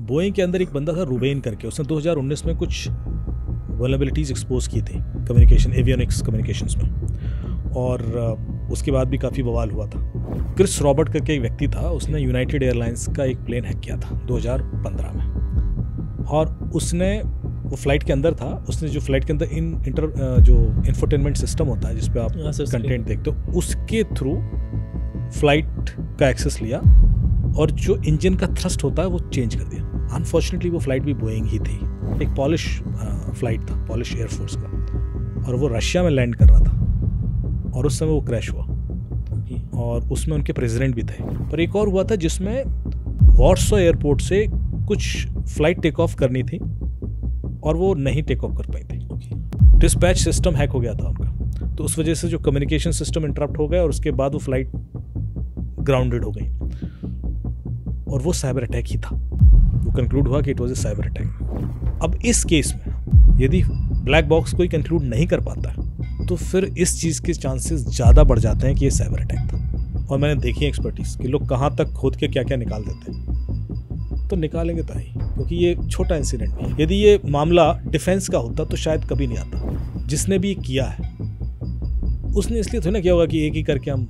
Boeing के अंदर एक बंदा था रुबेन करके, उसने 2019 में कुछ वल्नरेबिलिटीज़ एक्सपोज की थी कम्युनिकेशन, एवियोनिक्स कम्युनिकेशंस में, और उसके बाद भी काफ़ी बवाल हुआ था। क्रिस रॉबर्ट करके एक व्यक्ति था, उसने यूनाइटेड एयरलाइंस का एक प्लेन हैक किया था 2015 में, और उसने वो फ्लाइट के अंदर था, उसने जो फ्लाइट के अंदर जो इंफोटेनमेंट सिस्टम होता है जिस पे आप कंटेंट देखते हो, उसके थ्रू फ्लाइट का एक्सेस लिया और जो इंजन का थ्रस्ट होता है वो चेंज कर दिया। अनफॉर्चुनेटली वो फ्लाइट भी बोइंग ही थी, एक पॉलिश फ्लाइट था, पॉलिश एयरफोर्स का, और वो रशिया में लैंड कर रहा था और उस समय वो क्रैश हुआ और उसमें उनके प्रेसिडेंट भी थे। पर एक और हुआ था जिसमें वॉर्सो एयरपोर्ट से कुछ फ्लाइट टेक ऑफ करनी थी और वो नहीं टेक ऑफ कर पाई थी। डिस्पैच सिस्टम हैक हो गया था उनका, तो उस वजह से जो कम्युनिकेशन सिस्टम इंटरप्ट हो गया और उसके बाद वो फ्लाइट ग्राउंडेड हो गई, और वो साइबर अटैक ही था। वो कंक्लूड हुआ कि it was a cyber attack. अब इस केस में यदि ब्लैक बॉक्स कोई कंक्लूड नहीं कर पाता है तो फिर इस चीज़ के चांसेस ज़्यादा बढ़ जाते हैं कि ये साइबर अटैक था। और मैंने देखी है एक्सपर्टीज कि लोग कहाँ तक खोद के क्या क्या निकाल देते हैं, तो निकालेंगे तो ही, क्योंकि ये छोटा इंसिडेंट नहीं है। यदि ये मामला डिफेंस का होता तो शायद कभी नहीं आता। जिसने भी किया है उसने इसलिए थोड़ी ना किया होगा कि एक ही करके हम,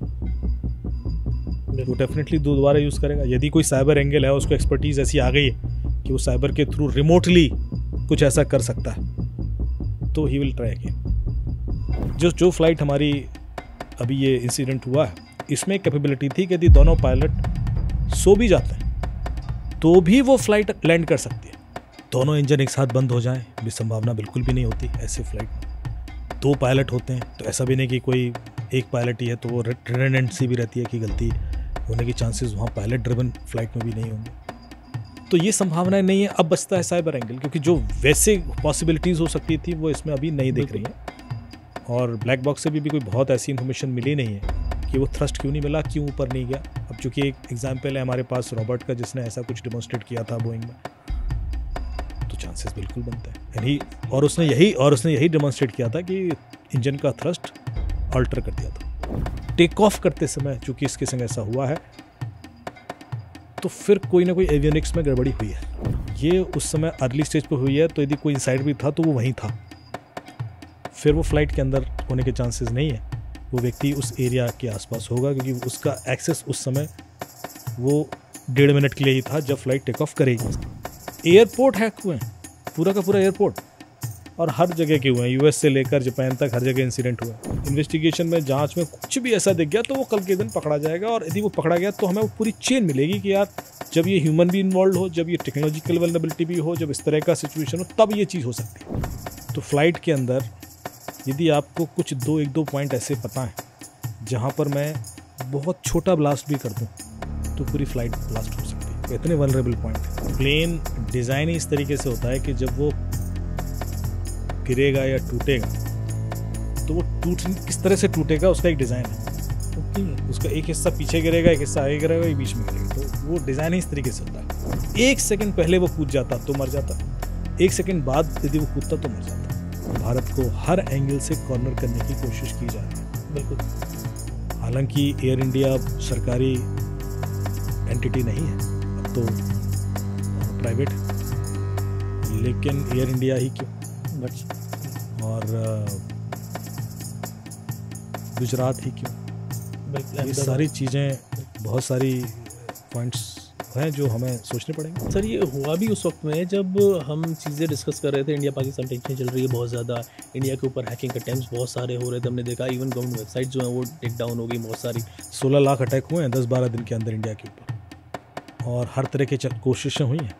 वो डेफिनेटली दोबारा यूज़ करेगा। यदि कोई साइबर एंगल है, उसको एक्सपर्टीज़ ऐसी आ गई है कि वो साइबर के थ्रू रिमोटली कुछ ऐसा कर सकता है, तो ही विल ट्राई अगेन। जो फ्लाइट हमारी अभी ये इंसिडेंट हुआ है, इसमें कैपेबिलिटी थी कि यदि दोनों पायलट सो भी जाते हैं तो भी वो फ्लाइट लैंड कर सकती है। दोनों इंजन एक साथ बंद हो जाए भी संभावना बिल्कुल भी नहीं होती ऐसे फ्लाइट में। 2 पायलट होते हैं तो ऐसा भी नहीं कि कोई एक पायलट ही है, तो वो रिडंडेंसी भी रहती है कि गलती होने की चांसेस वहाँ पायलट ड्रिवन फ्लाइट में भी नहीं होंगे। तो ये संभावनाएं नहीं है। अब बचता है साइबर एंगल, क्योंकि जो वैसे पॉसिबिलिटीज़ हो सकती थी वो इसमें अभी नहीं दिख रही हैं। और ब्लैक बॉक्स से भी कोई बहुत ऐसी इन्फॉर्मेशन मिली नहीं है कि वो थ्रस्ट क्यों नहीं मिला, क्यों ऊपर नहीं गया। अब चूँकि एक एग्जाम्पल है हमारे पास रॉबर्ट का, जिसने ऐसा कुछ डेमोन्स्ट्रेट किया था बोइंग में, तो चांसेस बिल्कुल बनते हैं। और उसने यही डेमोन्स्ट्रेट किया था कि इंजन का थ्रस्ट अल्टर कर दिया था टेक ऑफ करते समय। चूँकि इसके संग ऐसा हुआ है तो फिर कोई ना कोई एवियोनिक्स में गड़बड़ी हुई है। ये उस समय अर्ली स्टेज पे हुई है, तो यदि कोई इनसाइड भी था तो वो वहीं था। फिर वो फ्लाइट के अंदर होने के चांसेस नहीं है, वो व्यक्ति उस एरिया के आसपास होगा, क्योंकि उसका एक्सेस उस समय वो 1.5 मिनट के लिए ही था जब फ्लाइट टेक ऑफ करेगी। एयरपोर्ट हैक हुए हैं, पूरा का पूरा एयरपोर्ट, और हर जगह के हुए हैं, यूएस से लेकर जापान तक हर जगह इंसिडेंट हुआ है। इन्वेस्टिगेशन में, जांच में कुछ भी ऐसा दिख गया तो वो कल के दिन पकड़ा जाएगा, और यदि वो पकड़ा गया तो हमें वो पूरी चेन मिलेगी कि यार जब ये ह्यूमन भी इन्वॉल्व हो, जब ये टेक्नोलॉजिकल वल्नरेबिलिटी भी हो, जब इस तरह का सिचुएशन हो, तब ये चीज़ हो सकती है। तो फ्लाइट के अंदर यदि आपको कुछ 1-2 पॉइंट ऐसे पता है जहाँ पर मैं बहुत छोटा ब्लास्ट भी कर दूँ तो पूरी फ्लाइट ब्लास्ट हो सकती है। इतने वल्नरेबल पॉइंट है। प्लेन डिज़ाइन ही इस तरीके से होता है कि जब वो गिरेगा या टूटेगा तो वो किस तरह से टूटेगा उसका एक डिज़ाइन है। उसका एक हिस्सा पीछे गिरेगा, एक हिस्सा आगे गिरेगा, एक बीच में गिरेगा। तो वो डिज़ाइन ही इस तरीके से होता है। 1 सेकंड पहले वो कूद जाता तो मर जाता, 1 सेकंड बाद यदि वो कूदता तो मर जाता। भारत को हर एंगल से कॉर्नर करने की कोशिश की जा रही है। बिल्कुल। हालांकि एयर इंडिया सरकारी एंटिटी नहीं है, अब तो प्राइवेट, लेकिन एयर इंडिया ही क्यों, और गुजरात ही क्यों, ये सारी चीज़ें, बहुत सारी पॉइंट्स हैं जो हमें सोचने पड़ेंगे। सर ये हुआ भी उस वक्त में जब हम चीज़ें डिस्कस कर रहे थे, इंडिया पाकिस्तान टेंशन चल रही है बहुत ज़्यादा, इंडिया के ऊपर हैकिंग अटेम्प्ट्स बहुत सारे हो रहे थे, हमने देखा इवन गवर्नमेंट वेबसाइट जो है वो टेक डाउन हो गई बहुत सारी। 16 लाख अटैक हुए हैं 10-12 दिन के अंदर इंडिया के ऊपर, और हर तरह की कोशिशें हुई हैं।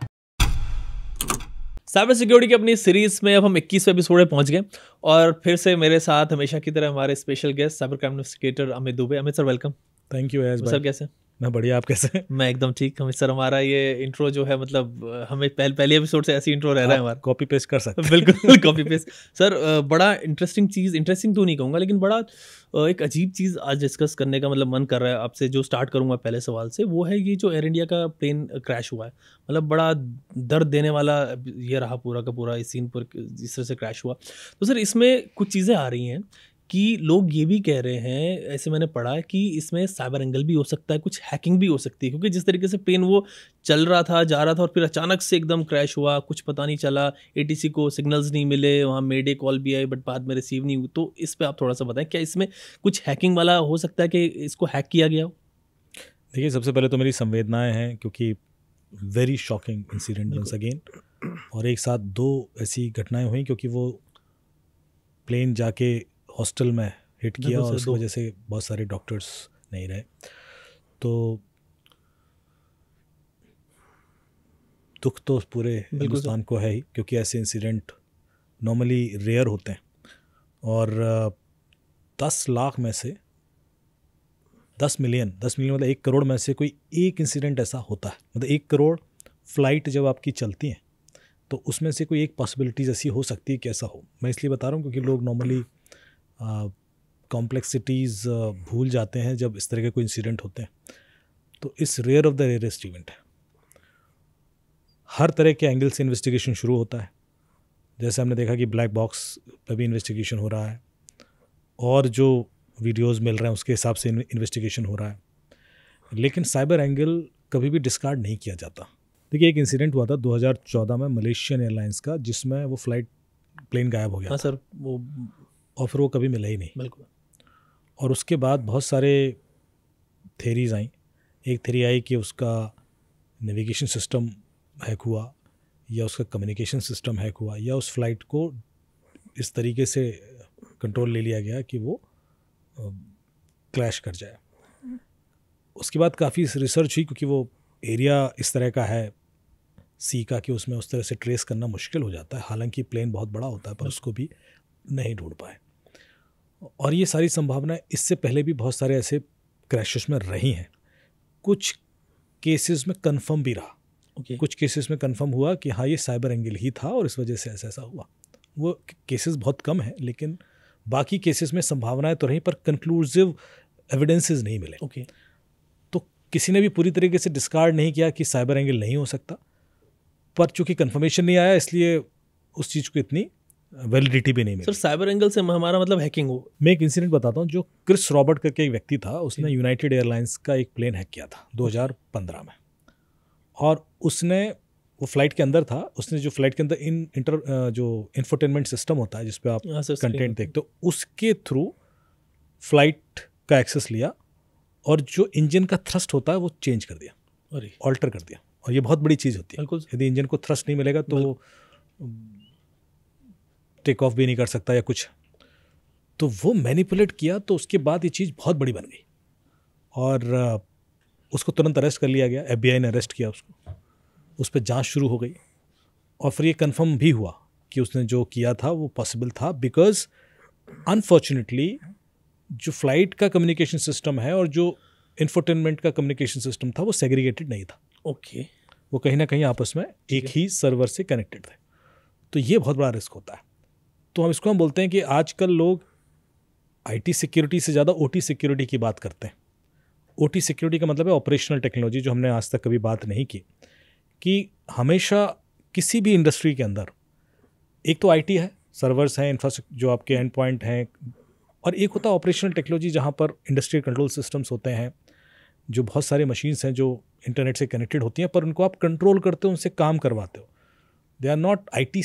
साइबर सिक्योरिटी की अपनी सीरीज में अब हम 21वें एपिसोड में पहुंच गए, और फिर से मेरे साथ हमेशा की तरह हमारे special guest cyber crime investigator Amit Dubey. Amit sir welcome. Thank U S भाई। सर कैसे? मैं बढ़िया, आप कैसे? मैं एकदम ठीक। अमित सर हमारा ये इंट्रो जो है, मतलब हमें पहले एपिसोड से ऐसी इंट्रो रह रहा है हमारा, कॉपी पेस्ट कर सकते हैं। बिल्कुल कॉपी पेस्ट। सर बड़ा इंटरेस्टिंग तो नहीं कहूँगा, लेकिन बड़ा एक अजीब चीज़ आज डिस्कस करने का मतलब मन कर रहा है आपसे। जो स्टार्ट करूँगा पहले सवाल से, वो है ये जो एयर इंडिया का प्लेन क्रैश हुआ है, मतलब बड़ा दर्द देने वाला ये रहा पूरा का पूरा इस सीन पर, जिस तरह से क्रैश हुआ। तो सर इसमें कुछ चीज़ें आ रही हैं कि लोग ये भी कह रहे हैं, ऐसे मैंने पढ़ा है, कि इसमें साइबर एंगल भी हो सकता है, कुछ हैकिंग भी हो सकती है, क्योंकि जिस तरीके से प्लेन वो चल रहा था, जा रहा था, और फिर अचानक से एकदम क्रैश हुआ, कुछ पता नहीं चला, एटीसी को सिग्नल्स नहीं मिले, वहाँ मेडे कॉल भी आई बट बाद में रिसीव नहीं हुई। तो इस पे आप थोड़ा सा बताएं, क्या इसमें कुछ हैकिंग वाला हो सकता है कि इसको हैक किया गया हो? देखिए, सबसे पहले तो मेरी संवेदनाएं हैं, क्योंकि very shocking incident once again, और एक साथ दो ऐसी घटनाएं हुई, क्योंकि वो प्लेन जाके हॉस्टल में हिट किया और उसकी वजह से बहुत सारे डॉक्टर्स नहीं रहे। तो दुख तो पूरे हिंदुस्तान को है ही, क्योंकि ऐसे इंसिडेंट नॉर्मली रेयर होते हैं, और 10 लाख में से 10 मिलियन मतलब 1 करोड़ में से कोई एक इंसिडेंट ऐसा होता है। मतलब 1 करोड़ फ्लाइट जब आपकी चलती हैं तो उसमें से कोई एक पॉसिबिलिटीज़ ऐसी हो सकती है कि ऐसा हो। मैं इसलिए बता रहा हूँ क्योंकि लोग नॉर्मली कॉम्प्लेक्सिटीज़ भूल जाते हैं जब इस तरह के कोई इंसिडेंट होते हैं। तो इस rare of the rarest event है। हर तरह के एंगल से इन्वेस्टिगेशन शुरू होता है। जैसे हमने देखा कि ब्लैक बॉक्स पर भी इन्वेस्टिगेशन हो रहा है, और जो वीडियोस मिल रहे हैं उसके हिसाब से इन्वेस्टिगेशन हो रहा है, लेकिन साइबर एंगल कभी भी डिस्कार्ड नहीं किया जाता। देखिए, एक इंसिडेंट हुआ था 2014 में मलेशियन एयरलाइंस का, जिसमें वो प्लेन गायब हो गया। हाँ सर, वो और फिर वो कभी मिला ही नहीं। बिल्कुल। और उसके बाद बहुत सारे थेरीज आई। एक थेरी आई कि उसका नेविगेशन सिस्टम हैक हुआ, या उसका कम्युनिकेशन सिस्टम हैक हुआ, या उस फ्लाइट को इस तरीके से कंट्रोल ले लिया गया कि वो क्लैश कर जाए। उसके बाद काफ़ी रिसर्च हुई, क्योंकि वो एरिया इस तरह का है सी का कि उसमें उस तरह से ट्रेस करना मुश्किल हो जाता है। हालांकि प्लेन बहुत बड़ा होता है, पर उसको भी नहीं ढूंढ पाए। और ये सारी संभावनाएं इससे पहले भी बहुत सारे ऐसे क्रैशेस में रही हैं। कुछ केसेस में कंफर्म भी रहा। कुछ केसेस में कंफर्म हुआ कि हाँ, ये साइबर एंगल ही था और इस वजह से ऐसा हुआ। वो केसेस बहुत कम हैं, लेकिन बाकी केसेस में संभावनाएं तो रहीं, पर कंक्लूसिव एविडेंसेस नहीं मिले। तो किसी ने भी पूरी तरीके से डिस्कार्ड नहीं किया कि साइबर एंगल नहीं हो सकता, पर चूंकि कंफर्मेशन नहीं आया इसलिए उस चीज़ को इतनी वैलिडिटी भी नहीं मिली। सर, साइबर एंगल से हमारा मतलब हैकिंग हो। मैं एक इंसिडेंट बताता हूँ। जो क्रिस रॉबर्ट करके एक व्यक्ति था, उसने यूनाइटेड एयरलाइंस का एक प्लेन हैक किया था 2015 में, और उसने वो फ्लाइट के अंदर था। उसने जो फ्लाइट के अंदर जो इंफोटेनमेंट सिस्टम होता है जिस पे आप कंटेंट देखते हो, उसके थ्रू फ्लाइट का एक्सेस लिया, और जो इंजन का थ्रस्ट होता है वो चेंज कर दिया, ऑल्टर कर दिया। और ये बहुत बड़ी चीज़ होती है। यदि इंजन को थ्रस्ट नहीं मिलेगा तो टेक ऑफ भी नहीं कर सकता या कुछ। तो वो मैनिपुलेट किया, तो उसके बाद ये चीज़ बहुत बड़ी बन गई, और उसको तुरंत अरेस्ट कर लिया गया। FBI ने अरेस्ट किया उसको, उस पर जांच शुरू हो गई, और फिर ये कंफर्म भी हुआ कि उसने जो किया था वो पॉसिबल था, बिकॉज अनफॉर्चुनेटली जो फ्लाइट का कम्युनिकेशन सिस्टम है और जो इंफोटेनमेंट का कम्युनिकेशन सिस्टम था वो सेग्रीगेटेड नहीं था। वो कहीं ना कहीं आपस में एक ही सर्वर से कनेक्टेड थे। तो ये बहुत बड़ा रिस्क होता है। तो हम बोलते हैं कि आजकल लोग IT सिक्योरिटी से ज़्यादा OT सिक्योरिटी की बात करते हैं। OT सिक्योरिटी का मतलब है ऑपरेशनल टेक्नोलॉजी, जो हमने आज तक कभी बात नहीं की। कि हमेशा किसी भी इंडस्ट्री के अंदर एक तो IT है, सर्वर्स हैं, इंफ्रास्ट्रक्चर जो आपके एंड पॉइंट हैं, और एक होता है ऑपरेशनल टेक्नोलॉजी, जहाँ पर इंडस्ट्रियल कंट्रोल सिस्टम्स होते हैं, जो बहुत सारे मशीन्स हैं जो इंटरनेट से कनेक्टेड होती हैं, पर उनको आप कंट्रोल करते हो, उनसे काम करवाते हो। They are not IT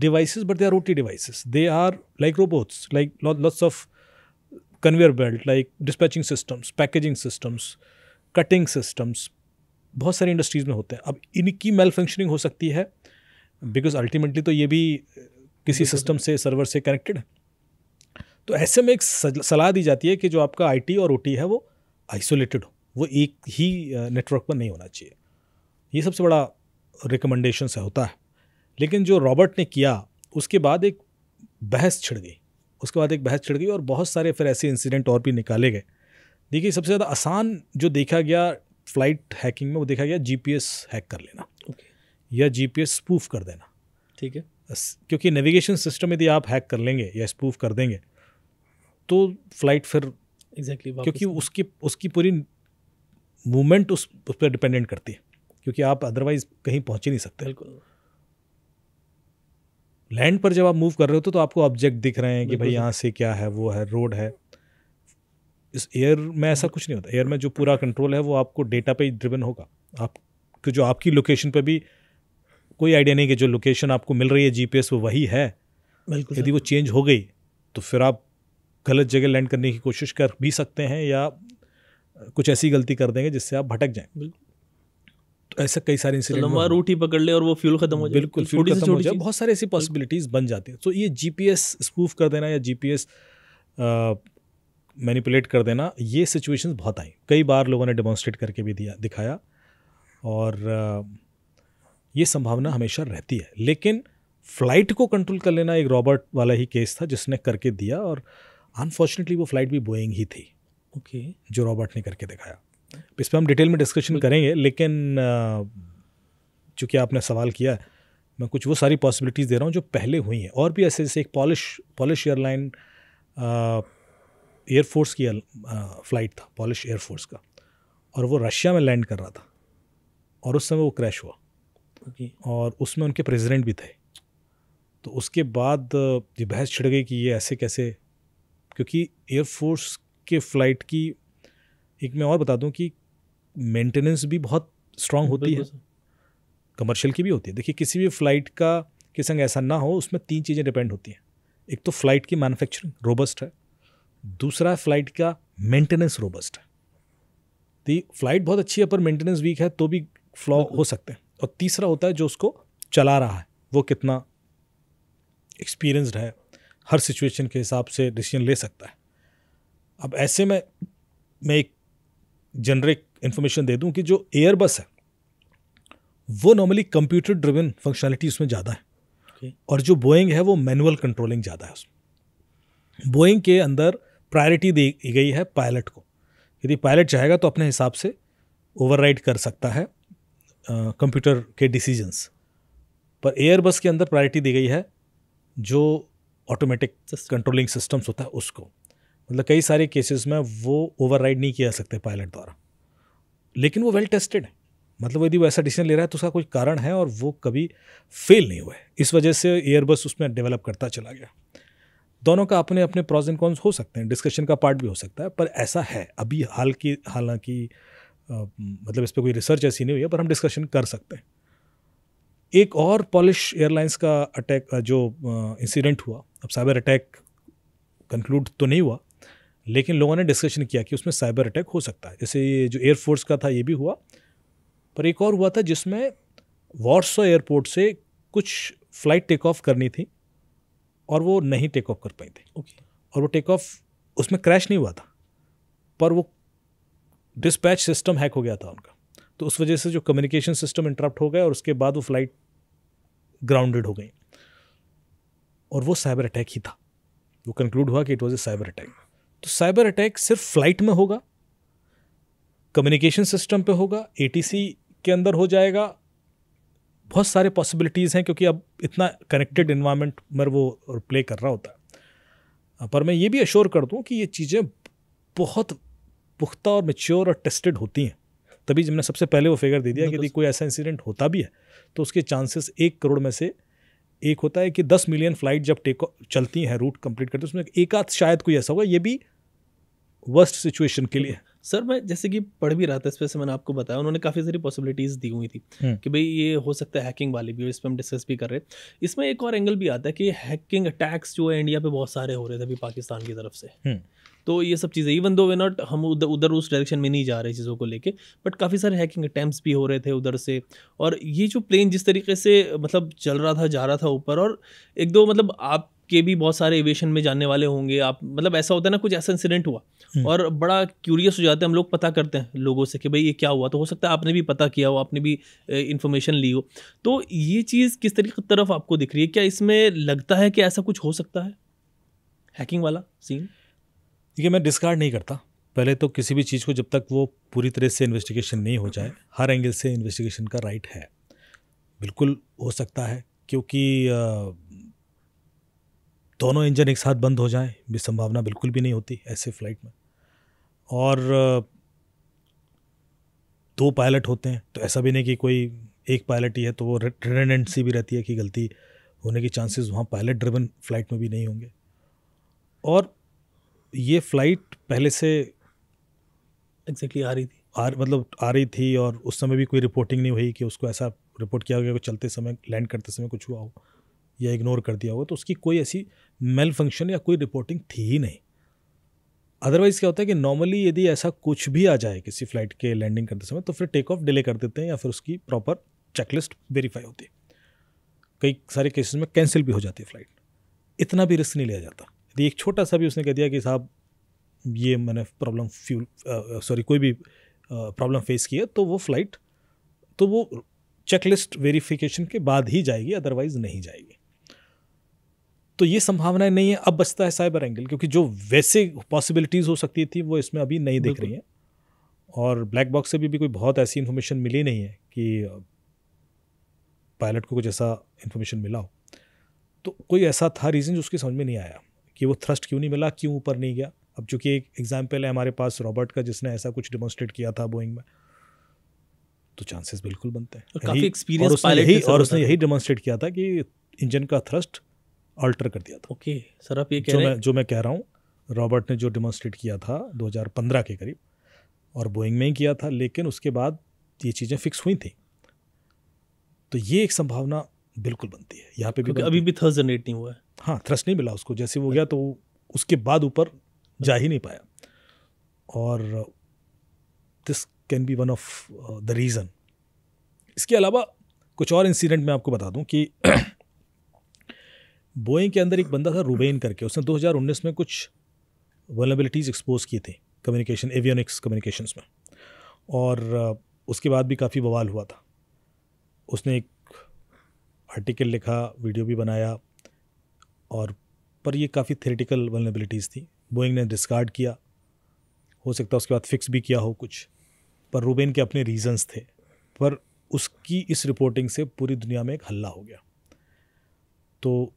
devices, but they are OT devices. They are like robots, like lots of conveyor belt, like dispatching systems, packaging systems, cutting systems. बहुत सारी इंडस्ट्रीज में होते हैं। अब इनकी मेल फंक्शनिंग हो सकती है, बिकॉज अल्टीमेटली तो ये भी किसी सिस्टम से, सर्वर से कनेक्टेड है। तो ऐसे में एक सलाह दी जाती है कि जो आपका IT और OT है वो आइसोलेटेड हो, वो एक ही नेटवर्क पर नहीं होना चाहिए। ये सबसे बड़ा रिकमेंडेशन से होता है। लेकिन जो रॉबर्ट ने किया, उसके बाद एक बहस छिड़ गई, और बहुत सारे फिर ऐसे इंसिडेंट और भी निकाले गए। देखिए, सबसे ज़्यादा आसान जो देखा गया फ्लाइट हैकिंग में, वो देखा गया GPS हैक कर लेना, या GPS स्पूफ कर देना। ठीक है, क्योंकि नेविगेशन सिस्टम यदि आप हैक कर लेंगे या स्पूफ कर देंगे तो फ्लाइट फिर क्योंकि उसकी पूरी मूवमेंट उस पर डिपेंडेंट करती है, क्योंकि आप अदरवाइज कहीं पहुंच ही नहीं सकते। बिल्कुल। लैंड पर जब आप मूव कर रहे हो तो आपको ऑब्जेक्ट दिख रहे हैं कि बिल्कुल भाई सर। यहाँ से क्या है, वो है, रोड है। इस एयर में ऐसा कुछ नहीं होता। एयर में जो पूरा कंट्रोल है वो आपको डेटा पे ड्रिवन होगा। आपको जो आपकी लोकेशन पे भी कोई आइडिया नहीं कि जो लोकेशन आपको मिल रही है जीपीएस वो वही है। बिल्कुल यदि वो चेंज हो गई तो फिर आप गलत जगह लैंड करने की कोशिश कर भी सकते हैं या कुछ ऐसी गलती कर देंगे जिससे आप भटक जाएं। बिल्कुल। तो ऐसा कई सारे तो इंसिडेंट लंबा रूट ही पकड़ ले और वो फ्यूल खत्म हो जाए। बिल्कुल तो फ्यूल छोटी से खत्म हो छोटी जाए, चीज़। बहुत सारी ऐसी पॉसिबिलिटीज़ बन जाती हैं। तो ये जीपीएस स्पूफ कर देना या जीपीएस मैनिपुलेट कर देना, ये सिचुएशंस बहुत आई। कई बार लोगों ने डेमोन्स्ट्रेट करके भी दिखाया और ये संभावना हमेशा रहती है। लेकिन फ़्लाइट को कंट्रोल कर लेना एक रॉबर्ट वाला ही केस था जिसने करके दिया, और अनफॉर्चुनेटली वो फ़्लाइट भी बोइंग ही थी ओके। जो रॉबर्ट ने करके दिखाया। इस पर हम डिटेल में डिस्कशन करेंगे, लेकिन चूँकि आपने सवाल किया है, मैं कुछ वो सारी पॉसिबिलिटीज़ दे रहा हूँ जो पहले हुई हैं। और भी ऐसे, जैसे एक पॉलिश एयरलाइन एयरफोर्स की फ़्लाइट था, पॉलिश एयरफोर्स का, और वो रशिया में लैंड कर रहा था और उस समय वो क्रैश हुआ। ओके। और उसमें उनके प्रेसिडेंट भी थे। तो उसके बाद ये बहस छिड़ गई कि ये ऐसे कैसे, क्योंकि एयरफोर्स के फ़्लाइट की एक मैं और बता दूं कि मेंटेनेंस भी बहुत स्ट्रांग होती है, बिल्कुल सर। कमर्शियल की भी होती है। देखिए, किसी भी फ़्लाइट का के संग ऐसा ना हो, उसमें 3 चीज़ें डिपेंड होती हैं। एक तो फ़्लाइट की मैन्युफैक्चरिंग रोबस्ट है, दूसरा फ़्लाइट का मेंटेनेंस रोबस्ट है। तो फ़्लाइट बहुत अच्छी है पर मेंटेनेंस वीक है तो भी फ्लॉ हो सकते हैं। और तीसरा होता है जो उसको चला रहा है, वो कितना एक्सपीरियंस्ड है, हर सिचुएशन के हिसाब से डिसीजन ले सकता है। अब ऐसे में मैं एक जेनरिक इन्फॉर्मेशन दे दूं कि जो एयरबस है वो नॉर्मली कंप्यूटर ड्रिवन फंक्शनैलिटी उसमें ज़्यादा है, ओके। और जो बोइंग है वो मैनुअल कंट्रोलिंग ज़्यादा है उसमें। बोइंग के अंदर प्रायोरिटी दी गई है पायलट को। यदि पायलट चाहेगा तो अपने हिसाब से ओवरराइड कर सकता है कंप्यूटर के डिसीजंस, पर एयरबस के अंदर प्रायोरिटी दी गई है जो ऑटोमेटिक कंट्रोलिंग सिस्टम्स होता है उसको। मतलब कई सारे केसेस में वो ओवरराइड नहीं किया जा सकते पायलट द्वारा, लेकिन वो वेल टेस्टेड है। मतलब यदि वो ऐसा डिसीजन ले रहा है तो उसका कोई कारण है और वो कभी फेल नहीं हुआ है। इस वजह से एयरबस उसमें डेवलप करता चला गया। दोनों का अपने अपने प्रॉज एंड कॉन्स हो सकते हैं, डिस्कशन का पार्ट भी हो सकता है, पर ऐसा है अभी हालांकि मतलब इस पर कोई रिसर्च ऐसी नहीं हुई है, पर हम डिस्कशन कर सकते हैं। एक और पॉलिश एयरलाइंस का अटैक जो इंसिडेंट हुआ, अब साइबर अटैक कंक्लूड तो नहीं हुआ, लेकिन लोगों ने डिस्कशन किया कि उसमें साइबर अटैक हो सकता है। जैसे ये जो एयरफोर्स का था ये भी हुआ, पर एक और हुआ था जिसमें वॉर्सो एयरपोर्ट से कुछ फ़्लाइट टेक ऑफ करनी थी और वो नहीं टेक ऑफ कर पाई थी। ओके। और वो टेक ऑफ उसमें क्रैश नहीं हुआ था, पर वो डिस्पैच सिस्टम हैक हो गया था उनका। तो उस वजह से जो कम्युनिकेशन सिस्टम इंटरप्ट हो गया और उसके बाद वो फ्लाइट ग्राउंडेड हो गई, और वो साइबर अटैक ही था। वो कंक्लूड हुआ कि it was a cyber attack. तो साइबर अटैक सिर्फ फ्लाइट में होगा, कम्युनिकेशन सिस्टम पे होगा, एटीसी के अंदर हो जाएगा, बहुत सारे पॉसिबिलिटीज़ हैं क्योंकि अब इतना कनेक्टेड इन्वायरमेंट में वो प्ले कर रहा होता है। पर मैं ये भी अश्योर कर दूं कि ये चीज़ें बहुत पुख्ता और मैच्योर और टेस्टेड होती हैं। तभी जब मैंने सबसे पहले वो फिगर दे दिया कि यदि कोई ऐसा इंसिडेंट होता भी है तो उसके चांसेस 1 करोड़ में से एक होता है कि 10 मिलियन फ्लाइट जब चलती हैं, रूट कंप्लीट करती है, उसमें एक आध शायद कोई ऐसा होगा। ये भी वर्स्ट सिचुएशन के लिए। सर मैं जैसे कि पढ़ भी रहा था इस पे, से मैंने आपको बताया उन्होंने काफ़ी सारी पॉसिबिलिटीज़ दी हुई थी कि भाई ये हो सकता है हैकिंग वाली भी, इस पर हम डिस्कस भी कर रहे हैं। इसमें एक और एंगल भी आता है कि हैकिंग अटैक्स जो है इंडिया पे बहुत सारे हो रहे थे अभी पाकिस्तान की तरफ से। तो ये सब चीज़ें इवन दो वे नॉट हम उधर उस डायरेक्शन में नहीं जा रहे चीज़ों को लेके, बट काफ़ी सारे हैकिंग अटैम्प्ट्स भी हो रहे थे उधर से। और ये जो प्लेन जिस तरीके से मतलब चल रहा था, जा रहा था ऊपर, और एक दो मतलब आपके भी बहुत सारे एविएशन में जानने वाले होंगे आप, मतलब ऐसा होता है ना कुछ ऐसा इंसिडेंट हुआ और बड़ा क्यूरियस हो जाते हैं हम लोग, पता करते हैं लोगों से कि भाई ये क्या हुआ। तो हो सकता है आपने भी पता किया हो, आपने भी इन्फॉर्मेशन ली हो। तो ये चीज़ किस तरीके की तरफ आपको दिख रही है? क्या इसमें लगता है कि ऐसा कुछ हो सकता है हैकिंग वाला सीन? देखिए, मैं डिस्कार्ड नहीं करता। पहले तो किसी भी चीज़ को जब तक वो पूरी तरह से इन्वेस्टिगेशन नहीं हो जाए, हर एंगल से इन्वेस्टिगेशन का राइट है। बिल्कुल हो सकता है, क्योंकि दोनों इंजन एक साथ बंद हो जाएं भी संभावना बिल्कुल भी नहीं होती ऐसे फ्लाइट में। और 2 पायलट होते हैं तो ऐसा भी नहीं कि कोई एक पायलट ही है, तो वो रिडंडेंसी भी रहती है कि गलती होने के चांसेस वहाँ पायलट ड्रिवन फ्लाइट में भी नहीं होंगे। और ये फ्लाइट पहले से एग्जैक्टली आ रही थी, आ रही थी, और उस समय भी कोई रिपोर्टिंग नहीं हुई कि उसको ऐसा रिपोर्ट किया गया कि चलते समय, लैंड करते समय कुछ हुआ हो या इग्नोर कर दिया होगा। तो उसकी कोई ऐसी मेल फंक्शन या कोई रिपोर्टिंग थी ही नहीं। अदरवाइज़ क्या होता है कि नॉर्मली यदि ऐसा कुछ भी आ जाए किसी फ्लाइट के लैंडिंग करते समय, तो फिर टेक ऑफ डिले कर देते हैं या फिर उसकी प्रॉपर चेकलिस्ट वेरीफाई होती है। कई सारे केसेस में कैंसिल भी हो जाती है फ्लाइट। इतना भी रिस्क नहीं लिया जाता। यदि एक छोटा सा भी उसने कह दिया कि साहब ये मैंने कोई भी प्रॉब्लम फेस की है, तो वो फ्लाइट, तो वो चेकलिस्ट वेरिफिकेशन के बाद ही जाएगी, अदरवाइज नहीं जाएगी। तो ये संभावनाएं नहीं है। अब बचता है साइबर एंगल, क्योंकि जो वैसे पॉसिबिलिटीज़ हो सकती थी वो इसमें अभी नहीं दिख रही हैं। और ब्लैक बॉक्स से भी कोई बहुत ऐसी इन्फॉर्मेशन मिली नहीं है कि पायलट को कुछ ऐसा इन्फॉर्मेशन मिला हो। तो कोई ऐसा था रीज़न जो उसकी समझ में नहीं आया कि वो थ्रस्ट क्यों नहीं मिला, क्यों ऊपर नहीं गया। अब चूंकि एक एग्जाम्पल है हमारे पास रॉबर्ट का, जिसने ऐसा कुछ डिमॉन्स्ट्रेट किया था बोइंग में, तो चांसेस बिल्कुल बनते हैं। काफ़ी एक्सपीरियंस पायलट, और उसने यही डिमॉन्स्ट्रेट किया था कि इंजन का थ्रस्ट अल्टर कर दिया था। ओके सर, आप ये कह रहे हैं जो मैं कह रहा हूँ, रॉबर्ट ने जो डिमॉन्स्ट्रेट किया था 2015 के करीब, और बोइंग में ही किया था, लेकिन उसके बाद ये चीज़ें फिक्स हुई थी। तो ये एक संभावना बिल्कुल बनती है यहाँ पे भी। अभी भी थ्रस्ट जनरेट नहीं हुआ है। हाँ, थ्रस्ट नहीं मिला उसको, जैसे वो गया तो उसके बाद ऊपर जा ही नहीं पाया। और this can be one of the reason. इसके अलावा कुछ और इंसिडेंट मैं आपको बता दूं कि बोइंग के अंदर एक बंदा था रूबेन करके, उसने 2019 में कुछ वल्नरेबिलिटीज़ एक्सपोज की थी कम्युनिकेशन, एवियोनिक्स कम्युनिकेशंस में, और उसके बाद भी काफ़ी बवाल हुआ था। उसने एक आर्टिकल लिखा, वीडियो भी बनाया, और पर ये काफ़ी थ्योरेटिकल वल्नरेबिलिटीज़ थी। बोइंग ने डिस्कार्ड किया, हो सकता है उसके बाद फिक्स भी किया हो कुछ, पर रूबेन के अपने रीजंस थे। पर उसकी इस रिपोर्टिंग से पूरी दुनिया में एक हल्ला हो गया। तो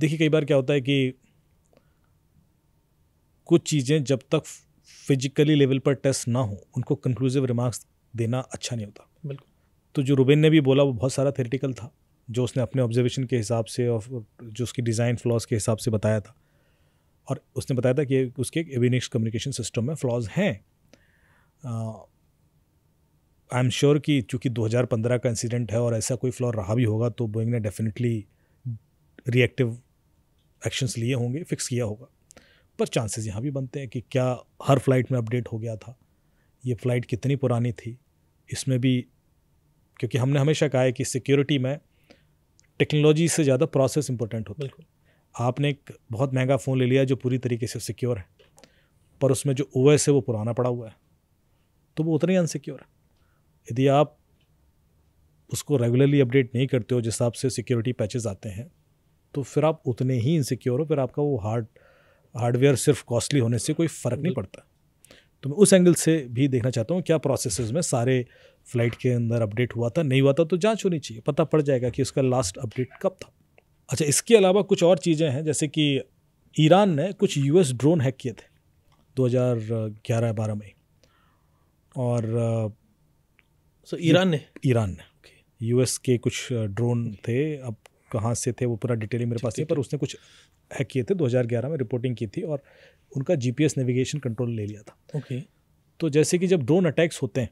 देखिए, कई बार क्या होता है कि कुछ चीज़ें जब तक फिजिकली लेवल पर टेस्ट ना हो, उनको कंक्लूसिव रिमार्क्स देना अच्छा नहीं होता। बिल्कुल। तो जो रूबेन ने भी बोला वो बहुत सारा थ्योरेटिकल था, जो उसने अपने ऑब्जर्वेशन के हिसाब से और जो उसकी डिज़ाइन फ्लॉज के हिसाब से बताया था। और उसने बताया था कि उसके एवियोनिक्स कम्युनिकेशन सिस्टम में फ्लॉज हैं। आई एम श्योर कि चूँकि 2015 का इंसिडेंट है और ऐसा कोई फ्लॉ रहा भी होगा, तो बोइंग ने डेफिनेटली रिएक्टिव एक्शंस लिए होंगे, फिक्स किया होगा। पर चांसेस यहाँ भी बनते हैं कि क्या हर फ्लाइट में अपडेट हो गया था, ये फ़्लाइट कितनी पुरानी थी, इसमें भी, क्योंकि हमने हमेशा कहा है कि सिक्योरिटी में टेक्नोलॉजी से ज़्यादा प्रोसेस इंपॉर्टेंट होता है। आपने एक बहुत महंगा फ़ोन ले लिया जो पूरी तरीके से सिक्योर है, पर उसमें जो ओएस है वो पुराना पड़ा हुआ है, तो वो उतना ही अनसिक्योर है। यदि आप उसको रेगुलरली अपडेट नहीं करते हो जिस हिसाब से सिक्योरिटी पैचेस आते हैं, तो फिर आप उतने ही इनसिक्योर हो, फिर आपका वो हार्डवेयर सिर्फ कॉस्टली होने से कोई फ़र्क नहीं पड़ता। तो मैं उस एंगल से भी देखना चाहता हूँ क्या प्रोसेसेस में सारे फ्लाइट के अंदर अपडेट हुआ था, नहीं हुआ था, तो जांच होनी चाहिए, पता पड़ जाएगा कि उसका लास्ट अपडेट कब था। अच्छा, इसके अलावा कुछ और चीज़ें हैं, जैसे कि ईरान ने कुछ यूएस ड्रोन हैक किए थे 2011-12 में, और ईरान ने यूएस के कुछ ड्रोन थे। अब कहाँ से थे वो पूरा डिटेल मेरे पास नहीं, पर उसने कुछ हैक किए थे 2011 में, रिपोर्टिंग की थी, और उनका जीपीएस नेविगेशन कंट्रोल ले लिया था। तो जैसे कि जब ड्रोन अटैक्स होते हैं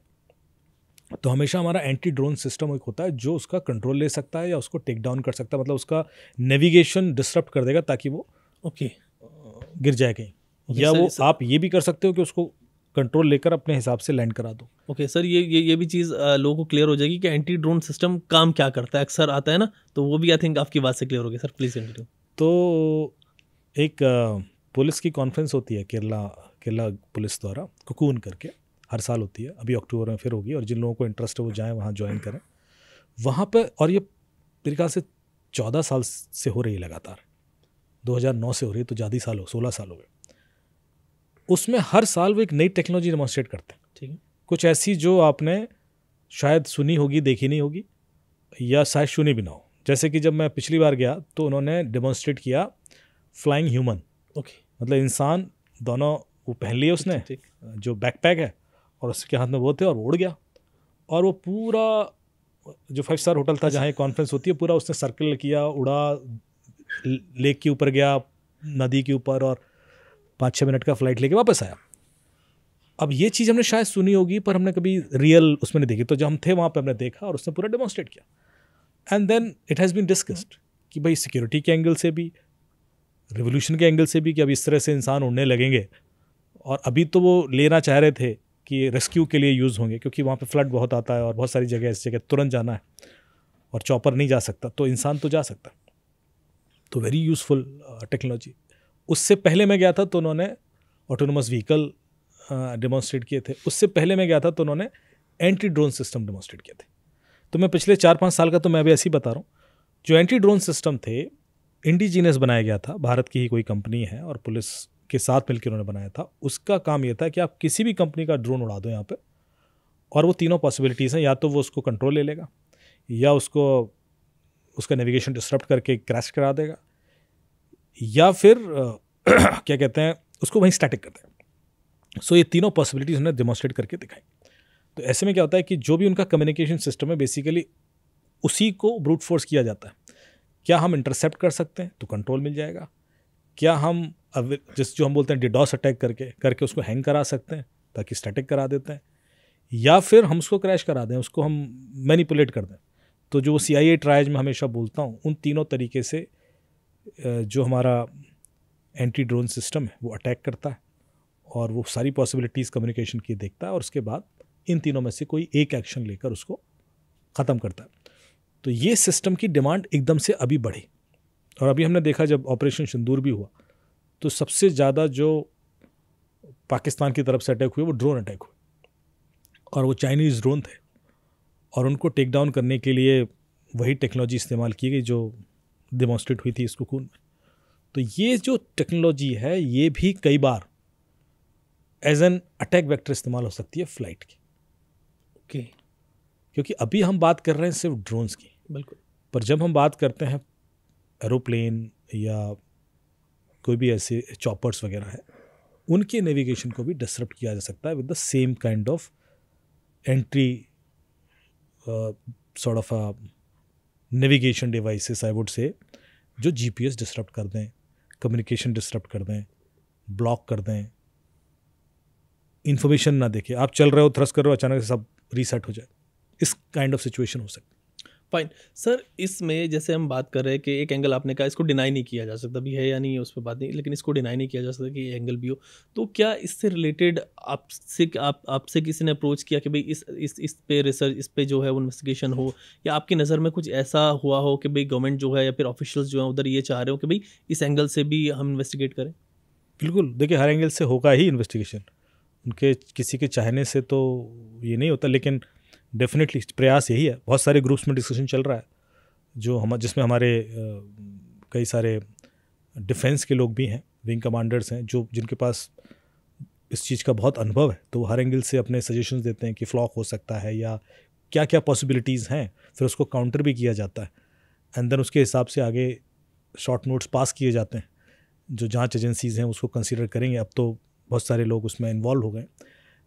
तो हमेशा हमारा एंटी ड्रोन सिस्टम एक होता है जो उसका कंट्रोल ले सकता है या उसको टेक डाउन कर सकता है, मतलब उसका नेविगेशन डिसरप्ट कर देगा ताकि वो गिर जाए कहीं, या वो आप ये भी कर सकते हो कि उसको कंट्रोल लेकर अपने हिसाब से लैंड करा दो। सर, ये भी चीज़ लोगों को क्लियर हो जाएगी कि एंटी ड्रोन सिस्टम काम क्या करता है, अक्सर आता है ना, तो वो भी आई थिंक आपकी बात से क्लियर हो गया। Sir please continue. तो एक पुलिस की कॉन्फ्रेंस होती है केरला पुलिस द्वारा, कुकून करके, हर साल होती है, अभी अक्टूबर में फिर होगी, और जिन लोगों को इंटरेस्ट है वो जाएं वहाँ ज्वाइन करें वहाँ पर। और ये मेरे ख्याल से 14 साल से हो रही है लगातार, 2009 से हो रही है, तो ज़्यादा साल हो, 16 साल हो गए। उसमें हर साल वो एक नई टेक्नोलॉजी डेमोन्स्ट्रेट करते हैं, ठीक है, कुछ ऐसी जो आपने शायद सुनी होगी, देखी नहीं होगी, या शायद सुनी भी ना हो। जैसे कि जब मैं पिछली बार गया तो उन्होंने डेमोन्स्ट्रेट किया फ्लाइंग ह्यूमन, मतलब इंसान दोनों वो पहन लिए उसने, जो बैकपैक है, और उसके हाथ में वो थे, और वो उड़ गया, और वो पूरा जो 5 स्टार होटल था जहाँ कॉन्फ्रेंस होती है, पूरा उसने सर्कल किया, उड़ा, लेक के ऊपर गया, नदी के ऊपर, और 5-6 मिनट का फ्लाइट लेके वापस आया। अब ये चीज़ हमने शायद सुनी होगी पर हमने कभी रियल उसमें नहीं देखी। तो जब हम थे वहाँ पे हमने देखा और उसने पूरा डेमोन्स्ट्रेट किया। And then it has been discussed कि भाई सिक्योरिटी के एंगल से भी, रिवोल्यूशन के एंगल से भी, कि अब इस तरह से इंसान उड़ने लगेंगे। और अभी तो वो लेना चाह रहे थे कि रेस्क्यू के लिए यूज़ होंगे, क्योंकि वहाँ पे फ्लड बहुत आता है और बहुत सारी जगह ऐसी जगह तुरंत जाना है और चॉपर नहीं जा सकता, तो इंसान तो जा सकता। तो वेरी यूज़फुल टेक्नोलॉजी। उससे पहले मैं गया था तो उन्होंने ऑटोनोमस व्हीकल डेमोन्स्ट्रेट किए थे। उससे पहले मैं गया था तो उन्होंने एंटी ड्रोन सिस्टम डेमोन्स्ट्रेट किए थे। तो मैं पिछले 4-5 साल का तो मैं अभी ऐसे ही बता रहा हूँ। जो एंटी ड्रोन सिस्टम थे, इंडिजीनियस बनाया गया था, भारत की ही कोई कंपनी है और पुलिस के साथ मिलकर उन्होंने बनाया था। उसका काम ये था कि आप किसी भी कंपनी का ड्रोन उड़ा दो यहाँ पे, और वो तीनों पॉसिबिलिटीज़ हैं, या तो वो उसको कंट्रोल ले लेगा, या उसको उसका नेविगेशन डिस्टर्ब करके क्रैश करा देगा, या फिर क्या कहते हैं, उसको वहीं स्टैटिक कर देगा। सो ये तीनों पॉसिबिलिटीज़ उन्होंने डेमोन्स्ट्रेट करके दिखाई। तो ऐसे में क्या होता है कि जो भी उनका कम्युनिकेशन सिस्टम है, बेसिकली उसी को ब्रूट फोर्स किया जाता है। क्या हम इंटरसेप्ट कर सकते हैं तो कंट्रोल मिल जाएगा, क्या हम जो हम बोलते हैं डिडॉस अटैक करके उसको हैंग करा सकते हैं ताकि स्टैटिक करा देते हैं, या फिर हम उसको क्रैश करा दें, उसको हम मैनिपुलेट कर दें। तो जो CIA ट्रायज में हमेशा बोलता हूँ, उन तीनों तरीके से जो हमारा एंटी ड्रोन सिस्टम है वो अटैक करता है, और वो सारी पॉसिबिलिटीज़ कम्युनिकेशन की देखता है, और उसके बाद इन तीनों में से कोई एक एक्शन लेकर उसको ख़त्म करता है। तो ये सिस्टम की डिमांड एकदम से अभी बढ़ी, और अभी हमने देखा जब ऑपरेशन सिंदूर भी हुआ तो सबसे ज़्यादा जो पाकिस्तान की तरफ से अटैक हुए वो ड्रोन अटैक हुए, और वो चाइनीज़ ड्रोन थे, और उनको टेक डाउन करने के लिए वही टेक्नोलॉजी इस्तेमाल की गई जो डेमोन्स्ट्रेट हुई थी इस कोकून में। तो ये जो टेक्नोलॉजी है ये भी कई बार एज एन अटैक वेक्टर इस्तेमाल हो सकती है फ्लाइट की। ओके। क्योंकि अभी हम बात कर रहे हैं सिर्फ ड्रोन्स की, बिल्कुल, पर जब हम बात करते हैं एरोप्लेन या कोई भी ऐसे चॉपर्स वगैरह है, उनके नेविगेशन को भी डिसरप्ट किया जा सकता है with the same kind of entry sort of navigation devices, I would say, जो GPS डिसरप्ट कर दें, कम्युनिकेशन डिसरप्ट कर दें, ब्लॉक कर दें, इन्फॉर्मेशन ना देखे, आप चल रहे हो, थ्रस्ट कर रहे हो, अचानक से सब रीसेट हो जाए, इस काइंड ऑफ सिचुएशन हो सकती है। Fine sir. इसमें जैसे हम बात कर रहे हैं कि एक एंगल आपने कहा इसको डिनाई नहीं किया जा सकता, भी है या नहीं है उस पर बात नहीं, लेकिन इसको डिनाई नहीं किया जा सकता कि ये एंगल भी हो। तो क्या इससे रिलेटेड आपसे किसी ने अप्रोच किया कि भाई इस पे रिसर्च, इस पे जो है वो इन्वेस्टिगेशन हो, या आपकी नज़र में कुछ ऐसा हुआ हो कि भाई गवर्नमेंट जो है या फिर ऑफिशियल्स जो हैं उधर ये चाह रहे हो कि भाई इस एंगल से भी हम इन्वेस्टिगेट करें? बिल्कुल, देखिए हर एंगल से होगा ही इन्वेस्टिगेशन, उनके किसी के चाहने से तो ये नहीं होता, लेकिन डेफिनेटली प्रयास यही है। बहुत सारे ग्रुप्स में डिस्कशन चल रहा है जो जिसमें हमारे कई सारे डिफेंस के लोग भी हैं, विंग कमांडर्स हैं, जिनके पास इस चीज़ का बहुत अनुभव है, तो वो हर एंगल से अपने सजेशंस देते हैं कि फ्लॉक हो सकता है या क्या क्या पॉसिबिलिटीज़ हैं, फिर उसको काउंटर भी किया जाता है, एंड देन उसके हिसाब से आगे शॉर्ट नोट्स पास किए जाते हैं, जो जांच एजेंसीज़ हैं उसको कंसीडर करेंगे। अब तो बहुत सारे लोग उसमें इन्वॉल्व हो गए,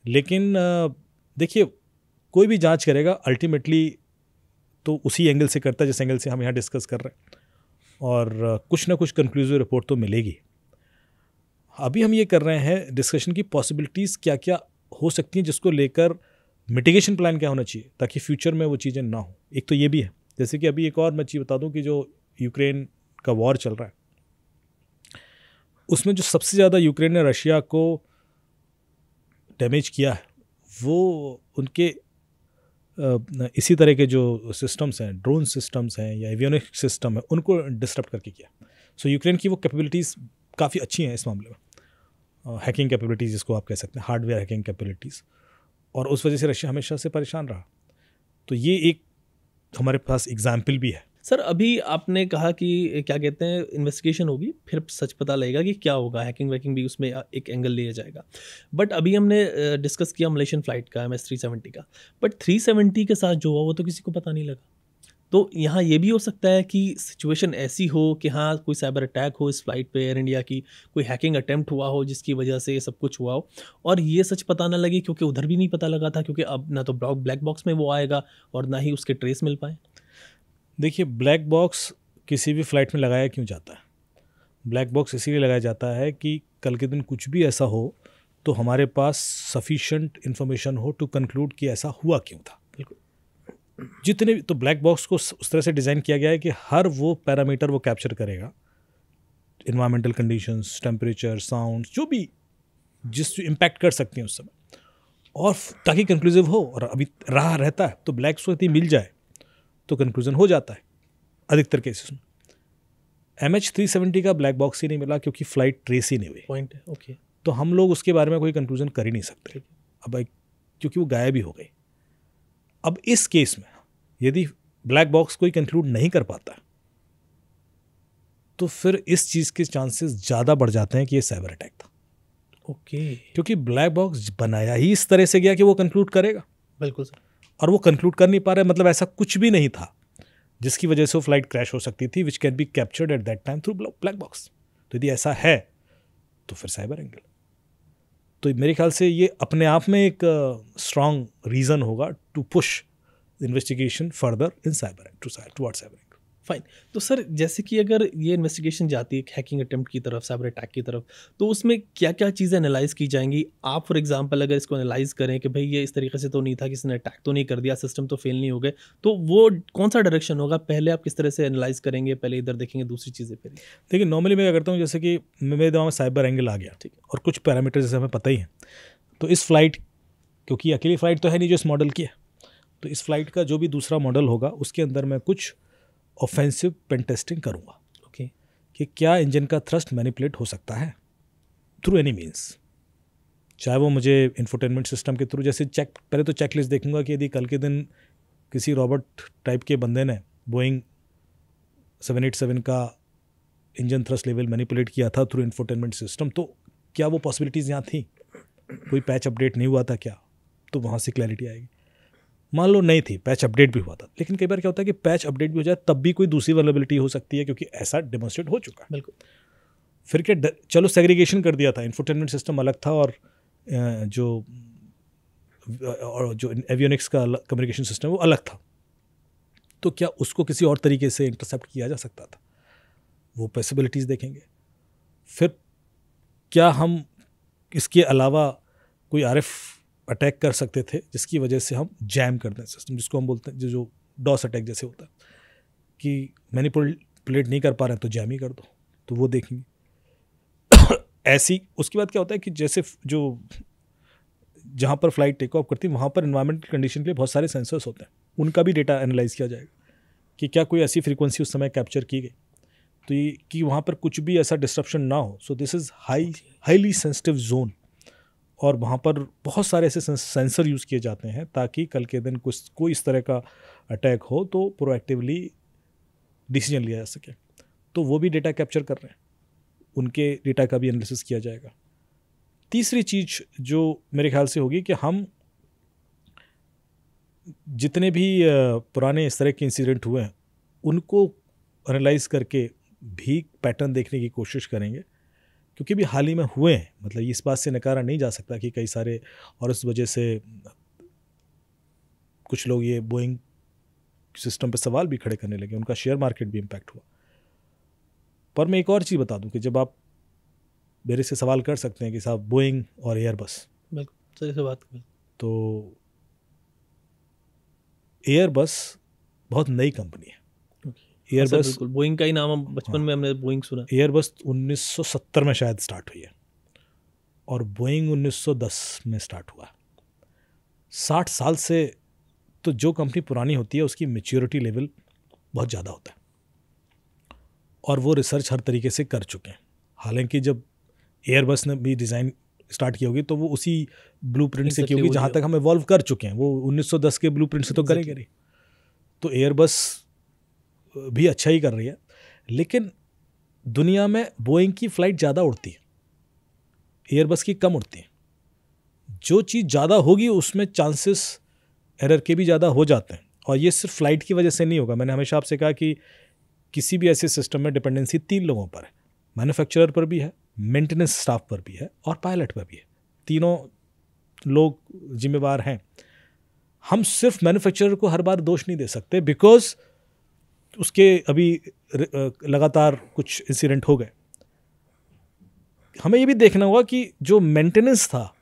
लेकिन देखिए कोई भी जांच करेगा अल्टीमेटली तो उसी एंगल से करता है जिस एंगल से हम यहाँ डिस्कस कर रहे हैं, और कुछ ना कुछ कंक्लूसिव रिपोर्ट तो मिलेगी। अभी हम ये कर रहे हैं डिस्कशन की पॉसिबिलिटीज़ क्या क्या हो सकती हैं, जिसको लेकर मिटिगेशन प्लान क्या होना चाहिए ताकि फ्यूचर में वो चीज़ें ना हो। एक तो ये भी है, जैसे कि अभी एक और मैं चीज़ बता दूं कि जो यूक्रेन का वॉर चल रहा है, उसमें जो सबसे ज़्यादा यूक्रेन ने रशिया को डैमेज किया है वो उनके इसी तरह के जो सिस्टम्स हैं, ड्रोन सिस्टम्स हैं या एवियोनिक्स सिस्टम है, उनको डिस्टर्ब करके किया। सो यूक्रेन की वो कैपेबिलिटीज़ काफ़ी अच्छी हैं इस मामले में, हैकिंग कैपेबिलिटीज़ जिसको आप कह सकते हैं, हार्डवेयर हैकिंग कैपेबिलिटीज़, और उस वजह से रशिया हमेशा से परेशान रहा। तो ये एक हमारे पास एग्जाम्पल भी है। सर अभी आपने कहा कि क्या कहते हैं इन्वेस्टिगेशन होगी, फिर सच पता लगेगा कि क्या होगा, हैकिंग वैकिंग भी उसमें एक एंगल लिया जाएगा। बट अभी हमने डिस्कस किया मलेशियन फ़्लाइट का MS-370 का, बट 370 के साथ जो हुआ वो तो किसी को पता नहीं लगा। तो यहाँ ये भी हो सकता है कि सिचुएशन ऐसी हो कि हाँ कोई साइबर अटैक हो इस फ्लाइट पे एयर इंडिया की, कोई हैकिंग अटेम्प्ट हुआ हो जिसकी वजह से ये सब कुछ हुआ हो, और ये सच पता ना लगे क्योंकि उधर भी नहीं पता लगा था, क्योंकि अब ना तो ब्लैक बॉक्स में वो आएगा और ना ही उसके ट्रेस मिल पाए। देखिए, ब्लैक बॉक्स किसी भी फ्लाइट में लगाया क्यों जाता है? ब्लैक बॉक्स इसीलिए लगाया जाता है कि कल के दिन कुछ भी ऐसा हो तो हमारे पास सफिशिएंट इन्फॉर्मेशन हो टू कंक्लूड कि ऐसा हुआ क्यों था। बिल्कुल। जितने भी तो ब्लैक बॉक्स को उस तरह से डिज़ाइन किया गया है कि हर वो पैरामीटर वो कैप्चर करेगा, इन्वायरमेंटल कंडीशंस, टेम्परेचर, साउंड, जो भी जिस इम्पैक्ट कर सकती हैं उस समय, और ताकि कंक्लूसिव हो। और अभी राह रहता है तो ब्लैक बॉक्स मिल जाए तो कंक्लूजन हो जाता है अधिकतर केसेस में। MH370 का ब्लैक बॉक्स ही नहीं मिला क्योंकि फ्लाइट ट्रेस ही नहीं हुई। पॉइंट है, ओके। तो हम लोग उसके बारे में कोई कंक्लूजन कर ही नहीं सकते अब, क्योंकि वो गायब ही हो गई। अब इस केस में यदि ब्लैक बॉक्स कोई कंक्लूड नहीं कर पाता तो फिर इस चीज़ के चांसेस ज़्यादा बढ़ जाते हैं कि ये साइबर अटैक था। ओके। क्योंकि ब्लैक बॉक्स बनाया ही इस तरह से गया कि वो कंक्लूड करेगा। बिल्कुल सर। और वो कंक्लूड कर नहीं पा रहे, मतलब ऐसा कुछ भी नहीं था जिसकी वजह से वो फ्लाइट क्रैश हो सकती थी, which can be captured at that time through black box. तो यदि ऐसा है तो फिर साइबर एंगल। तो मेरे ख्याल से ये अपने आप में एक स्ट्रॉन्ग रीज़न होगा to push investigation further in cyber toward cyber angle. Fine. तो सर जैसे कि अगर ये इन्वेस्टिगेशन जाती है हैकिंग अटेम्प्ट की तरफ, साइबर अटैक की तरफ, तो उसमें क्या क्या चीज़ें एनालाइज की जाएंगी? आप फॉर एग्जांपल अगर इसको एनालाइज करें कि भाई ये इस तरीके से तो नहीं था, किसी ने अटैक तो नहीं कर दिया, सिस्टम तो फेल नहीं हो गए, तो वो कौन सा डायरेक्शन होगा? पहले आप किस तरह से एनालाइज करेंगे? पहले इधर देखेंगे, दूसरी चीज़ें फिर? देखिए, नॉर्मली मैं क्या करता हूँ, जैसे कि मेरे दिमाग में साइबर एंगल आ गया, ठीक है, और कुछ पैरामीटर जैसे हमें पता ही है, तो इस फ्लाइट, क्योंकि अकेली फ्लाइट तो है नहीं जो इस मॉडल की है, तो इस फ्लाइट का जो भी दूसरा मॉडल होगा उसके अंदर मैं कुछ ऑफेंसिव पेन टेस्टिंग करूँगा। ओके। कि क्या इंजन का थ्रस्ट मैनिपुलेट हो सकता है थ्रू एनी मीन्स, चाहे वो मुझे इंफोटेनमेंट सिस्टम के थ्रू, जैसे पहले तो चेकलिस्ट देखूंगा कि यदि कल के दिन किसी रॉबर्ट टाइप के बंदे ने बोइंग 787 का इंजन थ्रस्ट लेवल मैनिपुलेट किया था थ्रू इंफोटेनमेंट सिस्टम, तो क्या वो पॉसिबिलिटीज़ यहाँ थी? कोई पैच अपडेट नहीं हुआ था क्या? तो वहाँ से क्लैरिटी आएगी। मान लो नहीं थी, पैच अपडेट भी हुआ था, लेकिन कई बार क्या होता है कि पैच अपडेट भी हो जाए तब भी कोई दूसरी वल्नरेबिलिटी हो सकती है, क्योंकि ऐसा डेमोन्स्ट्रेट हो चुका है। बिल्कुल। फिर क्या, चलो सेग्रीगेशन कर दिया था, इंफोटेनमेंट सिस्टम अलग था और जो एवियोनिक्स का कम्युनिकेशन सिस्टम वो अलग था, तो क्या उसको किसी और तरीके से इंटरसेप्ट किया जा सकता था? वो पॉसिबिलिटीज़ देखेंगे। फिर क्या हम इसके अलावा कोई RF अटैक कर सकते थे जिसकी वजह से हम जैम कर दें सिस्टम, जिसको हम बोलते हैं जो डॉस अटैक जैसे होता है कि मैनिपुलेट नहीं कर पा रहे हैं तो जैम ही कर दो, तो वो देखेंगे। ऐसी उसके बाद क्या होता है कि जैसे जो जहाँ पर फ्लाइट टेक ऑफ करती है वहाँ पर इन्वायरमेंटल कंडीशन के लिए बहुत सारे सेंसर्स होते हैं, उनका भी डेटा एनालाइज किया जाएगा कि क्या कोई ऐसी फ्रीक्वेंसी उस समय कैप्चर की गई तो ये कि वहाँ पर कुछ भी ऐसा डिस्ट्रप्शन ना हो। So this is highly sensitive zone, और वहाँ पर बहुत सारे ऐसे सेंसर यूज़ किए जाते हैं ताकि कल के दिन कोई इस तरह का अटैक हो तो प्रोएक्टिवली डिसीजन लिया जा सके। तो वो भी डेटा कैप्चर कर रहे हैं, उनके डेटा का भी एनालिसिस किया जाएगा। तीसरी चीज़ जो मेरे ख्याल से होगी कि हम जितने भी पुराने इस तरह के इंसिडेंट हुए हैं उनको एनालाइज करके भी पैटर्न देखने की कोशिश करेंगे, क्योंकि भी हाल ही में हुए हैं, मतलब इस बात से नकारा नहीं जा सकता कि कई सारे, और इस वजह से कुछ लोग ये बोइंग सिस्टम पे सवाल भी खड़े करने लगे, उनका शेयर मार्केट भी इम्पैक्ट हुआ। पर मैं एक और चीज़ बता दूं कि जब आप मेरे से सवाल कर सकते हैं कि साहब बोइंग और एयरबस, बिल्कुल सही से बात करें तो एयरबस बहुत नई कंपनी है। एयरबस, बिल्कुल, बोइंग का ही नाम हम बचपन में हमने बोइंग सुना। एयरबस 1970 में शायद स्टार्ट हुई है और बोइंग 1910 में स्टार्ट हुआ। 60 साल से, तो जो कंपनी पुरानी होती है उसकी मैच्योरिटी लेवल बहुत ज़्यादा होता है और वो रिसर्च हर तरीके से कर चुके हैं। हालांकि जब एयरबस ने भी डिज़ाइन स्टार्ट की होगी तो वो उसी ब्लूप्रिंट से की होगी जहाँ तक हम इवॉल्व कर चुके हैं, वो 1910 के ब्लूप्रिंट से तो करेंगे नहीं। तो एयरबस भी अच्छा ही कर रही है, लेकिन दुनिया में बोइंग की फ़्लाइट ज़्यादा उड़ती है, एयरबस की कम उड़ती है। जो चीज़ ज़्यादा होगी उसमें चांसेस एरर के भी ज़्यादा हो जाते हैं, और ये सिर्फ फ्लाइट की वजह से नहीं होगा। मैंने हमेशा आपसे कहा कि किसी भी ऐसे सिस्टम में डिपेंडेंसी 3 लोगों पर है, मैन्युफैक्चरर पर भी है, मेंटेनेंस स्टाफ पर भी है और पायलट पर भी है। तीनों लोग जिम्मेवार हैं। हम सिर्फ मैन्युफैक्चरर को हर बार दोष नहीं दे सकते, बिकॉज उसके अभी लगातार कुछ इंसिडेंट हो गए। हमें ये भी देखना होगा कि जो मेंटेनेंस था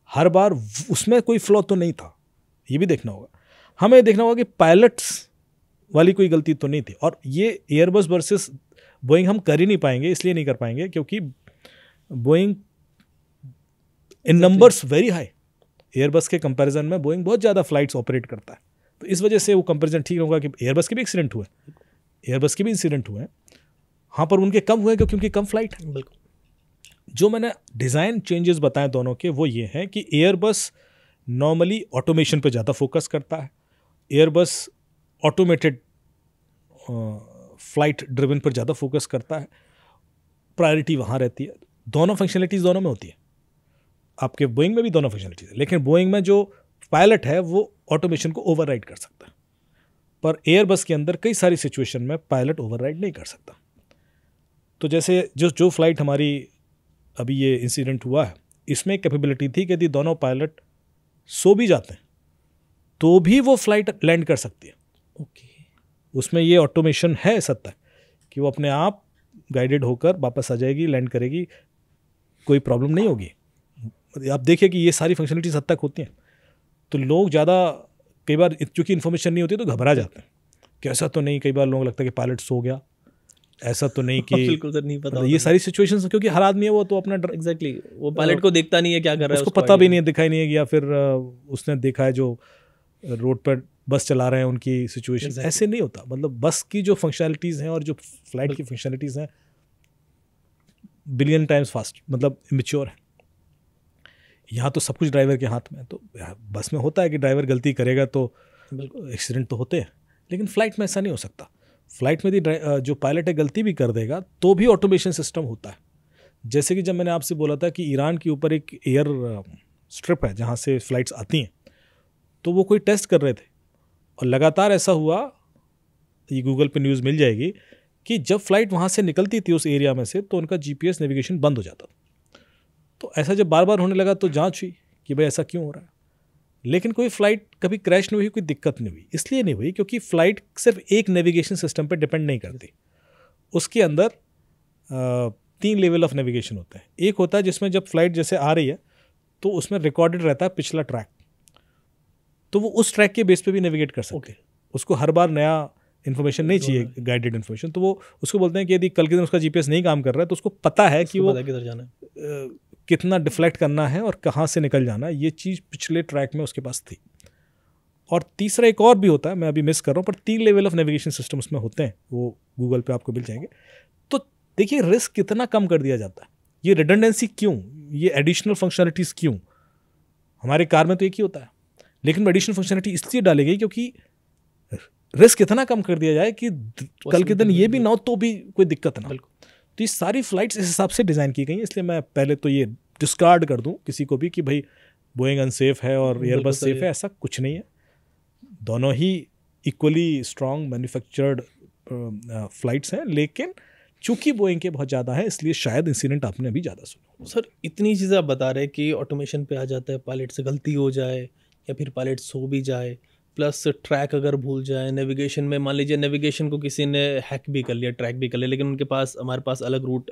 हर बार उसमें कोई फ्लॉ तो नहीं था, ये भी देखना होगा। हमें देखना होगा कि पायलट्स वाली कोई गलती तो नहीं थी। और ये एयरबस वर्सेस बोइंग हम कर ही नहीं पाएंगे, इसलिए नहीं कर पाएंगे क्योंकि बोइंग इन नंबर्स वेरी हाई, एयरबस के कंपैरिजन में बोइंग बहुत ज़्यादा फ्लाइट्स ऑपरेट करता है। तो इस वजह से वो कंपैरिजन ठीक होगा कि एयरबस के भी एक्सीडेंट हुए, एयरबस के भी इंसिडेंट हुए हैं, हाँ, पर उनके कम हुए क्योंकि उनकी कम फ्लाइट है। बिल्कुल। जो मैंने डिज़ाइन चेंजेस बताए दोनों के, वो ये हैं कि एयरबस नॉर्मली ऑटोमेशन पे ज़्यादा फोकस करता है, एयरबस ऑटोमेटेड फ्लाइट ड्रिवन पर ज़्यादा फोकस करता है, प्रायोरिटी वहाँ रहती है। दोनों फंक्शनलिटीज़ दोनों में होती है, आपके बोइंग में भी दोनों फंक्शनलिटीज़ है, लेकिन बोइंग में जो पायलट है वो ऑटोमेशन को ओवरराइड कर सकता है, पर एयरबस के अंदर कई सारी सिचुएशन में पायलट ओवरराइड नहीं कर सकता। तो जैसे जो फ्लाइट हमारी अभी ये इंसिडेंट हुआ है, इसमें कैपेबिलिटी थी कि यदि दोनों पायलट सो भी जाते हैं तो भी वो फ्लाइट लैंड कर सकती है। ओके। उसमें ये ऑटोमेशन है सत्ता कि वो अपने आप गाइडेड होकर वापस आ जाएगी, लैंड करेगी, कोई प्रॉब्लम नहीं होगी। आप देखिए कि ये सारी फंक्शनलिटीज हद तक होती हैं। तो लोग ज़्यादा कई बार चूँकि इन्फॉर्मेशन नहीं होती तो घबरा जाते हैं कि ऐसा तो नहीं, कई बार लोगों को लगता है कि पायलट सो गया, ऐसा तो नहीं कि बिल्कुल सर, नहीं पता। ये सारी सिचुएशंस, क्योंकि हर आदमी है वो तो अपना एग्जैक्टली वो पायलट को देखता नहीं है क्या कर रहा है, उसको पता भी नहीं है, दिखाई नहीं है, या फिर उसने देखा है जो रोड पर बस चला रहे हैं उनकी सिचुएशन। ऐसे नहीं होता। मतलब बस की जो फंक्शनलिटीज़ हैं और जो फ्लाइट की फंक्शनलिटीज़ हैं बिलियन टाइम्स फास्ट, मतलब इमेच्योर है। यहाँ तो सब कुछ ड्राइवर के हाथ में है। तो बस में होता है कि ड्राइवर गलती करेगा तो एक्सीडेंट तो होते हैं, लेकिन फ़्लाइट में ऐसा नहीं हो सकता। फ़्लाइट में यदि जो पायलट है गलती भी कर देगा तो भी ऑटोमेशन सिस्टम होता है। जैसे कि जब मैंने आपसे बोला था कि ईरान के ऊपर एक एयर स्ट्रिप है जहाँ से फ़्लाइट्स आती हैं, तो वो कोई टेस्ट कर रहे थे और लगातार ऐसा हुआ, ये गूगल पे न्यूज़ मिल जाएगी, कि जब फ्लाइट वहाँ से निकलती थी उस एरिया में से तो उनका जीपीएस नेविगेशन बंद हो जाता था। तो ऐसा जब बार बार होने लगा तो जांच हुई कि भाई ऐसा क्यों हो रहा है, लेकिन कोई फ़्लाइट कभी क्रैश नहीं हुई, कोई दिक्कत नहीं हुई। इसलिए नहीं हुई क्योंकि फ़्लाइट सिर्फ एक नेविगेशन सिस्टम पर डिपेंड नहीं करती। उसके अंदर 3 लेवल ऑफ नेविगेशन होते हैं। एक होता है जिसमें जब फ्लाइट जैसे आ रही है तो उसमें रिकॉर्डेड रहता है पिछला ट्रैक, तो वो उस ट्रैक के बेस पे भी नेविगेट कर सकते हैं। उसको हर बार नया इन्फॉर्मेशन नहीं चाहिए, गाइडेड इन्फॉर्मेशन। तो वो उसको बोलते हैं कि यदि कल के दिन उसका जीपीएस नहीं काम कर रहा है तो उसको पता है कि वो किधर जाना है, कितना डिफ्लेक्ट करना है और कहाँ से निकल जाना है। ये चीज़ पिछले ट्रैक में उसके पास थी। और तीसरा एक और भी होता है, मैं अभी मिस कर रहा हूँ, पर 3 लेवल ऑफ नेविगेशन सिस्टम उसमें होते हैं, वो गूगल पे आपको मिल जाएंगे। तो देखिए रिस्क कितना कम कर दिया जाता है। ये रिडंडेंसी क्यों, ये एडिशनल फंक्शनलिटीज़ क्यों? हमारे कार में तो एक ही होता है, लेकिन एडिशनल फंक्शनलिटी इसलिए डाली गई क्योंकि रिस्क इतना कम कर दिया जाए कि कल के दिन ये भी ना हो तो भी कोई दिक्कत ना। तो ये सारी फ्लाइट्स इस हिसाब से डिज़ाइन की गई हैं। इसलिए मैं पहले तो ये डिस्कार्ड कर दूं किसी को भी कि भाई बोइंग अनसेफ है और एयरबस सेफ है, ऐसा कुछ नहीं है। दोनों ही इक्वली स्ट्रॉन्ग मैन्युफैक्चर्ड फ्लाइट्स हैं, लेकिन चूंकि बोइंग के बहुत ज़्यादा है इसलिए शायद इंसिडेंट आपने अभी ज़्यादा सुना। सर इतनी चीज़ें आप बता रहे हैं कि ऑटोमेशन पे आ जाता है, पायलट से गलती हो जाए या फिर पायलट सो भी जाए, प्लस ट्रैक अगर भूल जाए, नेविगेशन में मान लीजिए नेविगेशन को किसी ने हैक भी कर लिया, ट्रैक भी कर लिया, लेकिन उनके पास हमारे पास अलग रूट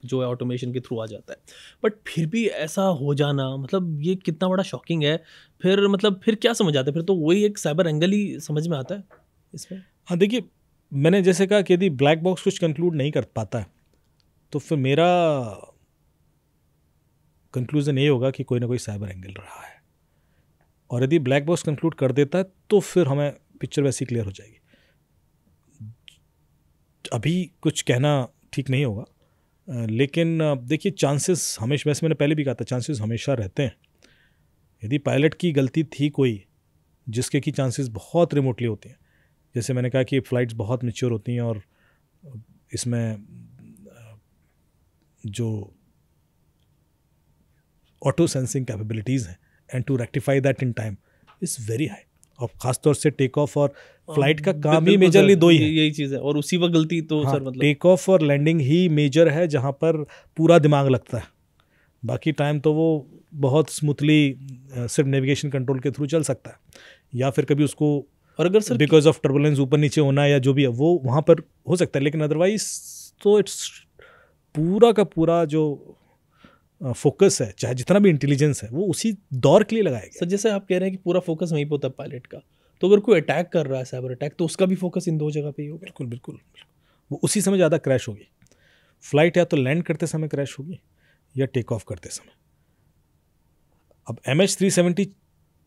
जो है ऑटोमेशन के थ्रू आ जाता है, बट फिर भी ऐसा हो जाना, मतलब ये कितना बड़ा शॉकिंग है। फिर मतलब फिर क्या समझ आता है? फिर तो वही एक साइबर एंगल ही समझ में आता है इसमें। हाँ देखिए, मैंने जैसे कहा कि यदि ब्लैक बॉक्स कुछ कंक्लूड नहीं कर पाता है तो फिर मेरा कंक्लूजन ये होगा कि कोई ना कोई साइबर एंगल रहा है, और यदि ब्लैक बॉक्स कंक्लूड कर देता है तो फिर हमें पिक्चर वैसी क्लियर हो जाएगी। अभी कुछ कहना ठीक नहीं होगा, लेकिन देखिए चांसेस हमेशा, वैसे मैंने पहले भी कहा था, चांसेस हमेशा रहते हैं। यदि पायलट की गलती थी कोई, जिसके की चांसेस बहुत रिमोटली होती हैं, जैसे मैंने कहा कि फ़्लाइट्स बहुत मैच्योर होती हैं और इसमें जो ऑटो सेंसिंग कैपेबिलिटीज़ हैं and to rectify that in time is very high. और ख़ासतौर से टेक ऑफ और फ्लाइट का काम ही बिल्कुल मेजरली सर, दो ही है। यही चीज़ है, और उसी वक्त गलती तो हाँ, सर मतलब टेक ऑफ और लैंडिंग ही मेजर है जहाँ पर पूरा दिमाग लगता है, बाकी टाइम तो वो बहुत स्मूथली सिर्फ नेविगेशन कंट्रोल के थ्रू चल सकता है, या फिर कभी उसको और अगर सर बिकॉज ऑफ टर्बुलेंस ऊपर नीचे होना या जो भी है वो वहाँ पर हो सकता है, लेकिन अदरवाइज तो इट्स पूरा का पूरा जो फोकस है, चाहे जितना भी इंटेलिजेंस है, वो उसी दौर के लिए लगाया गया। सर जैसे आप कह रहे हैं कि पूरा फोकस वहीं पे होता है पायलट का, तो अगर कोई अटैक कर रहा है, साइबर अटैक, तो उसका भी फोकस इन दो जगह पे ही होगा। बिल्कुल बिल्कुल बिल्कुल। वो उसी समय ज़्यादा क्रैश होगी। फ्लाइट या तो लैंड करते समय क्रैश होगी या टेक ऑफ करते समय। अब MH370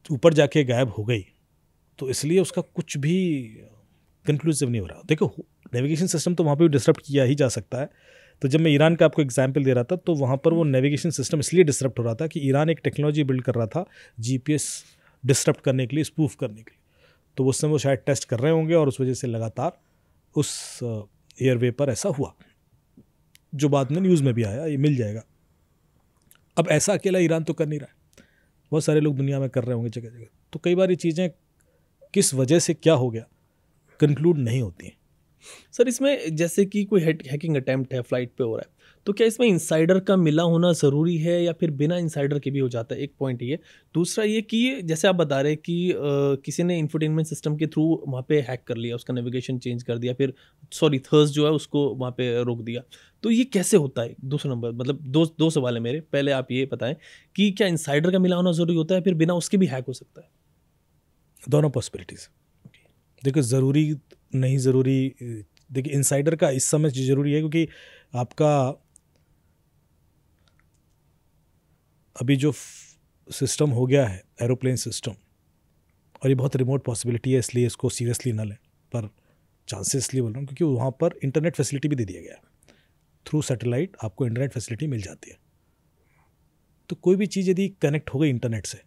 ऊपर जाके गायब हो गई तो इसलिए उसका कुछ भी कंक्लूसिव नहीं हो रहा। देखो, नेविगेशन सिस्टम तो वहाँ पे भी डिस्टर्ब किया ही जा सकता है। तो जब मैं ईरान का आपको एग्जाम्पल दे रहा था, तो वहाँ पर वो नेविगेशन सिस्टम इसलिए डिस्टर्ब हो रहा था कि ईरान एक टेक्नोलॉजी बिल्ड कर रहा था GPS डिस्टर्ब करने के लिए, स्पूफ करने के लिए। तो उस समय वो शायद टेस्ट कर रहे होंगे और उस वजह से लगातार उस एयरवे पर ऐसा हुआ, जो बाद में न्यूज़ में भी आया, ये मिल जाएगा। अब ऐसा अकेला ईरान तो कर नहीं रहा है, बहुत सारे लोग दुनिया में कर रहे होंगे जगह जगह। तो कई बार ये चीज़ें किस वजह से क्या हो गया कंक्लूड नहीं होती हैं। सर इसमें जैसे कि कोई हैकिंग अटेम्प्ट है, फ्लाइट पे हो रहा है, तो क्या इसमें इंसाइडर का मिला होना ज़रूरी है या फिर बिना इंसाइडर के भी हो जाता है? एक पॉइंट ये। दूसरा ये कि जैसे आप बता रहे हैं कि किसी ने इंफोटेनमेंट सिस्टम के थ्रू वहाँ पे हैक कर लिया, उसका नेविगेशन चेंज कर दिया, फिर थर्स जो है उसको वहाँ पे रोक दिया, तो ये कैसे होता है? दूसरा नंबर मतलब दो सवाल है मेरे। पहले आप ये बताएं कि क्या इंसाइडर का मिला होना ज़रूरी होता है, फिर बिना उसके भी हैक हो सकता है? दोनों पॉसिबिलिटीज़। देखो, ज़रूरी नहीं ज़रूरी, देखिए इनसाइडर का इस समय ज़रूरी है क्योंकि आपका अभी जो सिस्टम हो गया है एरोप्लेन सिस्टम, और ये बहुत रिमोट पॉसिबिलिटी है, इसलिए इसको सीरियसली ना लें, पर चांसेस इसलिए बोल रहा हूँ क्योंकि वहाँ पर इंटरनेट फैसिलिटी भी दे दिया गया है। थ्रू सैटेलाइट आपको इंटरनेट फैसिलिटी मिल जाती है। तो कोई भी चीज़ यदि कनेक्ट हो गई इंटरनेट से,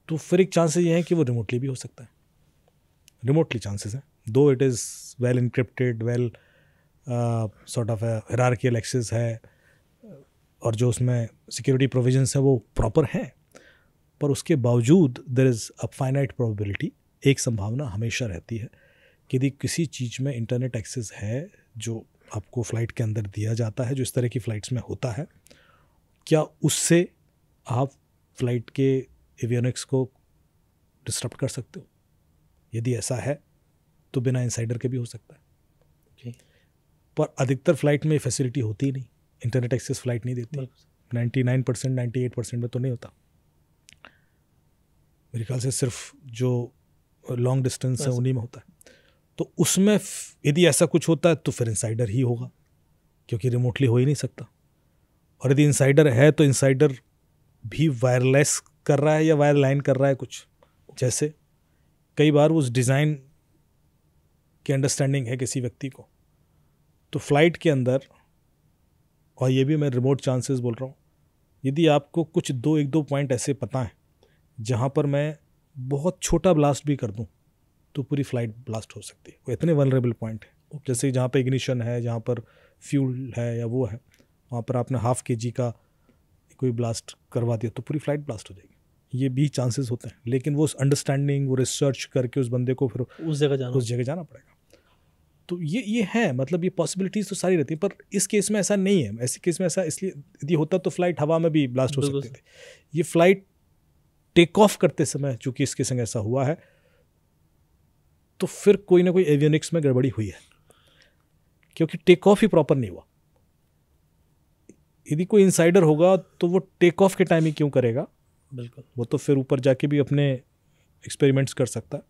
तो फिर एक चांसेस ये है कि वो रिमोटली भी हो सकता है। रिमोटली चांसेस हैं, though it is well encrypted, well sort of hierarchical access है, और जो उसमें सिक्योरिटी प्रोविजंस है वो प्रॉपर हैं, पर उसके बावजूद there is a finite probability, एक संभावना हमेशा रहती है कि यदि किसी चीज़ में इंटरनेट एक्सेस है जो आपको फ़्लाइट के अंदर दिया जाता है, जो इस तरह की फ़्लाइट्स में होता है, क्या उससे आप फ्लाइट के एवियोनिक्स को डिस्टर्ब कर सकते हो? यदि ऐसा है तो बिना इंसाइडर के भी हो सकता है। पर अधिकतर फ्लाइट में फैसिलिटी होती ही नहीं, इंटरनेट एक्सेस फ्लाइट नहीं देती। 99%, 98% में तो नहीं होता। मेरे ख्याल से सिर्फ जो लॉन्ग डिस्टेंस है उन्हीं में होता है। तो उसमें यदि ऐसा कुछ होता है तो फिर इंसाइडर ही होगा, क्योंकि रिमोटली हो ही नहीं सकता। और यदि इंसाइडर है तो इंसाइडर भी वायरलेस कर रहा है या वायर लाइन कर रहा है कुछ, जैसे कई बार उस डिज़ाइन की अंडरस्टैंडिंग है किसी व्यक्ति को, तो फ्लाइट के अंदर, और ये भी मैं रिमोट चांसेस बोल रहा हूँ, यदि आपको कुछ एक दो पॉइंट ऐसे पता है जहाँ पर मैं बहुत छोटा ब्लास्ट भी कर दूँ तो पूरी फ्लाइट ब्लास्ट हो सकती है। वो इतने वल्नरेबल पॉइंट है, जैसे जहाँ पर इग्निशन है, जहाँ पर फ्यूल है या वो है, वहाँ पर आपने 0.5 kg का कोई ब्लास्ट करवा दिया तो पूरी फ्लाइट ब्लास्ट हो जाएगी। ये भी चांसेस होते हैं, लेकिन वो अंडरस्टैंडिंग, वो रिसर्च करके उस बंदे को फिर उस जगह जाना पड़ेगा। तो ये है, मतलब ये पॉसिबिलिटीज़ तो सारी रहती है, पर इस केस में ऐसा नहीं है। ऐसे केस में ऐसा इसलिए यदि होता तो फ्लाइट हवा में भी ब्लास्ट हो सकते थे। ये फ्लाइट टेक ऑफ करते समय चूंकि इसके संग ऐसा हुआ है, तो फिर कोई ना कोई एवियोनिक्स में गड़बड़ी हुई है, क्योंकि टेक ऑफ ही प्रॉपर नहीं हुआ। यदि कोई इंसाइडर होगा तो वो टेक ऑफ के टाइम ही क्यों करेगा? बिल्कुल, वो तो फिर ऊपर जाके भी अपने एक्सपेरिमेंट्स कर सकता है।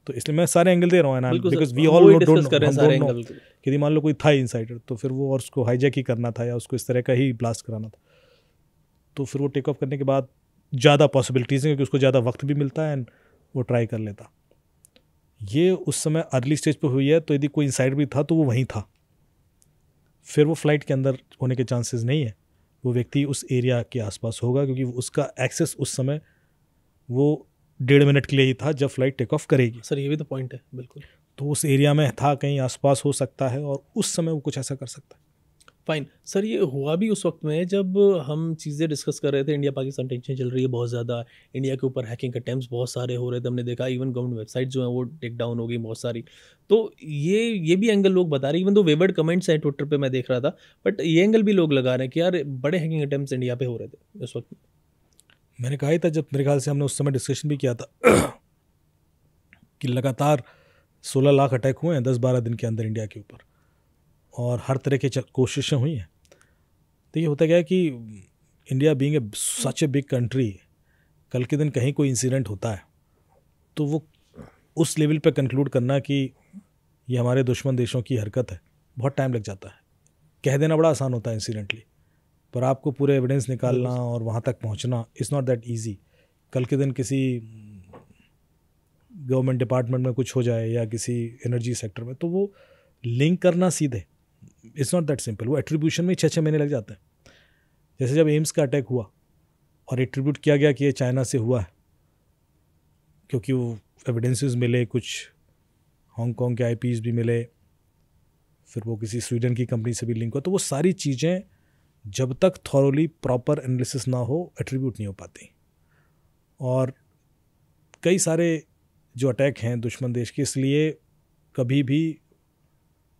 तो इसलिए मैं सारे एंगल दे रहा हूँ ना, because we all don't know. यदि मान लो कोई था इंसाइडर तो फिर वो और उसको हाईजैक ही करना था या उसको इस तरह का ही ब्लास्ट कराना था, तो फिर वो टेक ऑफ करने के बाद ज़्यादा पॉसिबिलिटीज़ हैं, क्योंकि उसको ज़्यादा वक्त भी मिलता है एंड वो ट्राई कर लेता। ये उस समय अर्ली स्टेज पे हुई है, तो यदि कोई इंसाइडर भी था तो वो वहीं था, फिर वो फ्लाइट के अंदर होने के चांसेस नहीं है। वो व्यक्ति उस एरिया के आसपास होगा, क्योंकि उसका एक्सेस उस समय वो 1.5 मिनट के लिए ही था जब फ्लाइट टेक ऑफ करेगी। सर ये भी तो पॉइंट है। बिल्कुल, तो उस एरिया में था, कहीं आसपास हो सकता है और उस समय वो कुछ ऐसा कर सकता है। फाइन सर, ये हुआ भी उस वक्त में जब हम चीज़ें डिस्कस कर रहे थे, इंडिया पाकिस्तान टेंशन चल रही है बहुत ज़्यादा, इंडिया के ऊपर हैकिंग अटेम्प्ट्स बहुत सारे हो रहे थे, हमने देखा इवन गवर्नमेंट वेबसाइट जो है वो टेक डाउन हो गई बहुत सारी। तो ये भी एंगल लोग बता रहे हैं, इवन दो वेवर्ड कमेंट्स हैं ट्विटर पे मैं देख रहा था, बट ये एंगल भी लोग लगा रहे हैं कि यार बड़े हैकिंग अटेम्प्ट्स इंडिया पे हो रहे थे उस वक्त। मैंने कहा ही था, जब मेरे ख्याल से हमने उस समय डिस्कशन भी किया था कि लगातार 16 लाख अटैक हुए हैं 10-12 दिन के अंदर इंडिया के ऊपर, और हर तरह की कोशिशें हुई हैं। तो ये होता क्या है कि India being a such a big country, कल के दिन कहीं कोई इंसिडेंट होता है तो वो उस लेवल पे कंक्लूड करना कि ये हमारे दुश्मन देशों की हरकत है, बहुत टाइम लग जाता है। कह देना बड़ा आसान होता है इंसिडेंटली, पर आपको पूरे एविडेंस निकालना और वहाँ तक पहुँचना इज़ नॉट दैट ईजी। कल के दिन किसी गवर्नमेंट डिपार्टमेंट में कुछ हो जाए या किसी एनर्जी सेक्टर में, तो वो लिंक करना सीधे इट्स नॉट दैट सिंपल। वो एट्रीब्यूशन में 6-6 महीने लग जाते हैं। जैसे जब एम्स का अटैक हुआ और एट्रीब्यूट किया गया कि ये चाइना से हुआ है, क्योंकि वो एविडेंसेस मिले, कुछ हांगकांग के आईपीज भी मिले, फिर वो किसी स्वीडन की कंपनी से भी लिंक हुआ, तो वो सारी चीज़ें जब तक थॉरोली प्रॉपर एनालिसिस ना हो एट्रीब्यूट नहीं हो पाती। और कई सारे जो अटैक हैं दुश्मन देश के, इसलिए कभी भी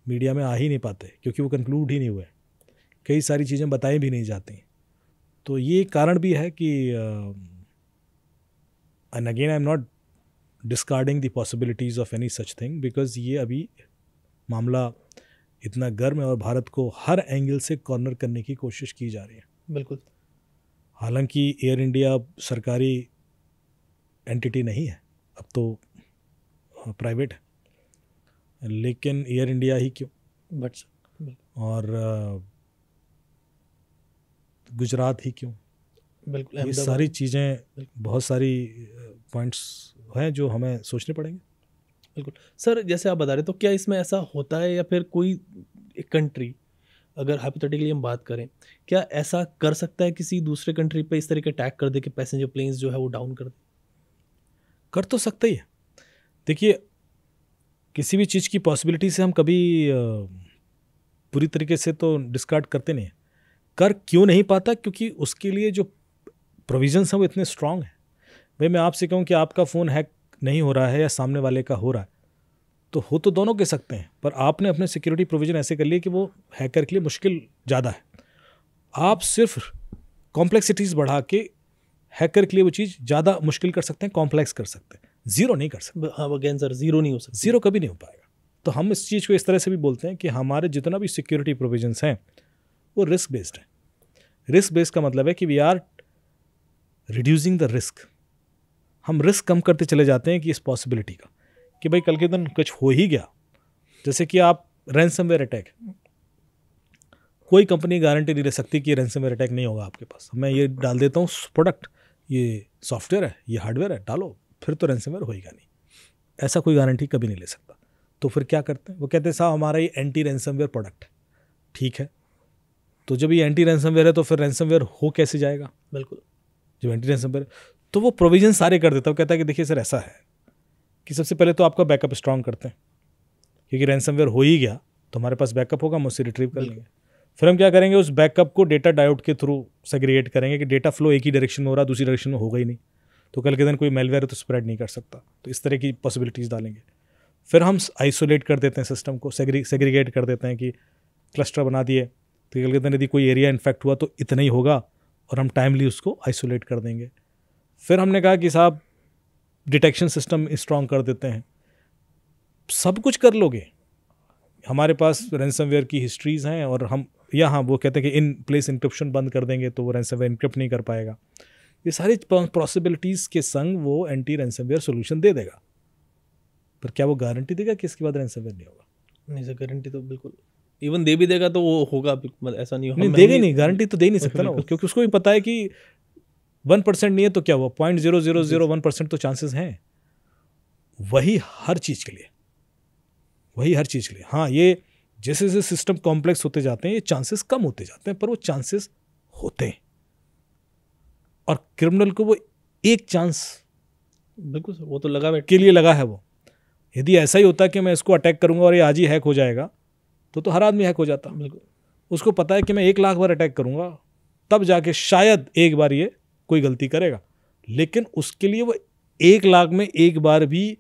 मीडिया में आ ही नहीं पाते, क्योंकि वो कंक्लूड ही नहीं हुए, कई सारी चीज़ें बताई भी नहीं जाती। तो ये कारण भी है कि and again I am not discarding the possibilities of any such thing, because ये अभी मामला इतना गर्म है और भारत को हर एंगल से कॉर्नर करने की कोशिश की जा रही है। बिल्कुल। हालांकि एयर इंडिया सरकारी एंटिटी नहीं है, अब तो प्राइवेट है, लेकिन एयर इंडिया ही क्यों, बट और गुजरात ही क्यों, बिल्कुल ये सारी चीज़ें, बहुत सारी पॉइंट्स हैं जो हमें सोचने पड़ेंगे। बिल्कुल सर, जैसे आप बता रहे, तो क्या इसमें ऐसा होता है या फिर कोई एक कंट्री, अगर हाइपोथेटिकली हम बात करें, क्या ऐसा कर सकता है किसी दूसरे कंट्री पे इस तरह के अटैक कर दे कि पैसेंजर प्लेन्स जो है वो डाउन कर दे? कर तो सकता ही है। देखिए, किसी भी चीज़ की पॉसिबिलिटी से हम कभी पूरी तरीके से तो डिस्कार्ड करते नहीं हैं। कर क्यों नहीं पाता? क्योंकि उसके लिए जो प्रोविजंस हैं वो इतने स्ट्रांग हैं। भाई मैं आपसे कहूँ कि आपका फ़ोन हैक नहीं हो रहा है या सामने वाले का हो रहा है, तो हो तो दोनों के सकते हैं, पर आपने अपने सिक्योरिटी प्रोविज़न ऐसे कर लिए कि वो हैकर के लिए मुश्किल ज़्यादा है। आप सिर्फ कॉम्प्लेक्सिटीज़ बढ़ा के हैकर के लिए वो चीज़ ज़्यादा मुश्किल कर सकते हैं, कॉम्प्लेक्स कर सकते हैं, ज़ीरो नहीं कर सकते। हाँ अगेन सर, ज़ीरो नहीं हो सकता, ज़ीरो कभी नहीं हो पाएगा। तो हम इस चीज़ को इस तरह से भी बोलते हैं कि हमारे जितना भी सिक्योरिटी प्रोविजंस हैं वो रिस्क बेस्ड है। रिस्क बेस्ड का मतलब है कि we are reducing the risk. हम रिस्क कम करते चले जाते हैं कि इस पॉसिबिलिटी का कि भाई कल के दिन कुछ हो ही गया, जैसे कि आप रैंसमवेयर अटैक, कोई कंपनी गारंटी नहीं दे सकती कि रैंसमवेयर अटैक नहीं होगा आपके पास। मैं ये डाल देता हूँ प्रोडक्ट, ये सॉफ्टवेयर है, ये हार्डवेयर है, डालो, फिर तो रैंसमवेयर होएगा नहीं, ऐसा कोई गारंटी कभी नहीं ले सकता। तो फिर क्या करते हैं, वो कहते हैं साहब हमारा ये एंटी रैंसमवेयर प्रोडक्ट है। ठीक है, तो जब ये एंटी रैंसमवेयर है तो फिर रैंसमवेयर हो कैसे जाएगा? बिल्कुल, जब एंटी रैंसमवेयर, तो वो प्रोविजन सारे कर देता है। वो कहता है कि देखिए सर ऐसा है कि सबसे पहले तो आपका बैकअप स्ट्रॉन्ग करते हैं, क्योंकि रैंसमवेयर हो ही गया तो हमारे पास बैकअप होगा, हम उससे रिट्रीव कर लेंगे। फिर हम क्या करेंगे, उस बैकअप को डेटा डायोड के थ्रू सेग्रीगेट करेंगे कि डेटा फ्लो एक ही डायरेक्शन में हो रहा, दूसरी डायरेक्शन में होगा ही नहीं, तो कल के दिन कोई मेलवेयर तो स्प्रेड नहीं कर सकता। तो इस तरह की पॉसिबिलिटीज़ डालेंगे। फिर हम आइसोलेट कर देते हैं सिस्टम को, सेग्रीगेट कर देते हैं कि क्लस्टर बना दिए, तो कल के दिन यदि कोई एरिया इन्फेक्ट हुआ तो इतना ही होगा, और हम टाइमली उसको आइसोलेट कर देंगे। फिर हमने कहा कि साहब डिटेक्शन सिस्टम स्ट्रॉन्ग कर देते हैं। सब कुछ कर लोगे, हमारे पास रैंसमवेयर की हिस्ट्रीज़ हैं, और हम हाँ वो कहते हैं कि इन प्लेस इंक्रिप्शन बंद कर देंगे तो वो रैंसमवेयर इंक्रिप्ट नहीं कर पाएगा। ये सारी पॉसिबिलिटीज़ के संग वो एंटी रैंसमवेयर सोल्यूशन दे देगा, पर क्या वो गारंटी देगा कि इसके बाद रैंसमवेयर नहीं होगा? नहीं सर, गारंटी तो बिल्कुल, इवन दे भी देगा तो वो होगा, ऐसा नहीं होगा। नहीं देगा नहीं, गारंटी तो दे ही नहीं सकता ना, क्योंकि उसको भी पता है कि 1% नहीं है तो क्या हुआ, 0.0001% तो चांसेस हैं। वही हर चीज़ के लिए, वही हर चीज़ के लिए। हाँ, ये जैसे जैसे सिस्टम कॉम्प्लेक्स होते जाते हैं ये चांसेस कम होते जाते हैं, पर वो चांसेस होते हैं, और क्रिमिनल को वो एक चांस बिल्कुल सर, वो तो लगा बैठ के लिए लगा है वो। यदि ऐसा ही होता कि मैं इसको अटैक करूंगा और ये आज ही हैक हो जाएगा तो हर आदमी हैक हो जाता। बिल्कुल। उसको पता है कि मैं 1 लाख बार अटैक करूंगा तब जाके शायद एक बार ये कोई गलती करेगा, लेकिन उसके लिए वो 1 लाख में एक बार भी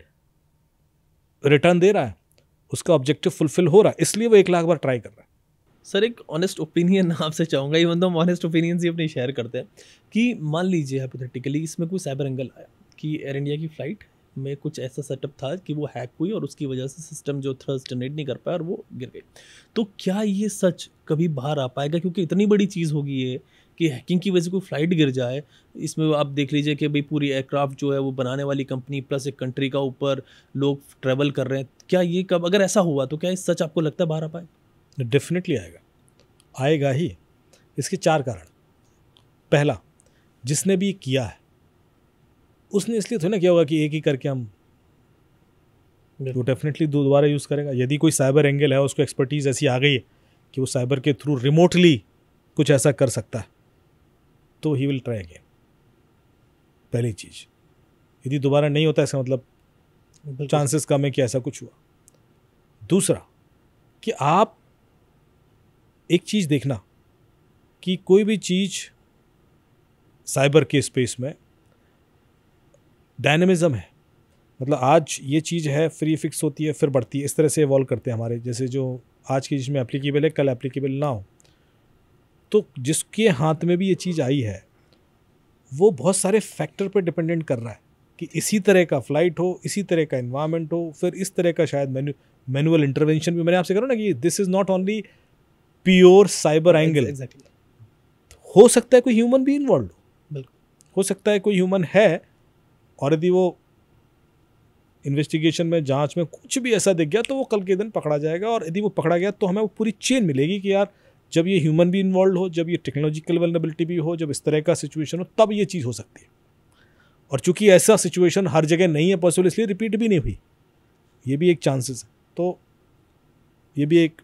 रिटर्न दे रहा है, उसका ऑब्जेक्टिव फुलफिल हो रहा है, इसलिए वो 1 लाख बार ट्राई कर रहा है। सर एक ऑनेस्ट ओपिनियन आपसे चाहूँगा, इवन तो हम ऑनेस्ट ओपिनियंस ही अपनी शेयर करते हैं, कि मान लीजिए हाइपोथेटिकली इसमें कोई साइबर एंगल आया कि एयर इंडिया की फ़्लाइट में कुछ ऐसा सेटअप था कि वो हैक हुई और उसकी वजह से सिस्टम जो थ्रस्ट जनरेट नहीं कर पाया और वो गिर गई, तो क्या ये सच कभी बाहर आ पाएगा? क्योंकि इतनी बड़ी चीज़ होगी ये कि हैकिंग की वजह से कोई फ़्लाइट गिर जाए, इसमें आप देख लीजिए कि भाई पूरी एयरक्राफ्ट जो है वो बनाने वाली कंपनी प्लस एक कंट्री का ऊपर लोग ट्रैवल कर रहे हैं, क्या ये कब अगर ऐसा हुआ तो क्या ये सच आपको लगता है बाहर आ पाएगा? डेफिनेटली आएगा ही। इसके 4 कारण। पहला, जिसने भी किया है उसने इसलिए थोड़ा ना किया होगा कि एक ही करके हम, तो डेफिनेटली दोबारा यूज़ करेगा। यदि कोई साइबर एंगल है, उसको एक्सपर्टीज़ ऐसी आ गई है कि वो साइबर के थ्रू रिमोटली कुछ ऐसा कर सकता है, तो ही विल ट्राई अगेन। पहली चीज़, यदि दोबारा नहीं होता इसका मतलब चांसेस कम है कि ऐसा कुछ हुआ। दूसरा कि आप एक चीज़ देखना कि कोई भी चीज़ साइबर के स्पेस में डायनेमिज्म है, मतलब आज ये चीज़ है फिर ये फिक्स होती है फिर बढ़ती है, इस तरह से इवॉल्व करते हैं हमारे, जैसे जो आज की जिसमें एप्लीकेबल है कल एप्लीकेबल ना हो। तो जिसके हाथ में भी ये चीज़ आई है वो बहुत सारे फैक्टर पर डिपेंडेंट कर रहा है कि इसी तरह का फ्लाइट हो, इसी तरह का इन्वायरमेंट हो, फिर इस तरह का शायद मैनुअल इंटरवेंशन भी। मैंने आपसे कहा ना कि this is not only pure cyber angle, हो सकता है कोई ह्यूमन भी इन्वॉल्व हो सकता है कोई ह्यूमन है, और यदि वो इन्वेस्टिगेशन में जांच में कुछ भी ऐसा दिख गया तो वो कल के दिन पकड़ा जाएगा, और यदि वो पकड़ा गया तो हमें वो पूरी चेन मिलेगी कि यार जब ये ह्यूमन भी इन्वॉल्व हो, जब ये टेक्नोलॉजिकल वल्नरेबिलिटी भी हो, जब इस तरह का सिचुएशन हो, तब ये चीज़ हो सकती है। और चूंकि ऐसा सिचुएशन हर जगह नहीं है पॉसिबल, इसलिए रिपीट भी नहीं हुई, ये भी एक चांसेस है। तो ये भी एक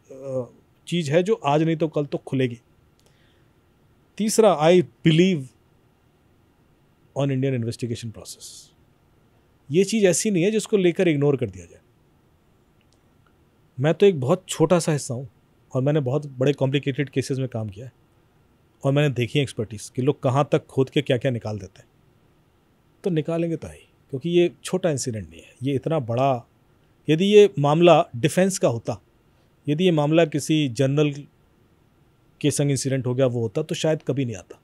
चीज़ है जो आज नहीं तो कल तो खुलेगी। तीसरा, I believe on Indian investigation process. ये चीज़ ऐसी नहीं है जिसको लेकर इग्नोर कर दिया जाए। मैं तो एक बहुत छोटा सा हिस्सा हूँ और मैंने बहुत बड़े कॉम्प्लिकेटेड केसेस में काम किया है, और मैंने देखी है एक्सपर्टीज़ कि लोग कहाँ तक खोद के क्या क्या निकाल देते हैं। तो निकालेंगे तो ही, क्योंकि ये छोटा इंसिडेंट नहीं है, ये इतना बड़ा। यदि ये मामला डिफेंस का होता, यदि ये मामला किसी जनरल के संग इंसिडेंट हो गया वो होता, तो शायद कभी नहीं आता,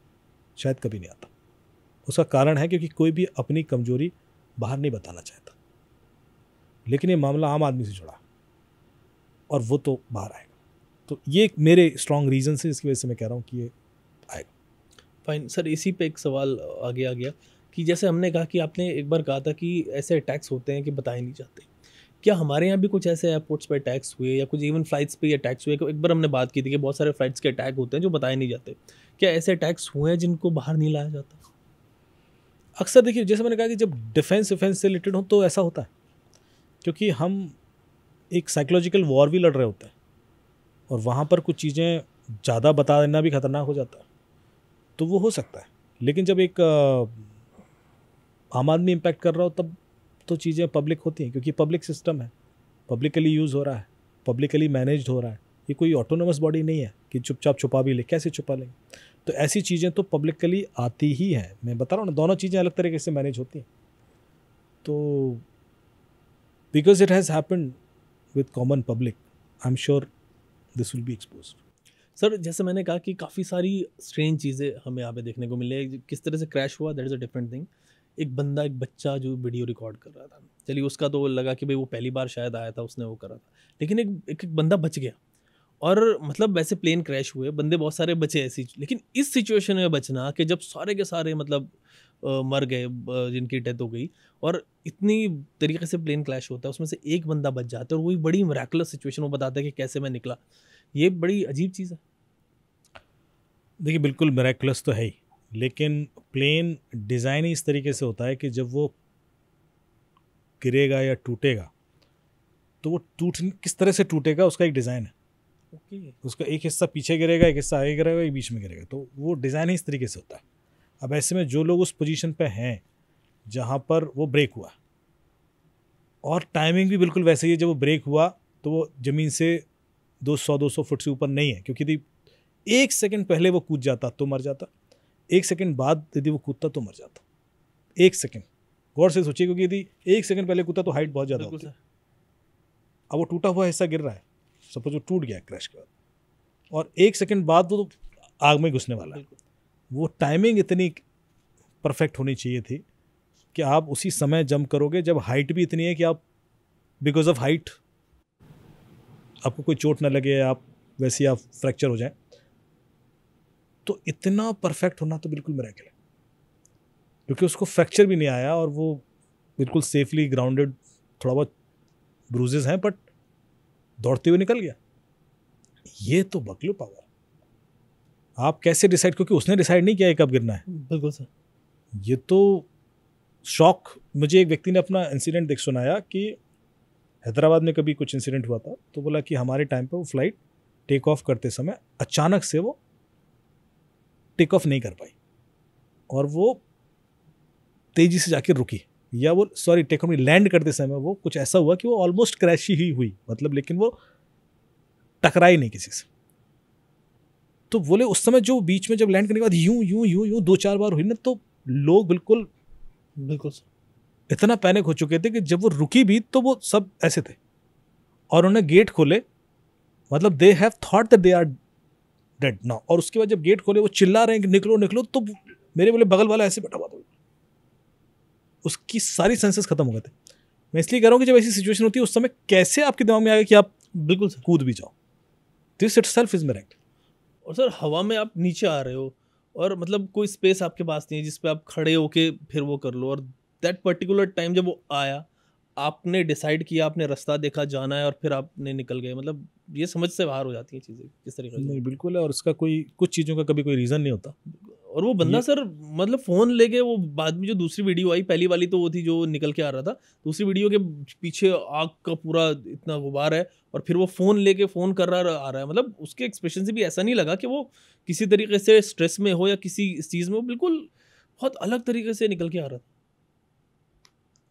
शायद कभी नहीं आता। उसका कारण है क्योंकि कोई भी अपनी कमजोरी बाहर नहीं बताना चाहता, लेकिन ये मामला आम आदमी से जुड़ा और वो तो बाहर आएगा। तो ये मेरे स्ट्रॉन्ग रीजन है, इसकी वजह से मैं कह रहा हूँ कि ये आएगा। फाइन सर, इसी पे एक सवाल आगे आ गया कि जैसे हमने कहा कि आपने एक बार कहा था कि ऐसे अटैक्स होते हैं कि बताए नहीं जाते, क्या हमारे यहाँ भी कुछ ऐसे एयरपोर्ट्स पे अटैक्स हुए या कुछ इवन फ्लाइट्स पे अटैक्स हुए? एक बार हमने बात की थी कि बहुत सारे फ्लाइट्स के अटैक होते हैं जो बताए नहीं जाते, क्या ऐसे अटैक्स हुए हैं जिनको बाहर नहीं लाया जाता? अक्सर देखिए, जैसे मैंने कहा कि जब डिफेंस से रिलेटेड हो तो ऐसा होता है, क्योंकि हम एक साइकोलॉजिकल वॉर भी लड़ रहे होते हैं, और वहाँ पर कुछ चीज़ें ज़्यादा बता देना भी खतरनाक हो जाता है, तो वो हो सकता है। लेकिन जब एक आम आदमी इम्पैक्ट कर रहा हो तब तो चीज़ें पब्लिक होती हैं, क्योंकि पब्लिक सिस्टम है, पब्लिकली यूज़ हो रहा है, पब्लिकली मैनेज्ड हो रहा है। ये कोई ऑटोनोमस बॉडी नहीं है कि चुपचाप छुपा भी ले, कैसे छुपा लेंगे? तो ऐसी चीज़ें तो पब्लिकली आती ही हैं। मैं बता रहा हूँ ना, दोनों चीज़ें अलग तरीके से मैनेज होती हैं। तो because it has happened with common public, I am sure this will be exposed. Sir जैसे मैंने कहा कि काफ़ी सारी स्ट्रेंज चीज़ें हमें यहाँ पे देखने को मिले। किस तरह से क्रैश हुआ that is a different thing. एक बच्चा जो वीडियो रिकॉर्ड कर रहा था, चलिए उसका तो लगा कि भाई वो पहली बार शायद आया था, उसने वो करा था, लेकिन एक बंदा बच गया। और मतलब वैसे प्लेन क्रैश हुए, बंदे बहुत सारे बचे ऐसी, लेकिन इस सिचुएशन में बचना कि जब सारे के सारे मतलब मर गए, जिनकी डेथ हो गई, और इतनी तरीके से प्लेन क्रैश होता है, उसमें से एक बंदा बच जाता है, और वही बड़ी मिरेकुलस सिचुएशन वो बताता है कि कैसे मैं निकला। ये बड़ी अजीब चीज़ है। देखिए, बिल्कुल मिरेकुलस तो है ही, लेकिन प्लेन डिज़ाइन ही इस तरीके से होता है कि जब वो गिरेगा या टूटेगा तो वो किस तरह से टूटेगा उसका एक डिज़ाइन है। उसका एक हिस्सा पीछे गिरेगा, एक हिस्सा आगे गिरेगा, एक बीच में गिरेगा, तो वो डिज़ाइन ही इस तरीके से होता है। अब ऐसे में जो लोग उस पोजीशन पे हैं जहाँ पर वो ब्रेक हुआ, और टाइमिंग भी बिल्कुल वैसे ही है, जब वो ब्रेक हुआ तो वो ज़मीन से 200 फुट से ऊपर नहीं है, क्योंकि 1 सेकंड पहले वो कूद जाता तो मर जाता, 1 सेकंड बाद यदि वो कूदता तो मर जाता। 1 सेकंड, गौर से सोचिए, क्योंकि यदि 1 सेकंड पहले कूदता तो हाइट बहुत ज़्यादा बिल्कुल होती है। सर। अब वो टूटा हुआ हिस्सा गिर रहा है, सपोज वो टूट गया क्रैश के बाद, और 1 सेकंड बाद वो आग में घुसने वाला है। बिल्कुल वो टाइमिंग इतनी परफेक्ट होनी चाहिए थी कि आप उसी समय जंप करोगे जब हाइट भी इतनी है कि आप बिकॉज ऑफ हाइट आपको कोई चोट ना लगे, आप वैसे ही आप फ्रैक्चर हो जाए। तो इतना परफेक्ट होना तो बिल्कुल मिरेकल है, क्योंकि उसको फ्रैक्चर भी नहीं आया और वो बिल्कुल सेफली ग्राउंडेड, थोड़ा बहुत ब्रूजेस हैं बट दौड़ते हुए निकल गया। ये तो बकलो पावर। आप कैसे डिसाइड, क्योंकि उसने डिसाइड नहीं किया है कब गिरना है। बिल्कुल सर। ये तो शॉक। मुझे एक व्यक्ति ने अपना इंसिडेंट देख सुनाया कि हैदराबाद में कभी कुछ इंसिडेंट हुआ था, तो बोला कि हमारे टाइम पे वो फ्लाइट टेक ऑफ करते समय अचानक से वो टेक ऑफ नहीं कर पाई और वो तेजी से जाके रुकी, या वो सॉरी टेक ऑफ नहीं, लैंड करते समय वो कुछ ऐसा हुआ कि वो ऑलमोस्ट क्रैश ही हुई, मतलब, लेकिन वो टकराई नहीं किसी से। तो बोले उस समय जो बीच में जब लैंड करने के बाद यूं यूं यूं यूं 2-4 बार हुई ना, तो लोग बिल्कुल सर। इतना पैनिक हो चुके थे कि जब वो रुकी भी तो वो सब ऐसे थे और उन्हें गेट खोले, मतलब they have thought that they are dead now, और उसके बाद जब गेट खोले वो चिल्ला रहे हैं कि निकलो निकलो, तो मेरे बोले बगल वाला ऐसे बैठा हुआ था, उसकी सारी सेंसेस खत्म हो गए थे। मैं इसलिए कह रहा हूँ कि जब ऐसी सिचुएशन होती है उस समय कैसे आपके दिमाग में आएगा कि आप बिल्कुल सर। कूद भी जाओ। This itself is miracle. और सर हवा में आप नीचे आ रहे हो और मतलब कोई स्पेस आपके पास नहीं है जिस पे आप खड़े होके फिर वो कर लो, और दैट पर्टिकुलर टाइम जब वो आया आपने डिसाइड किया, आपने रास्ता देखा जाना है और फिर आपने निकल गए। मतलब ये समझ से बाहर हो जाती हैं चीज़ें किस तरीके से। नहीं बिल्कुल है, और इसका कोई कुछ चीज़ों का कभी कोई रीज़न नहीं होता। और वो बंदा ये सर मतलब फ़ोन लेके, वो बाद में जो दूसरी वीडियो आई, पहली वाली तो वो थी जो निकल के आ रहा था, दूसरी वीडियो के पीछे आग का पूरा इतना गुबार है और फिर वो फ़ोन लेके फ़ोन कर रहा आ रहा है। मतलब उसके एक्सप्रेशन से भी ऐसा नहीं लगा कि वो किसी तरीके से स्ट्रेस में हो या किसी इस चीज़ में हो, बिल्कुल बहुत अलग तरीके से निकल के आ रहा था।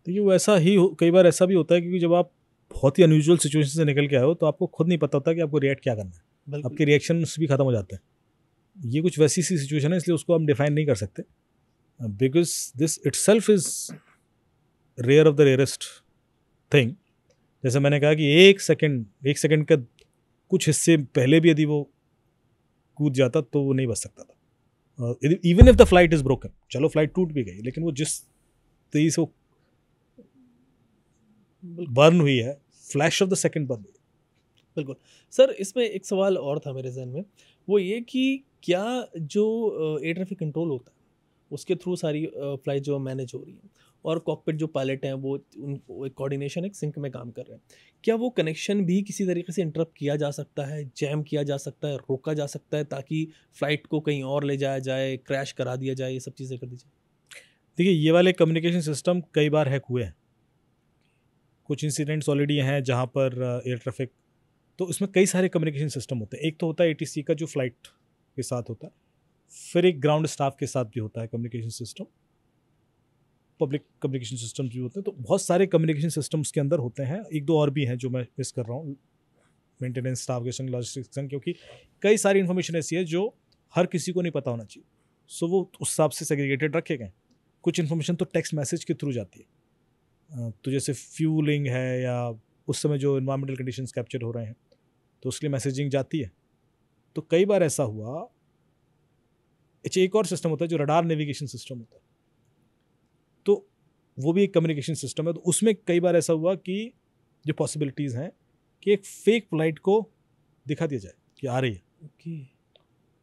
देखिए वो ऐसा ही कई बार ऐसा भी होता है, क्योंकि जब आप बहुत ही अनयूजुअल सिचुएशन से निकल के आए हो तो आपको खुद नहीं पता होता कि आपको रिएक्ट क्या करना है, बिल्कुल आपके रिएक्शंस भी खत्म हो जाते हैं। ये कुछ वैसी सी सिचुएशन है, इसलिए उसको हम डिफाइन नहीं कर सकते, because this itself is rare of the rarest thing. जैसे मैंने कहा कि एक सेकंड का कुछ हिस्से पहले भी यदि वो कूद जाता तो वो नहीं बच सकता था। Even if the flight is broken, चलो फ्लाइट टूट भी गई, लेकिन वो जिस तेजी से वो बर्न हुई है, flash of the second burn हुई। बिल्कुल सर। इसमें एक सवाल और था मेरे जहन में, वो ये कि क्या जो एयर ट्रैफिक कंट्रोल होता है उसके थ्रू सारी फ्लाइट जो मैनेज हो रही है और कॉकपिट जो पायलट हैं वो एक कोऑर्डिनेशन, एक सिंक में काम कर रहे हैं, क्या वो कनेक्शन भी किसी तरीके से इंटरप्ट किया जा सकता है, जैम किया जा सकता है, रोका जा सकता है ताकि फ्लाइट को कहीं और ले जाया जाए, क्रैश करा दिया जाए, ये सब चीज़ें कर दी जाए? देखिए ये वाले कम्युनिकेशन सिस्टम कई बार हैक हुए हैं, कुछ इंसिडेंट्स ऑलरेडी हैं जहाँ पर एयर ट्रैफिक, तो इसमें कई सारे कम्युनिकेशन सिस्टम होते हैं। एक तो होता है एटीसी का जो फ्लाइट के साथ होता है, फिर एक ग्राउंड स्टाफ के साथ भी होता है communication system, public communication system भी होते हैं। तो बहुत सारे कम्युनिकेशन सिस्टम्स के अंदर होते हैं, एक दो और भी हैं जो मैं मिस कर रहा हूँ, मेंटेनेंस स्टाफ के संग, लॉजिस्टिक्स संग, क्योंकि कई सारी इन्फॉर्मेशन ऐसी है जो हर किसी को नहीं पता होना चाहिए, सो वो उस हिसाब से सेग्रीगेटेड रखे गए। कुछ इन्फॉर्मेशन तो टेक्स्ट मैसेज के थ्रू जाती है, तो जैसे फ्यूलिंग है या उस समय जो इन्वायरमेंटल कंडीशंस कैप्चर हो रहे हैं तो उसके लिए मैसेजिंग जाती है। तो कई बार ऐसा हुआ, एक और सिस्टम होता है जो रडार नेविगेशन सिस्टम होता है, तो वो भी एक कम्युनिकेशन सिस्टम है। तो उसमें कई बार ऐसा हुआ कि जो पॉसिबिलिटीज़ हैं कि एक फेक फ्लाइट को दिखा दिया जाए कि आ रही है, ओके।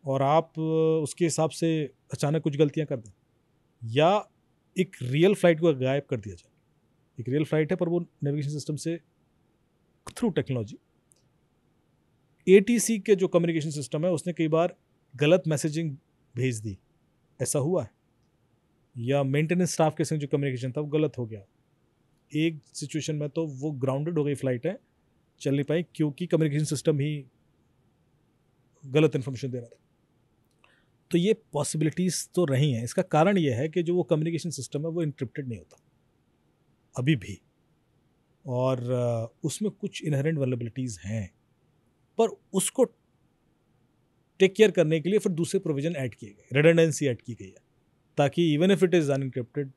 और आप उसके हिसाब से अचानक कुछ गलतियां कर दें, या एक रियल फ्लाइट को गायब कर दिया जाए। एक रियल फ्लाइट है पर वो नेविगेशन सिस्टम से थ्रू टेक्नोलॉजी, एटीसी के जो कम्युनिकेशन सिस्टम है उसने कई बार गलत मैसेजिंग भेज दी, ऐसा हुआ है। या मेंटेनेंस स्टाफ के संग जो कम्युनिकेशन था वो गलत हो गया। एक सिचुएशन में तो वो ग्राउंडेड हो गई, फ्लाइट है चल नहीं पाई क्योंकि कम्युनिकेशन सिस्टम ही गलत इन्फॉर्मेशन दे रहा था। तो ये पॉसिबिलिटीज़ तो रही हैं। इसका कारण ये है कि जो वो कम्युनिकेशन सिस्टम है वो इंक्रिप्टेड नहीं होता अभी भी, और उसमें कुछ इनहेरेंट वल्नरेबिलिटीज़ हैं, पर उसको टेक केयर करने के लिए फिर दूसरे प्रोविजन ऐड किए गए, रिडंडेंसी ऐड की गई है, ताकि even if it is unencrypted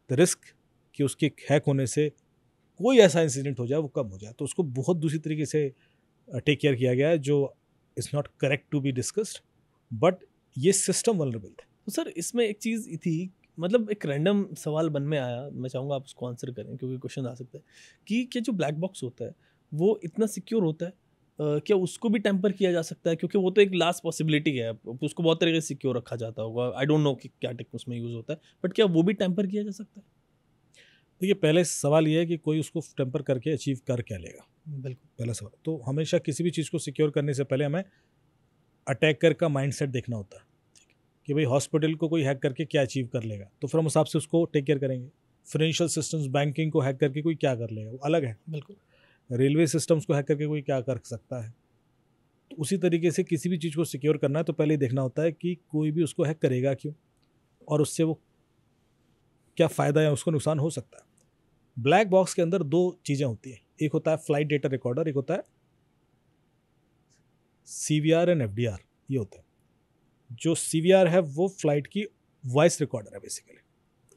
the risk कि उसके हैक होने से कोई ऐसा इंसिडेंट हो जाए वो कम हो जाए। तो उसको बहुत दूसरी तरीके से टेक केयर किया गया है, जो is not correct to be discussed, but ये सिस्टम वल्नरेबल थे। तो सर इसमें एक चीज़ थी, मतलब एक रैंडम सवाल मन में आया, मैं चाहूँगा आप उसको आंसर करें क्योंकि क्वेश्चन आ सकता है कि क्या जो ब्लैक बॉक्स होता है वो इतना सिक्योर होता है? क्या उसको भी टेम्पर किया जा सकता है? क्योंकि वो तो एक लास्ट पॉसिबिलिटी है, उसको बहुत तरीके से सिक्योर रखा जाता होगा, आई डोंट नो कि क्या टेक उसमें यूज़ होता है, बट क्या वो भी टेम्पर किया जा सकता है? देखिए, पहले सवाल ये है कि कोई उसको टेम्पर करके अचीव कर क्या लेगा। बिल्कुल। पहला सवाल तो हमेशा किसी भी चीज़ को सिक्योर करने से पहले हमें अटैकर का माइंडसेट देखना होता है कि भाई हॉस्पिटल को कोई हैक करके क्या अचीव कर लेगा, तो फिर हम उस हिसाब से उसको टेक केयर करेंगे। फाइनेंशियल सिस्टम्स, बैंकिंग को हैक करके कोई क्या कर लेगा, वो अलग है। बिल्कुल। रेलवे सिस्टम्स को हैक करके कोई क्या कर सकता है। तो उसी तरीके से किसी भी चीज़ को सिक्योर करना है तो पहले ही देखना होता है कि कोई भी उसको हैक करेगा क्यों और उससे वो क्या फ़ायदा या उसको नुकसान हो सकता है। ब्लैक बॉक्स के अंदर दो चीज़ें होती हैं, एक होता है फ्लाइट डेटा रिकॉर्डर, एक होता है CVR एंड FDR। ये होता है, जो CVR है वो फ्लाइट की वॉइस रिकॉर्डर है, basically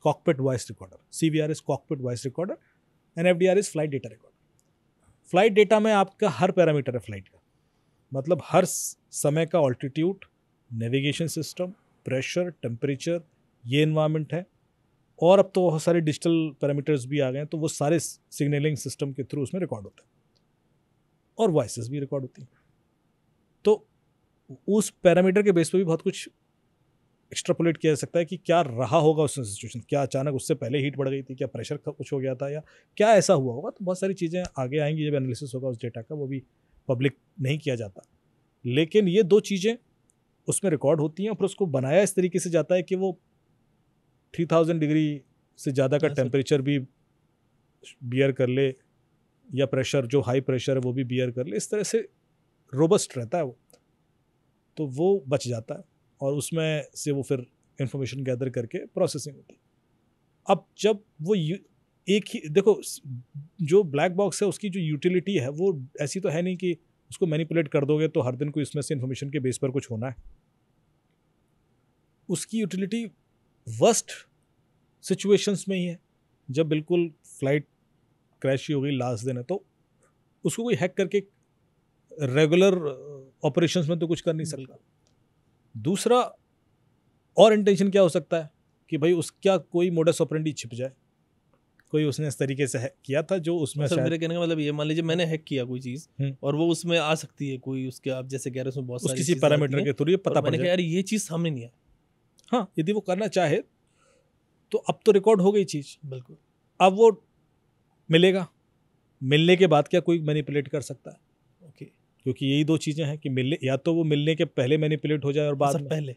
cockpit voice recorder. CVR is cockpit voice recorder and FDR is flight data recorder. Flight data में आपका हर पैरामीटर है फ्लाइट का, मतलब हर समय का altitude, navigation system, pressure, temperature, ये इन्वायरमेंट है। और अब तो बहुत सारे डिजिटल पैरामीटर्स भी आ गए हैं, तो वो सारे सिग्नलिंग सिस्टम के थ्रू उसमें रिकॉर्ड होता है और वॉइसेस भी रिकॉर्ड होती हैं। तो उस पैरामीटर के बेस पे भी बहुत कुछ एक्स्ट्रापोलेट किया जा सकता है कि क्या रहा होगा उस सिचुएशन, क्या अचानक उससे पहले हीट बढ़ गई थी, क्या प्रेशर कुछ हो गया था, या क्या ऐसा हुआ होगा। तो बहुत सारी चीज़ें आगे आएंगी जब एनालिसिस होगा उस डेटा का, वो भी पब्लिक नहीं किया जाता। लेकिन ये दो चीज़ें उसमें रिकॉर्ड होती हैं और फिर उसको बनाया इस तरीके से जाता है कि वो 3000 डिग्री से ज़्यादा का टेम्परेचर भी बियर कर ले, या प्रेशर जो हाई प्रेशर है वो भी बियर कर ले। इस तरह से रोबस्ट रहता है वो, तो वो बच जाता है और उसमें से वो फिर इंफॉर्मेशन गैदर करके प्रोसेसिंग होती है। अब जब वो एक ही देखो, जो ब्लैक बॉक्स है उसकी जो यूटिलिटी है वो ऐसी तो है नहीं कि उसको मैनिपुलेट कर दोगे तो हर दिन को इसमें से इंफॉर्मेशन के बेस पर कुछ होना है। उसकी यूटिलिटी वर्स्ट सिचुएशंस में ही है, जब बिल्कुल फ्लाइट क्रैश ही हो गई, लास्ट दिन है, तो उसको कोई हैक करके रेगुलर ऑपरेशंस में तो कुछ कर नहीं सकता। दूसरा और इंटेंशन क्या हो सकता है कि भाई उसका कोई मोडस ऑपरेंडी छिप जाए, कोई उसने इस तरीके से हैक किया था जो उसमें सर मेरे कहने का मतलब ये, मान लीजिए मैंने हैक किया कोई चीज़ और वो उसमें आ सकती है, कोई उसके आप जैसे कह रहे हैं उसमें बहुत सारी किसी पैरामीटर के थ्रू ये पता पड़ जाए, यार ये चीज़ सामने नहीं है। हाँ, यदि वो करना चाहे तो अब तो रिकॉर्ड हो गई चीज़, बिल्कुल। अब वो मिलेगा, मिलने के बाद क्या कोई मैनिपुलेट कर सकता है? ओके। क्योंकि यही दो चीज़ें हैं कि मिलने, या तो वो मिलने के पहले मैनिपुलेट हो जाए और बाद में पहले,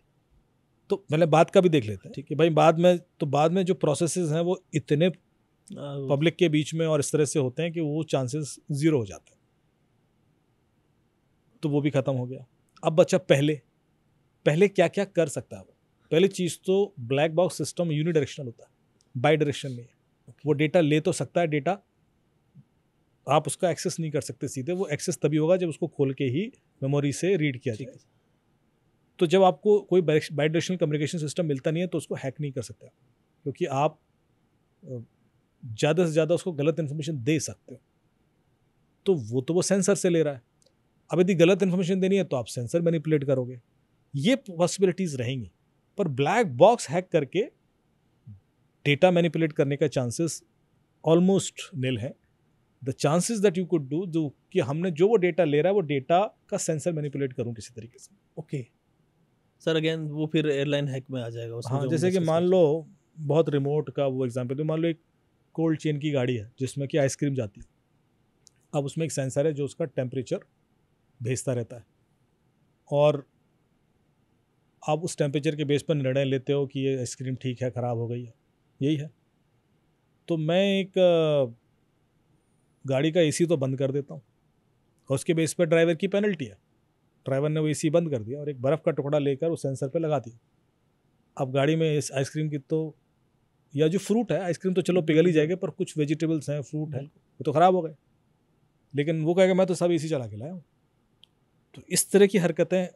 तो पहले बाद का भी देख लेते हैं, ठीक है भाई। बाद में जो प्रोसेसेस हैं वो इतने पब्लिक के बीच में और इस तरह से होते हैं कि वो चांसेस ज़ीरो हो जाते हैं, तो वो भी ख़त्म हो गया। अब बच्चा पहले क्या क्या कर सकता है वो। पहली चीज़ तो ब्लैक बॉक्स सिस्टम यूनिडायरेक्शनल होता है, बाई डायरेक्शन में है। वो डेटा ले तो सकता है, डेटा आप उसका एक्सेस नहीं कर सकते सीधे, वो एक्सेस तभी होगा जब उसको खोल के ही मेमोरी से रीड किया जाए। तो जब आपको कोई बाई डायरेक्शनल कम्युनिकेशन सिस्टम मिलता नहीं है तो उसको हैक नहीं कर सकते, क्योंकि आप ज़्यादा से ज़्यादा उसको गलत इन्फॉर्मेशन दे सकते हो। तो वो सेंसर से ले रहा है। अब यदि गलत इन्फॉर्मेशन देनी है तो आप सेंसर मैनिपुलेट करोगे, ये पॉसिबिलिटीज़ रहेंगी। पर ब्लैक बॉक्स हैक करके डेटा मैनिपुलेट करने का चांसेस ऑलमोस्ट निल है। The chances that you could do, जो कि हमने जो वो डेटा ले रहा है वो डेटा का सेंसर मैनिपुलेट करूं किसी तरीके से। ओके सर, अगेन वो फिर एयरलाइन हैक में आ जाएगा उसमें। हाँ, जैसे कि मान लो बहुत रिमोट का वो एग्जांपल, तो मान लो एक कोल्ड चेन की गाड़ी है जिसमें कि आइसक्रीम जाती है। अब उसमें एक सेंसर है जो उसका टेम्परेचर भेजता रहता है, और आप उस टेम्परेचर के बेस पर निर्णय लेते हो कि ये आइसक्रीम ठीक है, ख़राब हो गई है, यही है। तो मैं एक गाड़ी का एसी तो बंद कर देता हूँ और उसके बेस पर ड्राइवर की पेनल्टी है। ड्राइवर ने वो एसी बंद कर दिया और एक बर्फ़ का टुकड़ा लेकर उस सेंसर पे लगा दिया। अब गाड़ी में इस आइसक्रीम की तो, या जो फ्रूट है, आइसक्रीम तो चलो पिघल ही जाएगा, पर कुछ वेजिटेबल्स हैं, फ्रूट है, वो तो ख़राब हो गए। लेकिन वो कहेगा मैं तो सब एसी चला के लाया हूँ। तो इस तरह की हरकतें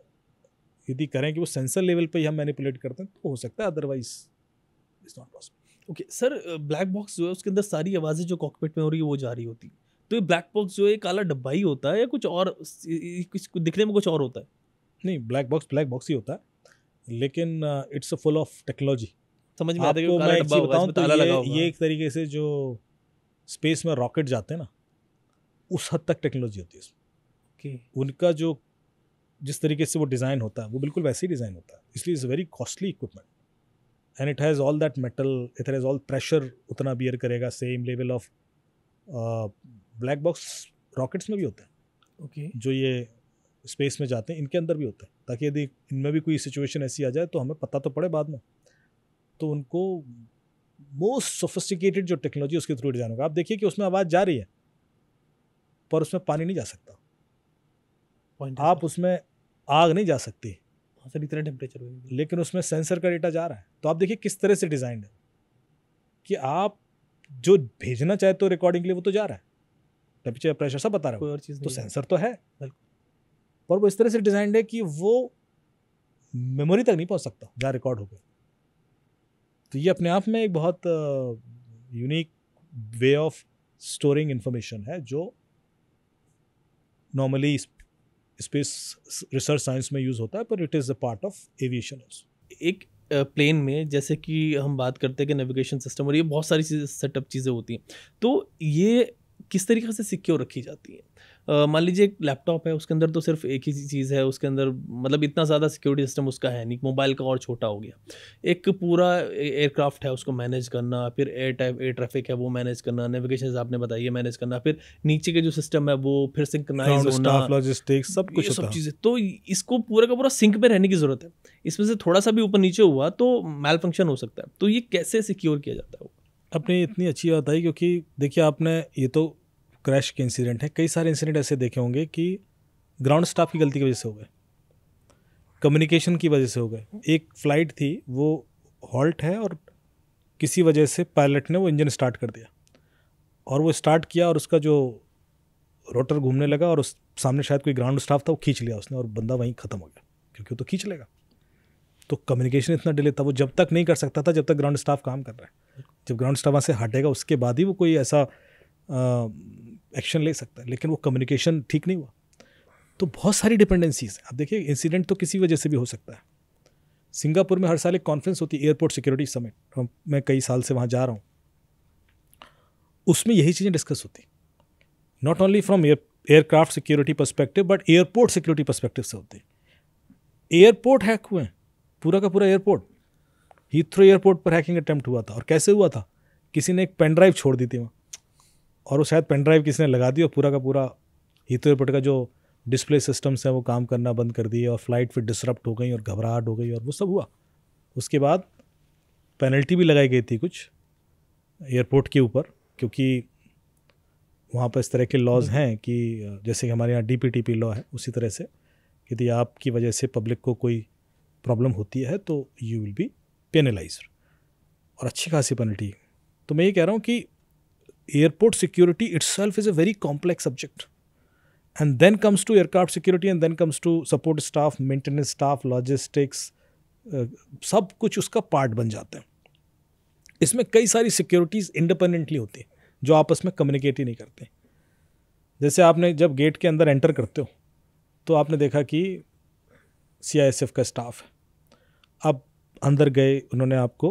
यदि करें कि वो सेंसर लेवल पे ही हम मैनिपुलेट करते हैं तो हो सकता है, otherwise it's not possible. Okay sir, black box जो है उसके अंदर सारी आवाज़ें जो कॉकपिट में हो रही है वो जा रही होती है, तो ये ब्लैक बॉक्स जो है काला डब्बा ही होता है या कुछ और, कुछ दिखने में कुछ और होता है? नहीं, ब्लैक बॉक्स ही होता है, लेकिन it's a full of technology. समझ में आता है कि आपको काला मैं एक डब्बा चीज़ होगा, बताऊं इसमें तो ताला लगा होगा। ये एक तरीके से जो स्पेस में रॉकेट जाते हैं ना, उस हद तक टेक्नोलॉजी होती है इसमें। ओके, उनका जो जिस तरीके से वो डिज़ाइन होता है वो बिल्कुल वैसे ही डिज़ाइन होता है, इसलिए is very costly equipment and it has all that metal, it has all pressure उतना बियर करेगा, same level of black box rockets में भी होता है ओके, जो ये स्पेस में जाते हैं, इनके अंदर भी होता है, ताकि यदि इनमें भी कोई सिचुएशन ऐसी आ जाए तो हमें पता तो पड़े बाद में। तो उनको मोस्ट सोफिस्टिकेटेड जो टेक्नोलॉजी उसके थ्रू डिजाइन होगा। आप देखिए कि उसमें आवाज़ जा रही है पर उसमें पानी नहीं जा सकता, पॉइंट आप उसमें आग नहीं जा सकती, सर इतना टेम्परेचर होगा। लेकिन उसमें सेंसर का डेटा जा रहा है। तो आप देखिए किस तरह से डिज़ाइंड है कि आप जो भेजना चाहते हो रिकॉर्डिंग के लिए वो तो जा रहा है, टेम्परेचर प्रेशर सब बता रहा कोई है, और चीज़ तो नहीं है। सेंसर तो है, बिल्कुल। पर वो इस तरह से डिज़ाइंड है कि वो मेमोरी तक नहीं पहुंच सकता जहाँ रिकॉर्ड हो गया। तो ये अपने आप में एक बहुत unique way of storing information है जो नॉर्मली स्पेस रिसर्च साइंस में यूज़ होता है, पर it is a part of aviation also. एक प्लेन में जैसे कि हम बात करते हैं कि नेविगेशन सिस्टम और ये बहुत सारी सेटअप चीज़ें होती हैं, तो ये किस तरीके से सिक्योर रखी जाती है? मान लीजिए एक लैपटॉप है, उसके अंदर तो सिर्फ एक ही चीज़ है, उसके अंदर मतलब इतना ज़्यादा सिक्योरिटी सिस्टम उसका है नहीं, मोबाइल का और छोटा हो गया। एक पूरा एयरक्राफ्ट है, उसको मैनेज करना, फिर एयर ट्रैफिक है वो मैनेज करना, नेविगेशन आपने बताई है मैनेज करना, फिर नीचे के जो सिस्टम है वो फिर सिंक्रोनाइज ग्राउंड होना, स्टाफ, लॉजिस्टिक्स, सब कुछ ये सब होता है। चीज़ें, तो इसको पूरा का पूरा सिंक पे रहने की ज़रूरत है। इसमें से थोड़ा सा भी ऊपर नीचे हुआ तो मैल फंक्शन हो सकता है, तो ये कैसे सिक्योर किया जाता है? अपनी इतनी अच्छी बात आई, क्योंकि देखिए आपने ये तो क्रैश के इंसिडेंट है, कई सारे इंसिडेंट ऐसे देखे होंगे कि ग्राउंड स्टाफ की गलती की वजह से हो गए, कम्युनिकेशन की वजह से हो गए। एक फ़्लाइट थी, वो हॉल्ट है और किसी वजह से पायलट ने वो इंजन स्टार्ट कर दिया और वो स्टार्ट किया और उसका जो रोटर घूमने लगा और उस सामने शायद कोई ग्राउंड स्टाफ था, वो खींच लिया उसने और बंदा वहीं ख़त्म हो गया, क्योंकि वो तो खींच लेगा। तो कम्युनिकेशन इतना डिले था, वो जब तक नहीं कर सकता था जब तक ग्राउंड स्टाफ काम कर रहा है। जब ग्राउंड स्टाफ वहाँ से हटेगा उसके बाद ही वो कोई ऐसा एक्शन ले सकता है, लेकिन वो कम्युनिकेशन ठीक नहीं हुआ। तो बहुत सारी डिपेंडेंसीज हैं। अब देखिए इंसिडेंट तो किसी वजह से भी हो सकता है। सिंगापुर में हर साल एक कॉन्फ्रेंस होती है, एयरपोर्ट सिक्योरिटी समिट, मैं कई साल से वहाँ जा रहा हूँ, उसमें यही चीज़ें डिस्कस होती, not only from aircraft security perspective but airport security perspective से होती। एयरपोर्ट हैक हुए हैं, पूरा का पूरा एयरपोर्ट, हीथ्रो एयरपोर्ट पर हैकिंग अटेम्प्ट हुआ था। और कैसे हुआ था? किसी ने एक पेन ड्राइव छोड़ दी थी वहाँ, और वो शायद पेन ड्राइव किसी ने लगा दी और पूरा का पूरा हीथ्रो एयरपोर्ट का जो डिस्प्ले सिस्टम्स है वो काम करना बंद कर दिए और फ्लाइट फिर डिसरप्ट हो गई और घबराहट हो गई और वो सब हुआ। उसके बाद पेनल्टी भी लगाई गई थी कुछ एयरपोर्ट के ऊपर, क्योंकि वहाँ पर इस तरह के लॉज हैं कि जैसे कि हमारे यहाँ DPTP लॉ है, उसी तरह से यदि आपकी वजह से पब्लिक को कोई प्रॉब्लम होती है तो यू विल बी पेनलाइज्ड, और अच्छी खासी पेनल्टी। तो मैं ये कह रहा हूँ कि airport security itself is a very complex subject, and then comes to aircraft security and then comes to support staff, maintenance staff, logistics, सब कुछ उसका पार्ट बन जाता है। इसमें कई सारी सिक्योरिटीज़ इंडिपेंडेंटली होती हैं जो आपस में कम्युनिकेट ही नहीं करते। जैसे आपने जब गेट के अंदर एंटर करते हो तो आपने देखा कि CISF का स्टाफ है, अब अंदर गए, उन्होंने आपको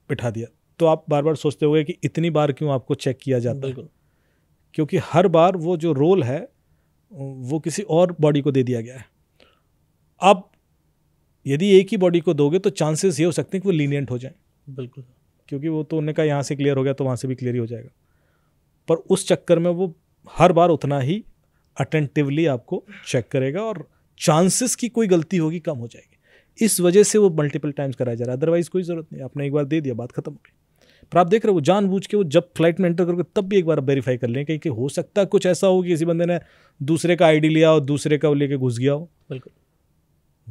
बिठा दिया, तो आप बार बार सोचते होगे कि इतनी बार क्यों आपको चेक किया जाता है, क्योंकि हर बार वो जो रोल है वो किसी और बॉडी को दे दिया गया है। अब यदि एक ही बॉडी को दोगे तो चांसेस ये हो सकते हैं कि वो लीनियंट हो जाएं, बिल्कुल, क्योंकि वो तो उन्होंने कहा यहाँ से क्लियर हो गया तो वहाँ से भी क्लियर ही हो जाएगा, पर उस चक्कर में वो हर बार उतना ही अटेंटिवली आपको चेक करेगा और चांसेस की कोई गलती होगी कम हो जाएगी। इस वजह से वो मल्टीपल टाइम्स कराया जा रहा है, अदरवाइज कोई ज़रूरत नहीं, आपने एक बार दे दिया, बात खत्म हो गई। पर आप देख रहे हो जानबूझ के वो जब फ्लाइट में एंटर करोगे तब भी एक बार वेरीफाई कर लें, क्योंकि हो सकता है कुछ ऐसा हो कि किसी बंदे ने दूसरे का ID लिया और दूसरे का वो लेके घुस गया हो। बिल्कुल,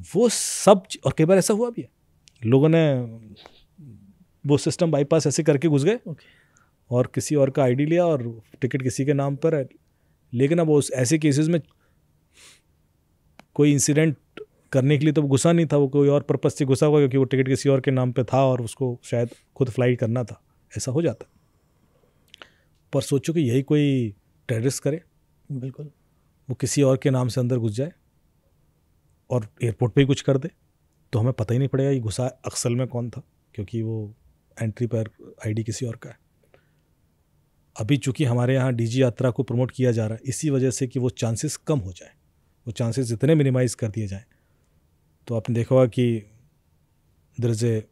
वो सब, और कई बार ऐसा हुआ भी है, लोगों ने वो सिस्टम बाईपास ऐसे करके घुस गए और किसी और का ID लिया और टिकट किसी के नाम पर है। लेकिन अब उस ऐसे केसेस में कोई इंसिडेंट करने के लिए तो वो घुसा नहीं था, वो कोई और पर्पज से घुसा हुआ क्योंकि वो टिकट किसी और के नाम पे था और उसको शायद खुद फ्लाइट करना था, ऐसा हो जाता। पर सोचो कि यही कोई टेररिस्ट करे, बिल्कुल, वो किसी और के नाम से अंदर घुस जाए और एयरपोर्ट पे ही कुछ कर दे, तो हमें पता ही नहीं पड़ेगा ये घुसा असल में कौन था, क्योंकि वो एंट्री पर आईडी किसी और का है। अभी चूंकि हमारे यहाँ डीजी यात्रा को प्रमोट किया जा रहा है इसी वजह से कि वो चांसेस कम हो जाए, वो चांसेस इतने मिनिमाइज कर दिए जाएं, तो आपने देखा होगा कि there is a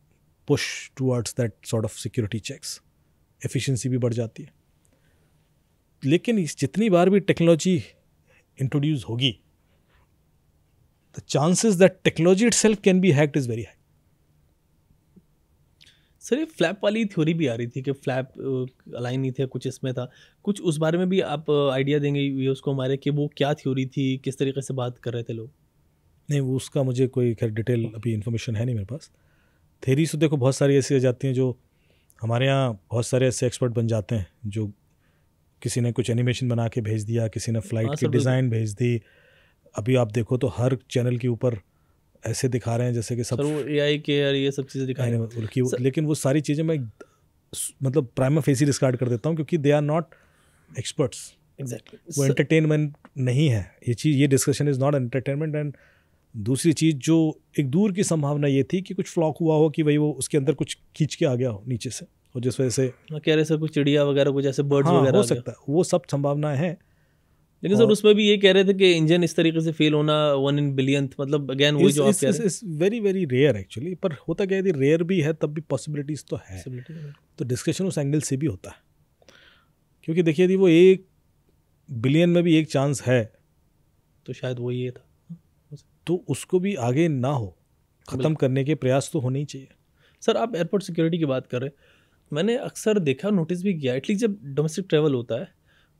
push towards that sort of security checks, efficiency भी बढ़ जाती है। लेकिन जितनी बार भी टेक्नोलॉजी इंट्रोड्यूस होगी, the chances that technology itself can be hacked is very high. Sir ये फ्लैप वाली थ्योरी भी आ रही थी कि फ्लैप अलाइन नहीं थे, कुछ इसमें था, कुछ उस बारे में भी आप आइडिया देंगे व्यूअर्स को हमारे कि वो क्या थ्योरी थी, किस तरीके से बात कर रहे थे लोग? नहीं, वो उसका मुझे कोई खैर डिटेल अभी इन्फॉर्मेशन है नहीं मेरे पास। थेरीज तो देखो बहुत सारी ऐसी आ जाती हैं, जो हमारे यहाँ बहुत सारे ऐसे एक्सपर्ट बन जाते हैं, जो किसी ने कुछ एनिमेशन बना के भेज दिया, किसी ने फ्लाइट की डिज़ाइन भेज दी। अभी आप देखो तो हर चैनल के ऊपर ऐसे दिखा रहे हैं जैसे कि सब वो AI के और ये सब चीज़ें दिखा रहे हैं। लेकिन वो सारी चीज़ें मैं मतलब प्राइमा फेसी डिस्कार्ड कर देता हूँ, क्योंकि they are not experts. Exactly, वो एंटरटेनमेंट नहीं है ये चीज़, ये discussion is not entertainment. And दूसरी चीज़ जो एक दूर की संभावना ये थी कि कुछ फ्लॉक हुआ हो, कि भाई वो उसके अंदर कुछ खींच के आ गया हो नीचे से, और जिस वजह से कह रहे सर कुछ चिड़िया वगैरह कुछ ऐसे बर्ड्स वगैरह हो सकता है, वो सब संभावनाएं हैं। लेकिन सर उसमें भी ये कह रहे थे कि इंजन इस तरीके से फेल होना 1 in billion, मतलब अगेन वही जो आप कह रहे हैं, वेरी वेरी रेयर एक्चुअली। पर होता क्या है, यदि रेयर भी है तब भी पॉसिबिलिटीज तो है, तो डिस्कशन उस एंगल से भी होता है। क्योंकि देखिए यदि वो 1 बिलियन में भी एक चांस है, तो शायद वो ये था, तो उसको भी आगे ना हो, ख़त्म करने के प्रयास तो होने ही चाहिए। सर आप एयरपोर्ट सिक्योरिटी की बात कर रहे हैं, मैंने अक्सर देखा, नोटिस भी किया, एटलीस्ट जब डोमेस्टिक ट्रैवल होता है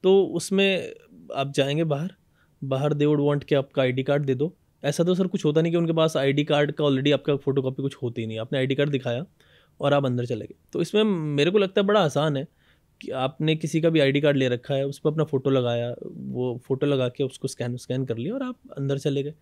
तो उसमें आप जाएंगे बाहर दे वुड वांट कि आपका आईडी कार्ड दे दो। ऐसा तो सर कुछ होता नहीं कि उनके पास आईडी कार्ड का ऑलरेडी आपका फोटोकॉपी कुछ होती ही नहीं, आपने आईडी कार्ड दिखाया और आप अंदर चले गए। तो इसमें मेरे को लगता है बड़ा आसान है कि आपने किसी का भी आईडी कार्ड ले रखा है, उस पर अपना फ़ोटो लगाया, वो फ़ोटो लगा के उसको स्कैन कर लिया और आप अंदर चले गए।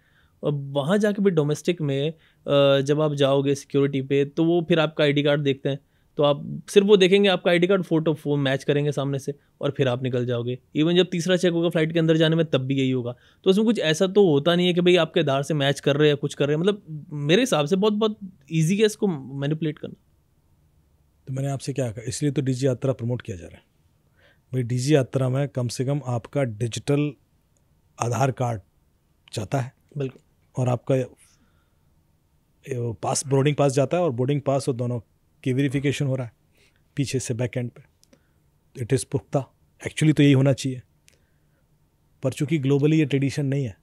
और वहाँ जाके भी डोमेस्टिक में जब आप जाओगे सिक्योरिटी पे, तो वो फिर आपका आईडी कार्ड देखते हैं, तो आप सिर्फ वो देखेंगे आपका आईडी कार्ड, फोटो मैच करेंगे सामने से और फिर आप निकल जाओगे। इवन जब तीसरा चेक होगा फ्लाइट के अंदर जाने में, तब भी यही होगा। तो उसमें कुछ ऐसा तो होता नहीं है कि भाई आपके आधार से मैच कर रहे हैं या कुछ कर रहे हैं। मतलब मेरे हिसाब से बहुत बहुत ईजी है इसको मैनिपुलेट करना। तो मैंने आपसे क्या कहा, इसलिए तो डीजी यात्रा प्रमोट किया जा रहा है भाई। डीजी यात्रा में कम से कम आपका डिजिटल आधार कार्ड जाता है, बिल्कुल, और आपका पास बोर्डिंग पास जाता है, और बोर्डिंग पास और दोनों की वेरिफिकेशन हो रहा है पीछे से बैक एंड पे। इट इज़ पुख्ता, एक्चुअली तो यही होना चाहिए, पर चूंकि ग्लोबली ये ट्रेडिशन नहीं है,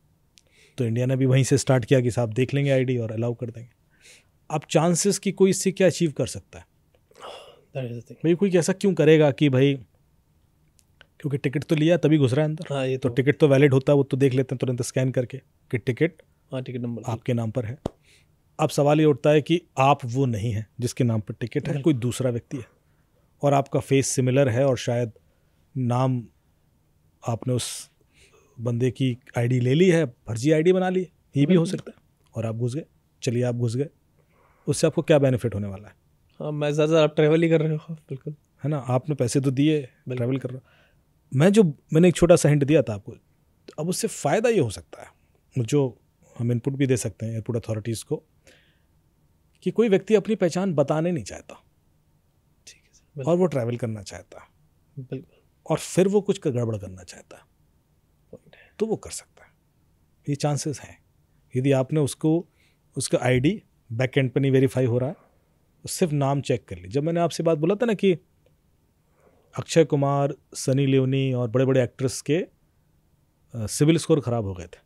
तो इंडिया ने भी वहीं से स्टार्ट किया कि साहब देख लेंगे आईडी और अलाउ कर देंगे। अब चांसेस कि कोई इससे क्या अचीव कर सकता है भाई, कोई ऐसा क्यों करेगा कि भाई क्योंकि टिकट तो लिया तभी घुस रहा है अंदर। हाँ, ये तो टिकट तो वैलिड होता है, वो तो देख लेते हैं तुरंत स्कैन करके कि टिकट नंबर आपके नाम पर है। अब सवाल ये उठता है कि आप वो नहीं हैं जिसके नाम पर टिकट है, कोई दूसरा व्यक्ति है और आपका फेस सिमिलर है, और शायद नाम आपने उस बंदे की आईडी ले ली है, फर्जी आईडी बना ली, ये भी हो सकता है, और आप घुस गए। चलिए आप घुस गए, उससे आपको क्या बेनिफिट होने वाला है? हाँ, मैं ज़्यादा आप ट्रैवल ही कर रहे हो, बिल्कुल है ना, आपने पैसे तो दिए, ट्रैवल कर रहा हूँ। मैंने एक छोटा सा हिंट दिया था आपको, तो अब उससे फ़ायदा ये हो सकता है, जो हम इनपुट भी दे सकते हैं एयरपोर्ट अथॉरिटीज़ को, कि कोई व्यक्ति अपनी पहचान बताने नहीं चाहता, ठीक है, और वो ट्रैवल करना चाहता है, बिल्कुल, और फिर वो कुछ गड़बड़ करना चाहता है, तो वो कर सकता है। ये चांसेस हैं, यदि आपने उसका आईडी बैक एंड पर नहीं वेरीफाई हो रहा है, तो सिर्फ नाम चेक कर ली। जब मैंने आपसे बात बोला था ना कि अक्षय कुमार, सनी लियोनी और बड़े बड़े एक्ट्रेस के सिविल स्कोर ख़राब हो गए थे,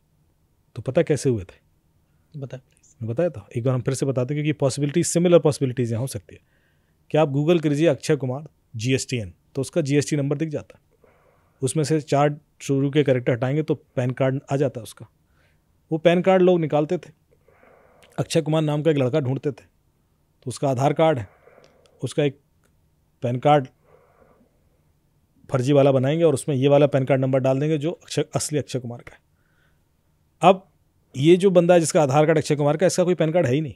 तो पता कैसे हुए थे? बताया था, एक बार हम फिर से बताते, क्योंकि पॉसिबिलिटीज, सिमिलर पॉसिबिलिटीज़ यहाँ हो सकती है। कि आप गूगल करिए अक्षय कुमार GSTN, तो उसका GST नंबर दिख जाता है, उसमें से 4 शुरू के कैरेक्टर हटाएंगे तो पैन कार्ड आ जाता है उसका। वो पैन कार्ड लोग निकालते थे, अक्षय कुमार नाम का एक लड़का ढूंढते थे, तो उसका आधार कार्ड है, उसका एक पैन कार्ड फर्जी वाला बनाएंगे और उसमें ये वाला पैन कार्ड नंबर डाल देंगे जो असली अक्षय कुमार का है। अब ये जो बंदा है जिसका आधार कार्ड अक्षय कुमार का, इसका कोई पैन कार्ड है ही नहीं,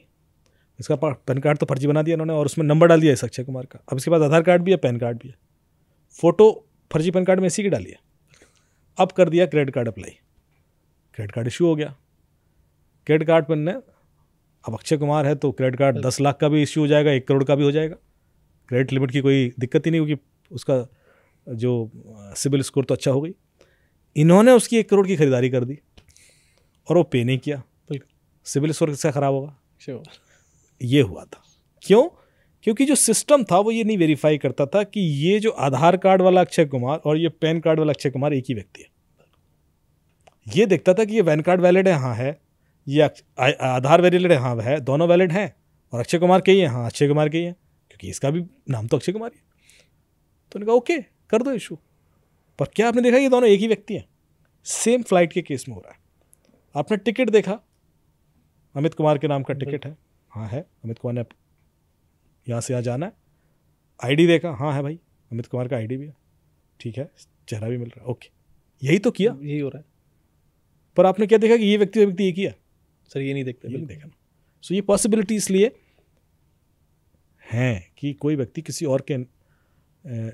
इसका पैन कार्ड तो फर्जी बना दिया इन्होंने और उसमें नंबर डाल दिया इस अक्षय कुमार का। अब इसके पास आधार कार्ड भी है, पैन कार्ड भी है, फोटो फर्जी पैन कार्ड में इसी की डाली है। अब कर दिया credit card apply, credit card issue हो गया। क्रेडिट कार्ड पर ने अब अक्षय कुमार है तो क्रेडिट कार्ड 10 लाख का भी इश्यू हो जाएगा, 1 करोड़ का भी हो जाएगा। क्रेडिट लिमिट की कोई दिक्कत ही नहीं होगी, उसका जो सिबिल स्कोर तो अच्छा हो गई। इन्होंने उसकी 1 करोड़ की खरीदारी कर दी और वो पे नहीं किया, सिबिल स्कोर किसका खराब होगा? ये हुआ था। क्यों? क्योंकि जो सिस्टम था वो ये नहीं वेरीफाई करता था कि ये जो आधार कार्ड वाला अक्षय कुमार और ये पैन कार्ड वाला अक्षय कुमार एक ही व्यक्ति है। ये देखता था कि ये पैन कार्ड वैलिड है, हाँ है, ये आधार वैलिड है, हाँ है, दोनों वैलिड हैं और अक्षय कुमार के ही हैं, हाँ अक्षय कुमार के ही हैं, क्योंकि इसका भी नाम तो अक्षय कुमार ही है। तो उन्होंने कहा ओके कर दो इशू। पर क्या आपने देखा ये दोनों एक ही व्यक्ति हैं? सेम फ्लाइट के केस में हो रहा है। आपने टिकट देखा, अमित कुमार के नाम का टिकट है, हाँ है, अमित कुमार ने यहाँ से यहाँ जाना है। आईडी देखा, हाँ है भाई, अमित कुमार का आईडी भी है, ठीक है, चेहरा भी मिल रहा है, ओके, यही तो किया, यही हो रहा है। पर आपने क्या देखा कि ये व्यक्ति एक ही है? सर ये नहीं देखते, ये नहीं देखा ना। सो ये पॉसिबिलिटी इसलिए हैं कि कोई व्यक्ति किसी और के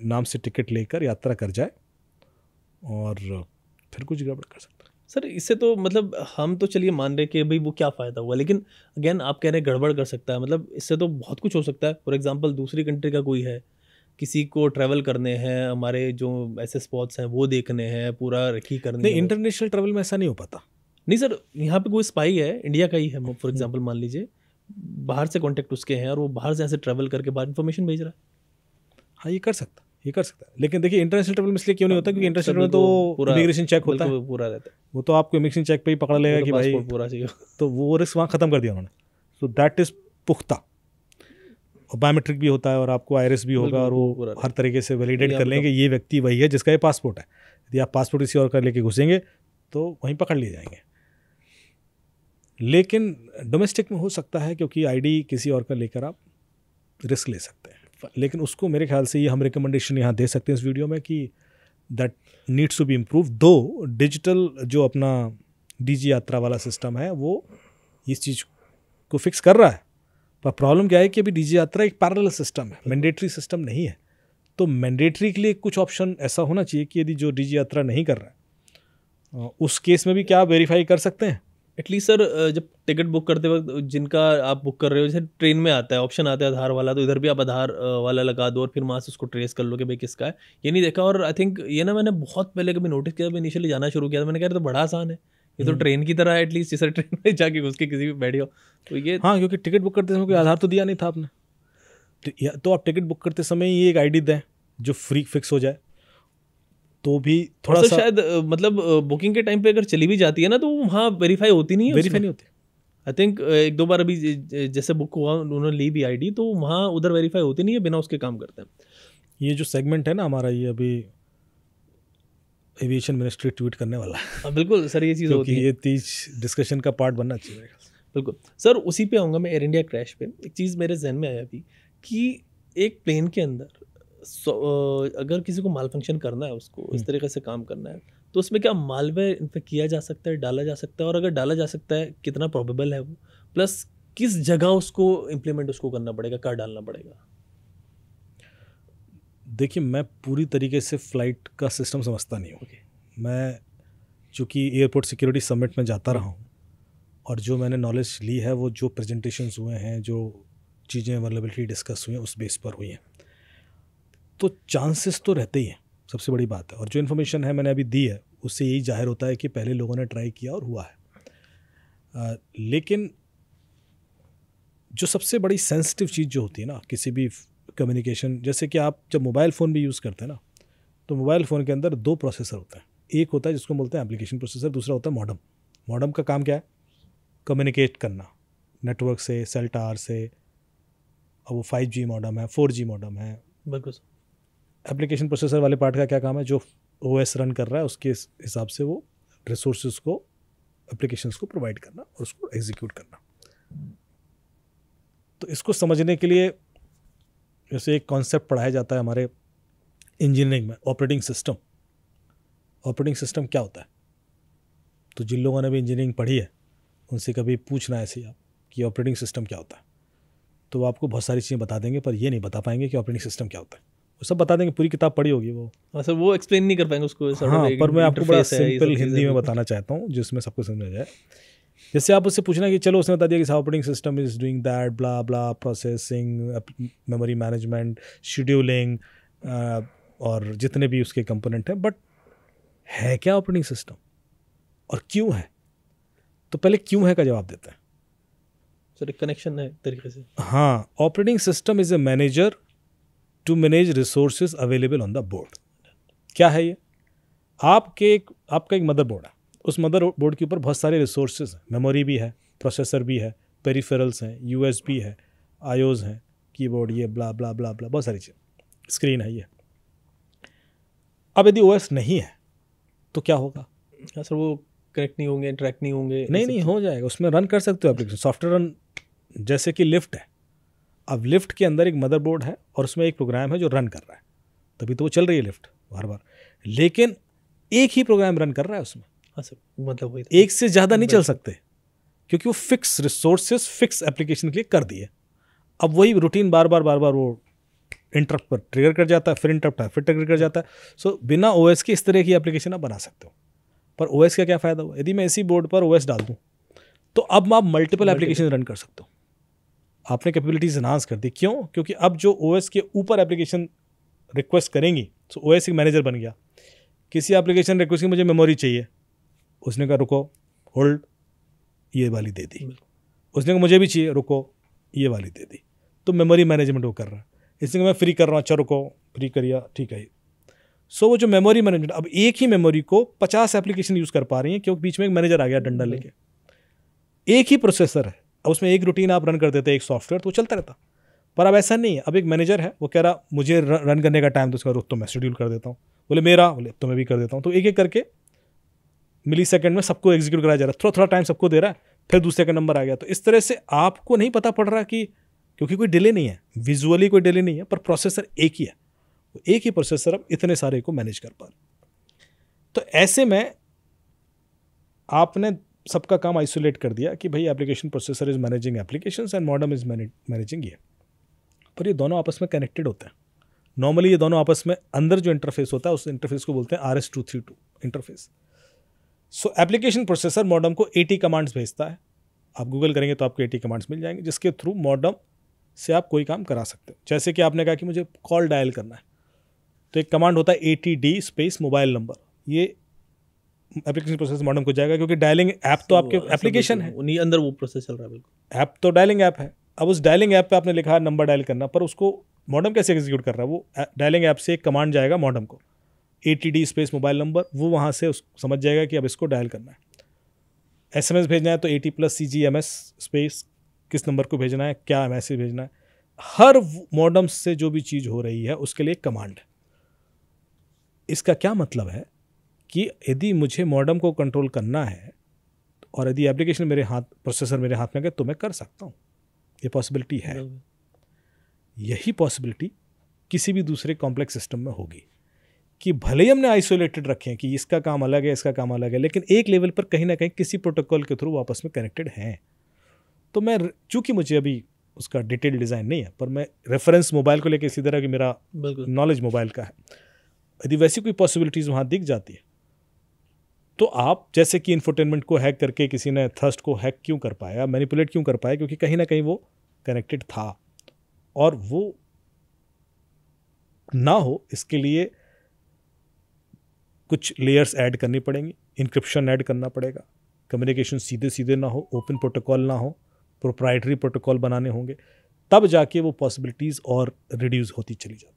नाम से टिकट लेकर यात्रा कर जाए और फिर कुछ गड़बड़ कर सकता है। सर इससे तो मतलब हम तो चलिए मान रहे कि भाई वो क्या फ़ायदा हुआ, लेकिन अगेन आप कह रहे हैं गड़बड़ कर सकता है, मतलब इससे तो बहुत कुछ हो सकता है। फॉर एग्जांपल दूसरी कंट्री का कोई है, किसी को ट्रैवल करने हैं, हमारे जो ऐसे स्पॉट्स हैं वो देखने हैं, पूरा रखी करनी नहीं, है। इंटरनेशनल ट्रैवल में ऐसा नहीं हो पाता। नहीं सर, यहाँ पे कोई स्पाई है, इंडिया का ही है फॉर एग्जांपल, मान लीजिए बाहर से कॉन्टेक्ट उसके हैं और वो बाहर से ऐसे ट्रैवल करके बाहर इन्फॉर्मेशन भेज रहा है। हाँ ये कर सकता है, लेकिन देखिए इंटरनेशनल ट्रैवल में इसलिए क्यों नहीं होता? क्योंकि इंटरनेशनल ट्रैवल तो इमिग्रेशन चेक होता है, पूरा रहता है, वो तो आपको इमिग्रेशन चेक पे ही पकड़ लेगा कि भाई पूरा चाहिए। तो वो रिस्क वहाँ ख़त्म कर दिया उन्होंने। सो दैट इज़ पुख्ता, और बायोमेट्रिक भी होता है और आपको आईरिस भी होगा और वो हर तरीके से वैलिडेट कर लेंगे ये व्यक्ति वही है जिसका ये पासपोर्ट है। यदि आप पासपोर्ट किसी और का लेके घुसेंगे तो वहीं पकड़ लिए जाएंगे। लेकिन डोमेस्टिक में हो सकता है क्योंकि आईडी किसी और का लेकर आप रिस्क ले सकते हैं, लेकिन उसको मेरे ख्याल से ये हम रिकमेंडेशन यहाँ दे सकते हैं इस वीडियो में कि that needs to be improve. दो डिजिटल जो अपना डीजी यात्रा वाला सिस्टम है वो इस चीज़ को फिक्स कर रहा है, पर प्रॉब्लम क्या है कि अभी डीजी यात्रा एक पैरेलल सिस्टम है, मैंडेटरी सिस्टम नहीं है। तो मैंडेटरी के लिए कुछ ऑप्शन ऐसा होना चाहिए कि यदि जो डीजी यात्रा नहीं कर रहा है उस केस में भी क्या आप वेरीफाई कर सकते हैं एटलीस्ट। सर जब टिकट बुक करते वक्त जिनका आप बुक कर रहे हो, जैसे ट्रेन में आता है ऑप्शन आता है आधार वाला, तो इधर भी आप आधार वाला लगा दो और फिर वहाँ से उसको ट्रेस कर लो कि भाई किसका है। ये नहीं देखा, और आई थिंक ये ना मैंने बहुत पहले कभी नोटिस किया, जब इनिशियली जाना शुरू किया था मैंने कहा तो बड़ा आसान है, ये तो ट्रेन की तरह है, एटलीस्ट जैसे ट्रेन में जाके घुस के किसी भी बैठे हो तो ये। हाँ, क्योंकि टिकट बुक करते समय कोई आधार तो दिया नहीं था आपने, तो आप टिकट बुक करते समय ये एक आईडी दें जो फ्री फिक्स हो जाए तो भी थोड़ा सा शायद मतलब बुकिंग के टाइम पे अगर चली भी जाती है ना तो वहाँ वेरीफाई होती नहीं है, वेरीफाई नहीं होती। आई थिंक एक दो बार अभी जैसे बुक हुआ उन्होंने ली भी आईडी, तो वहाँ उधर वेरीफाई होती नहीं है, बिना उसके काम करते हैं। ये जो सेगमेंट है ना हमारा, ये अभी एविएशन मिनिस्ट्री ट्वीट करने वाला है। बिल्कुल सर, ये चीज़ होती है, ये 30 डिस्कशन का पार्ट बनना चाहिए। बिल्कुल सर, उसी पे आऊँगा मैं, एयर इंडिया क्रैश पे। एक चीज़ मेरे जहन में आया अभी कि एक प्लेन के अंदर अगर किसी को माल फंक्शन करना है, उसको इस तरीके से काम करना है, तो उसमें क्या मालवेयर इन्फेक्ट किया जा सकता है, डाला जा सकता है, और अगर डाला जा सकता है कितना प्रोबेबल है वो, प्लस किस जगह उसको इम्प्लीमेंट उसको करना पड़ेगा, कहाँ डालना पड़ेगा? देखिए, मैं पूरी तरीके से फ़्लाइट का सिस्टम समझता नहीं हूँ। मैं चूँकि एयरपोर्ट सिक्योरिटी समिट में जाता रहा हूँ और जो मैंने नॉलेज ली है वो जो प्रेजेंटेशंस हुए हैं, जो चीज़ें अवेलेबिलिटी डिस्कस हुई हैं उस बेस पर हुई हैं, तो चांसेस तो रहते ही हैं, सबसे बड़ी बात है। और जो इन्फॉर्मेशन है मैंने अभी दी है उससे यही जाहिर होता है कि पहले लोगों ने ट्राई किया और हुआ है। लेकिन जो सबसे बड़ी सेंसिटिव चीज़ जो होती है ना किसी भी कम्युनिकेशन, जैसे कि आप जब मोबाइल फ़ोन भी यूज़ करते हैं ना, तो मोबाइल फ़ोन के अंदर 2 प्रोसेसर होते हैं। एक होता है जिसको बोलते हैं एप्लीकेशन प्रोसेसर, दूसरा होता है मॉडम। मॉडम का काम क्या है? कम्युनिकेट करना नेटवर्क से, सेल टावर से। अब वो 5G मॉडम है, 4G मॉडम है। बिल्कुल। एप्लीकेशन प्रोसेसर वाले पार्ट का क्या काम है? जो OS रन कर रहा है उसके हिसाब से वो रिसोर्सेज को, एप्लीकेशंस को प्रोवाइड करना और उसको एग्जीक्यूट करना। तो इसको समझने के लिए जैसे एक कॉन्सेप्ट पढ़ाया जाता है हमारे इंजीनियरिंग में, ऑपरेटिंग सिस्टम। ऑपरेटिंग सिस्टम क्या होता है? तो जिन लोगों ने भी इंजीनियरिंग पढ़ी है उनसे कभी पूछना ऐसे ही आप कि ऑपरेटिंग सिस्टम क्या होता है, तो वो आपको बहुत सारी चीज़ें बता देंगे, पर ये नहीं बता पाएंगे कि ऑपरेटिंग सिस्टम क्या होता है। वो सब बता देंगे, पूरी किताब पढ़ी होगी वो। हाँ सर, वो एक्सप्लेन नहीं कर पाएंगे उसको, sort of हाँ, एक पर मैं आपको बड़ा interface है, ये सब सिंपल चीज़ें हिंदी में बिल्कुल। बताना चाहता हूँ जिसमें सबको समझ आ जाए। जैसे आप उससे पूछना कि चलो उसने बता दिया कि operating system is doing that, blah blah, processing, memory management, scheduling, और जितने भी उसके कंपोनेंट हैं, बट है क्या ऑपरेटिंग सिस्टम और क्यों है? तो पहले क्यों है का जवाब देते हैं। सर एक कनेक्शन है एक तरीके से। हाँ, operating system is a manager to manage resources available on the board. क्या है ये? आपका एक मदरबोर्ड है, उस मदरबोर्ड के ऊपर बहुत सारे रिसोर्सेज हैं, मेमोरी भी है, प्रोसेसर भी है, पेरिफेरल्स हैं, यूएसबी है, आईओज हैं, कीबोर्ड, ये ब्ला ब्ला ब्ला ब्ला, बहुत सारी चीज़, स्क्रीन है ये। अब यदि ओएस नहीं है तो क्या होगा? हाँ सर, वो कनेक्ट नहीं होंगे, इंटरेक्ट नहीं होंगे। नहीं, हो जाएगा, उसमें रन कर सकते हो एप्लीकेशन, सॉफ्टवेयर रन। जैसे कि लिफ्ट है, अब लिफ्ट के अंदर एक मदरबोर्ड है और उसमें एक प्रोग्राम है जो रन कर रहा है, तभी तो वो चल रही है लिफ्ट बार बार, लेकिन एक ही प्रोग्राम रन कर रहा है उसमें। हाँ सर, मतलब वही एक से ज़्यादा नहीं चल सकते, क्योंकि वो फिक्स रिसोर्सेज फिक्स एप्लीकेशन के लिए कर दिए। अब वही रूटीन बार बार वो इंटरप्ट पर ट्रिगर कर जाता है, फिर इंटरप्ट है, फिर ट्रिगर कर जाता है। सो बिना ओएस के इस तरह की एप्लीकेशन आप बना सकते हो। पर ओएस का क्या फ़ायदा हुआ? यदि मैं इसी बोर्ड पर ओएस डाल दूँ तो अब आप मल्टीपल एप्लीकेशन रन कर सकते हो। आपने कैपेबिलिटीज एनहांस कर दी। क्यों? क्योंकि अब जो ओएस के ऊपर एप्लीकेशन रिक्वेस्ट करेंगी, तो ओएस एक मैनेजर बन गया। किसी एप्लीकेशन रिक्वेस्ट की मुझे मेमोरी चाहिए, उसने कहा रुको, होल्ड, ये वाली दे दी। उसने कहा मुझे भी चाहिए, रुको, ये वाली दे दी। तो मेमोरी मैनेजमेंट वो कर रहा है। इसने कहा मैं फ्री कर रहा हूँ, अच्छा रुको, फ्री करिए, ठीक है। सो वो जो मेमोरी मैनेजमेंट, अब एक ही मेमोरी को 50 एप्लीकेशन यूज़ कर पा रही हैं, क्योंकि बीच में एक मैनेजर आ गया डंडा लेके। एक ही प्रोसेसर है, अब उसमें एक रूटीन आप रन कर देते हैं, एक सॉफ्टवेयर, तो चलता रहता। पर अब ऐसा नहीं है, अब एक मैनेजर है, वो कह रहा मुझे रन करने का टाइम, तो उसका रुक, तो मैं शेड्यूल कर देता हूँ, बोले मेरा, बोले तो मैं भी कर देता हूँ। तो एक एक करके मिली सेकेंड में सबको एग्जीक्यूट कराया जा रहा है, थोड़ा थोड़ा टाइम सबको दे रहा है, फिर दूसरे का नंबर आ गया। तो इस तरह से आपको नहीं पता पड़ रहा कि, क्योंकि कोई डिले नहीं है, विजुअली कोई डिले नहीं है, पर प्रोसेसर एक ही है, एक ही प्रोसेसर अब इतने सारे को मैनेज कर पा रहे। तो ऐसे में आपने सबका काम आइसोलेट कर दिया कि भाई application processor is managing applications and modem is managing ये। पर ये दोनों आपस में कनेक्टेड होते हैं। नॉर्मली ये दोनों आपस में अंदर जो इंटरफेस होता है उस इंटरफेस को बोलते हैं RS-232 इंटरफेस। सो एप्लीकेशन प्रोसेसर मॉडेम को 80 कमांड्स भेजता है। आप गूगल करेंगे तो आपको 80 कमांड्स मिल जाएंगे, जिसके थ्रू मॉडेम से आप कोई काम करा सकते हो। जैसे कि आपने कहा कि मुझे कॉल डायल करना है, तो एक कमांड होता है ATD स्पेस मोबाइल नंबर। ये एप्लीकेशन प्रोसेसर मॉडेम को जाएगा, क्योंकि डायलिंग ऐप तो आपके एप्लीकेशन है, उन्हीं अंदर वो प्रोसेस चल रहा है। बिल्कुल, ऐप तो डायलिंग ऐप है। अब उस डायलिंग ऐप पे आपने लिखा है नंबर डायल करना, पर उसको मॉडेम कैसे एग्जीक्यूट कर रहा है? वो डायलिंग ऐप से एक कमांड जाएगा मॉडेम को, ATD स्पेस मोबाइल नंबर, वो वहाँ से समझ जाएगा कि अब इसको डायल करना है। SMS भेजना है तो 80+CGMS स्पेस किस नंबर को भेजना है, क्या मैसेज भेजना है। हर मॉडेम से जो भी चीज़ हो रही है उसके लिए कमांड है। इसका क्या मतलब है कि यदि मुझे मॉडेम को कंट्रोल करना है और यदि एप्लीकेशन मेरे हाथ, प्रोसेसर मेरे हाथ में गए, तो मैं कर सकता हूँ। ये पॉसिबिलिटी है। यही पॉसिबिलिटी किसी भी दूसरे कॉम्प्लेक्स सिस्टम में होगी, कि भले ही हमने आइसोलेटेड रखे हैं कि इसका काम अलग है, इसका काम अलग है, लेकिन एक लेवल पर कहीं ना कहीं किसी प्रोटोकॉल के थ्रू आपस में कनेक्टेड हैं। तो मैं, चूंकि मुझे अभी उसका डिटेल डिज़ाइन नहीं है, पर मैं रेफरेंस मोबाइल को लेकर इसी तरह कि मेरा नॉलेज मोबाइल का है, यदि वैसी कोई पॉसिबिलिटीज़ वहाँ दिख जाती है, तो आप जैसे कि इंफोटेनमेंट को हैक करके किसी ने थर्स्ट को हैक क्यों कर पाया, मैनिपुलेट क्यों कर पाया? क्योंकि कहीं ना कहीं वो कनेक्टेड था, और वो ना हो इसके लिए कुछ लेयर्स ऐड करनी पड़ेंगी, इंक्रिप्शन ऐड करना पड़ेगा, कम्युनिकेशन सीधे सीधे ना हो, ओपन प्रोटोकॉल ना हो, प्रोप्राइटरी प्रोटोकॉल बनाने होंगे, तब जाके वो पॉसिबिलिटीज़ और रिड्यूस होती चली जाती।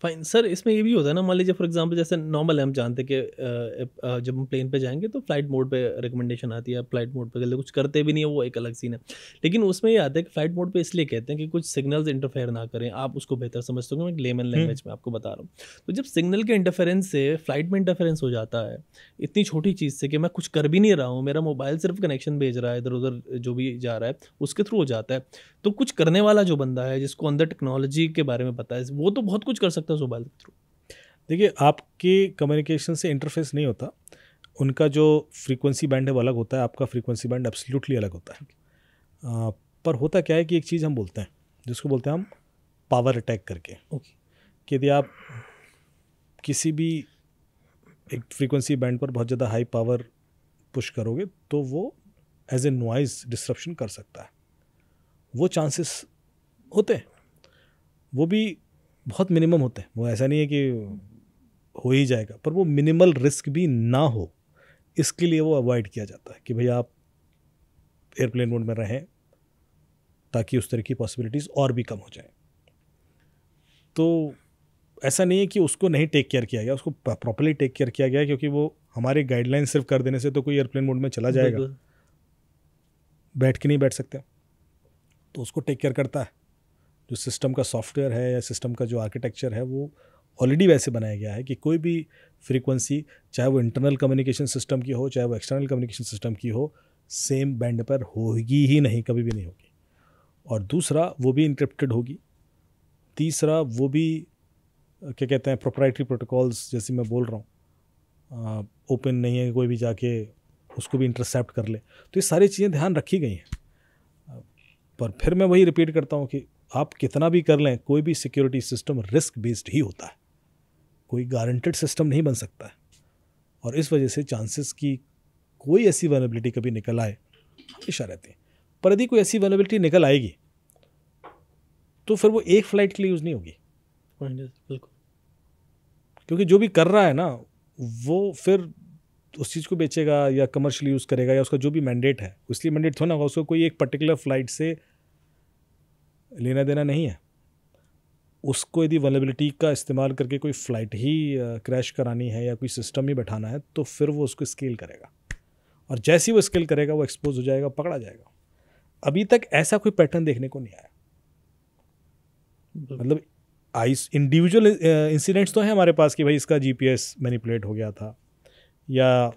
फाइन सर, इसमें ये भी होता है ना, मान लीजिए फॉर एग्जांपल जैसे नॉर्मल हम जानते हैं कि जब हम प्लेन पे जाएंगे तो फ्लाइट मोड पे रिकमेंडेशन आती है, फ्लाइट मोड पे कुछ करते भी नहीं है, वो एक अलग सीन है। लेकिन उसमें ये आता है कि फ्लाइट मोड पे इसलिए कहते हैं कि कुछ सिग्नल्स इंटरफेयर ना करें। आप उसको बेहतर समझते हो, मैं लेमन लैंग्वेज में आपको बता रहा हूँ। तो जब सिग्नल के इंटरफेरेंस से फ्लाइट में इंटरफेरेंस हो जाता है, इतनी छोटी चीज़ से कि मैं कुछ कर भी नहीं रहा हूँ, मेरा मोबाइल सिर्फ कनेक्शन भेज रहा है, इधर उधर जो भी जा रहा है उसके थ्रू हो जाता है, तो कुछ करने वाला जो बंदा है, जिसको अंदर टेक्नोलॉजी के बारे में पता है, वो तो बहुत कुछ कर सकता है मोबाइल के थ्रू। देखिए, आपकी कम्युनिकेशन से इंटरफेस नहीं होता, उनका जो फ्रीक्वेंसी बैंड है वो अलग होता है, आपका फ्रीक्वेंसी बैंड एब्सोल्युटली अलग होता है। पर होता क्या है कि एक चीज़ हम बोलते हैं जिसको बोलते हैं हम पावर अटैक करके, ओके, कि यदि आप किसी भी एक फ्रीक्वेंसी बैंड पर बहुत ज़्यादा हाई पावर पुश करोगे तो वो एज ए नॉइज़ डिस्ट्रप्शन कर सकता है। वो चांसेस होते हैं, वो भी बहुत मिनिमम होते हैं, वो ऐसा नहीं है कि हो ही जाएगा, पर वो मिनिमल रिस्क भी ना हो इसके लिए वो अवॉइड किया जाता है कि भाई आप एयरप्लेन मोड में रहें ताकि उस तरह की पॉसिबिलिटीज़ और भी कम हो जाएं। तो ऐसा नहीं है कि उसको नहीं टेक केयर किया गया, उसको प्रॉपर्ली टेक केयर किया गया, क्योंकि वो हमारे गाइडलाइन सिर्फ कर देने से तो कोई एयरप्लेन मोड में चला जाएगा, बिल्कुल। बैठ के नहीं बैठ सकते, तो उसको टेक केयर करता है। जो सिस्टम का सॉफ्टवेयर है या सिस्टम का जो आर्किटेक्चर है वो ऑलरेडी वैसे बनाया गया है कि कोई भी फ्रीक्वेंसी, चाहे वो इंटरनल कम्युनिकेशन सिस्टम की हो चाहे वो एक्सटर्नल कम्युनिकेशन सिस्टम की हो, सेम बैंड पर होगी ही नहीं, कभी भी नहीं होगी। और दूसरा, वो भी इंक्रिप्टेड होगी। तीसरा, वो भी क्या कहते हैं, प्रोप्राइटरी प्रोटोकॉल्स, जैसे मैं बोल रहा हूँ, ओपन नहीं है, कोई भी जाके उसको भी इंटरसेप्ट कर ले। तो ये सारी चीज़ें ध्यान रखी गई हैं। पर फिर मैं वही रिपीट करता हूँ कि आप कितना भी कर लें, कोई भी सिक्योरिटी सिस्टम रिस्क बेस्ड ही होता है, कोई गारंटेड सिस्टम नहीं बन सकता है। और इस वजह से चांसेस की कोई ऐसी वल्नरेबिलिटी कभी निकल आए हमेशा रहते हैं। पर यदि कोई ऐसी वल्नरेबिलिटी निकल आएगी तो फिर वो एक फ्लाइट के लिए यूज़ नहीं होगी, बिल्कुल, क्योंकि जो भी कर रहा है ना वो फिर उस चीज़ को बेचेगा या कमर्शियल यूज़ करेगा, या उसका जो भी मैंडेट है, इसलिए मैंडेट थोड़ा ना होगा, उसको कोई एक पर्टिकुलर फ्लाइट से लेना देना नहीं है। उसको यदि वल्नरेबिलिटी का इस्तेमाल करके कोई फ़्लाइट ही क्रैश करानी है या कोई सिस्टम ही बैठाना है तो फिर वो उसको स्केल करेगा, और जैसे ही वो स्केल करेगा वो एक्सपोज हो जाएगा, पकड़ा जाएगा। अभी तक ऐसा कोई पैटर्न देखने को नहीं आया। मतलब इंडिविजुअल इंसिडेंट्स तो हैं हमारे पास कि भाई इसका जीपीएस मैनिपुलेट हो गया था, या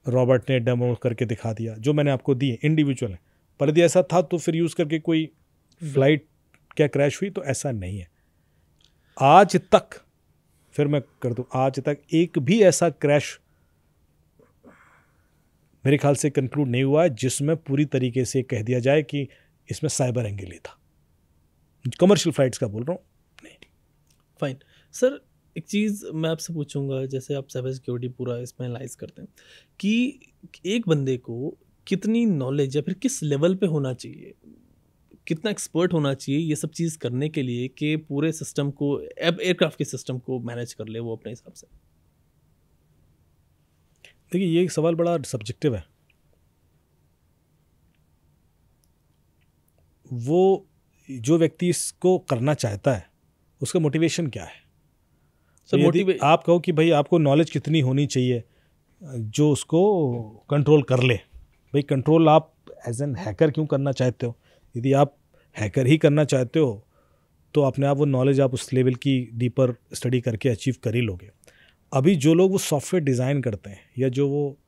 रॉबर्ट ने डेमो करके दिखा दिया, जो मैंने आपको दिए इंडिविजुअल है। पर यदि ऐसा था तो फिर यूज़ करके कोई फ्लाइट क्या क्रैश हुई, तो ऐसा नहीं है आज तक। फिर मैं कर दूं, आज तक एक भी ऐसा क्रैश मेरे ख्याल से कंक्लूड नहीं हुआ है जिसमें पूरी तरीके से कह दिया जाए कि इसमें साइबर एंगल ही था। कमर्शियल फ्लाइट्स का बोल रहा हूँ। नहीं, फाइन सर, एक चीज़ मैं आपसे पूछूंगा, जैसे आप साइबर सिक्योरिटी पूरा इसमें एनालाइज करते हैं, कि एक बंदे को कितनी नॉलेज या फिर किस लेवल पे होना चाहिए, कितना एक्सपर्ट होना चाहिए ये सब चीज़ करने के लिए कि पूरे सिस्टम को, अब एयरक्राफ्ट के सिस्टम को मैनेज कर ले वो अपने हिसाब से? देखिए ये सवाल बड़ा सब्जेक्टिव है। वो जो व्यक्ति इसको करना चाहता है उसका मोटिवेशन क्या है। सर यदि आप कहो कि भाई आपको नॉलेज कितनी होनी चाहिए जो उसको कंट्रोल कर ले, भाई कंट्रोल आप एज एन हैकर क्यों करना चाहते हो? यदि आप हैकर ही करना चाहते हो तो अपने आप वो नॉलेज आप उस लेवल की डीपर स्टडी करके अचीव कर ही लोगे। अभी जो लोग वो सॉफ्टवेयर डिज़ाइन करते हैं या जो वो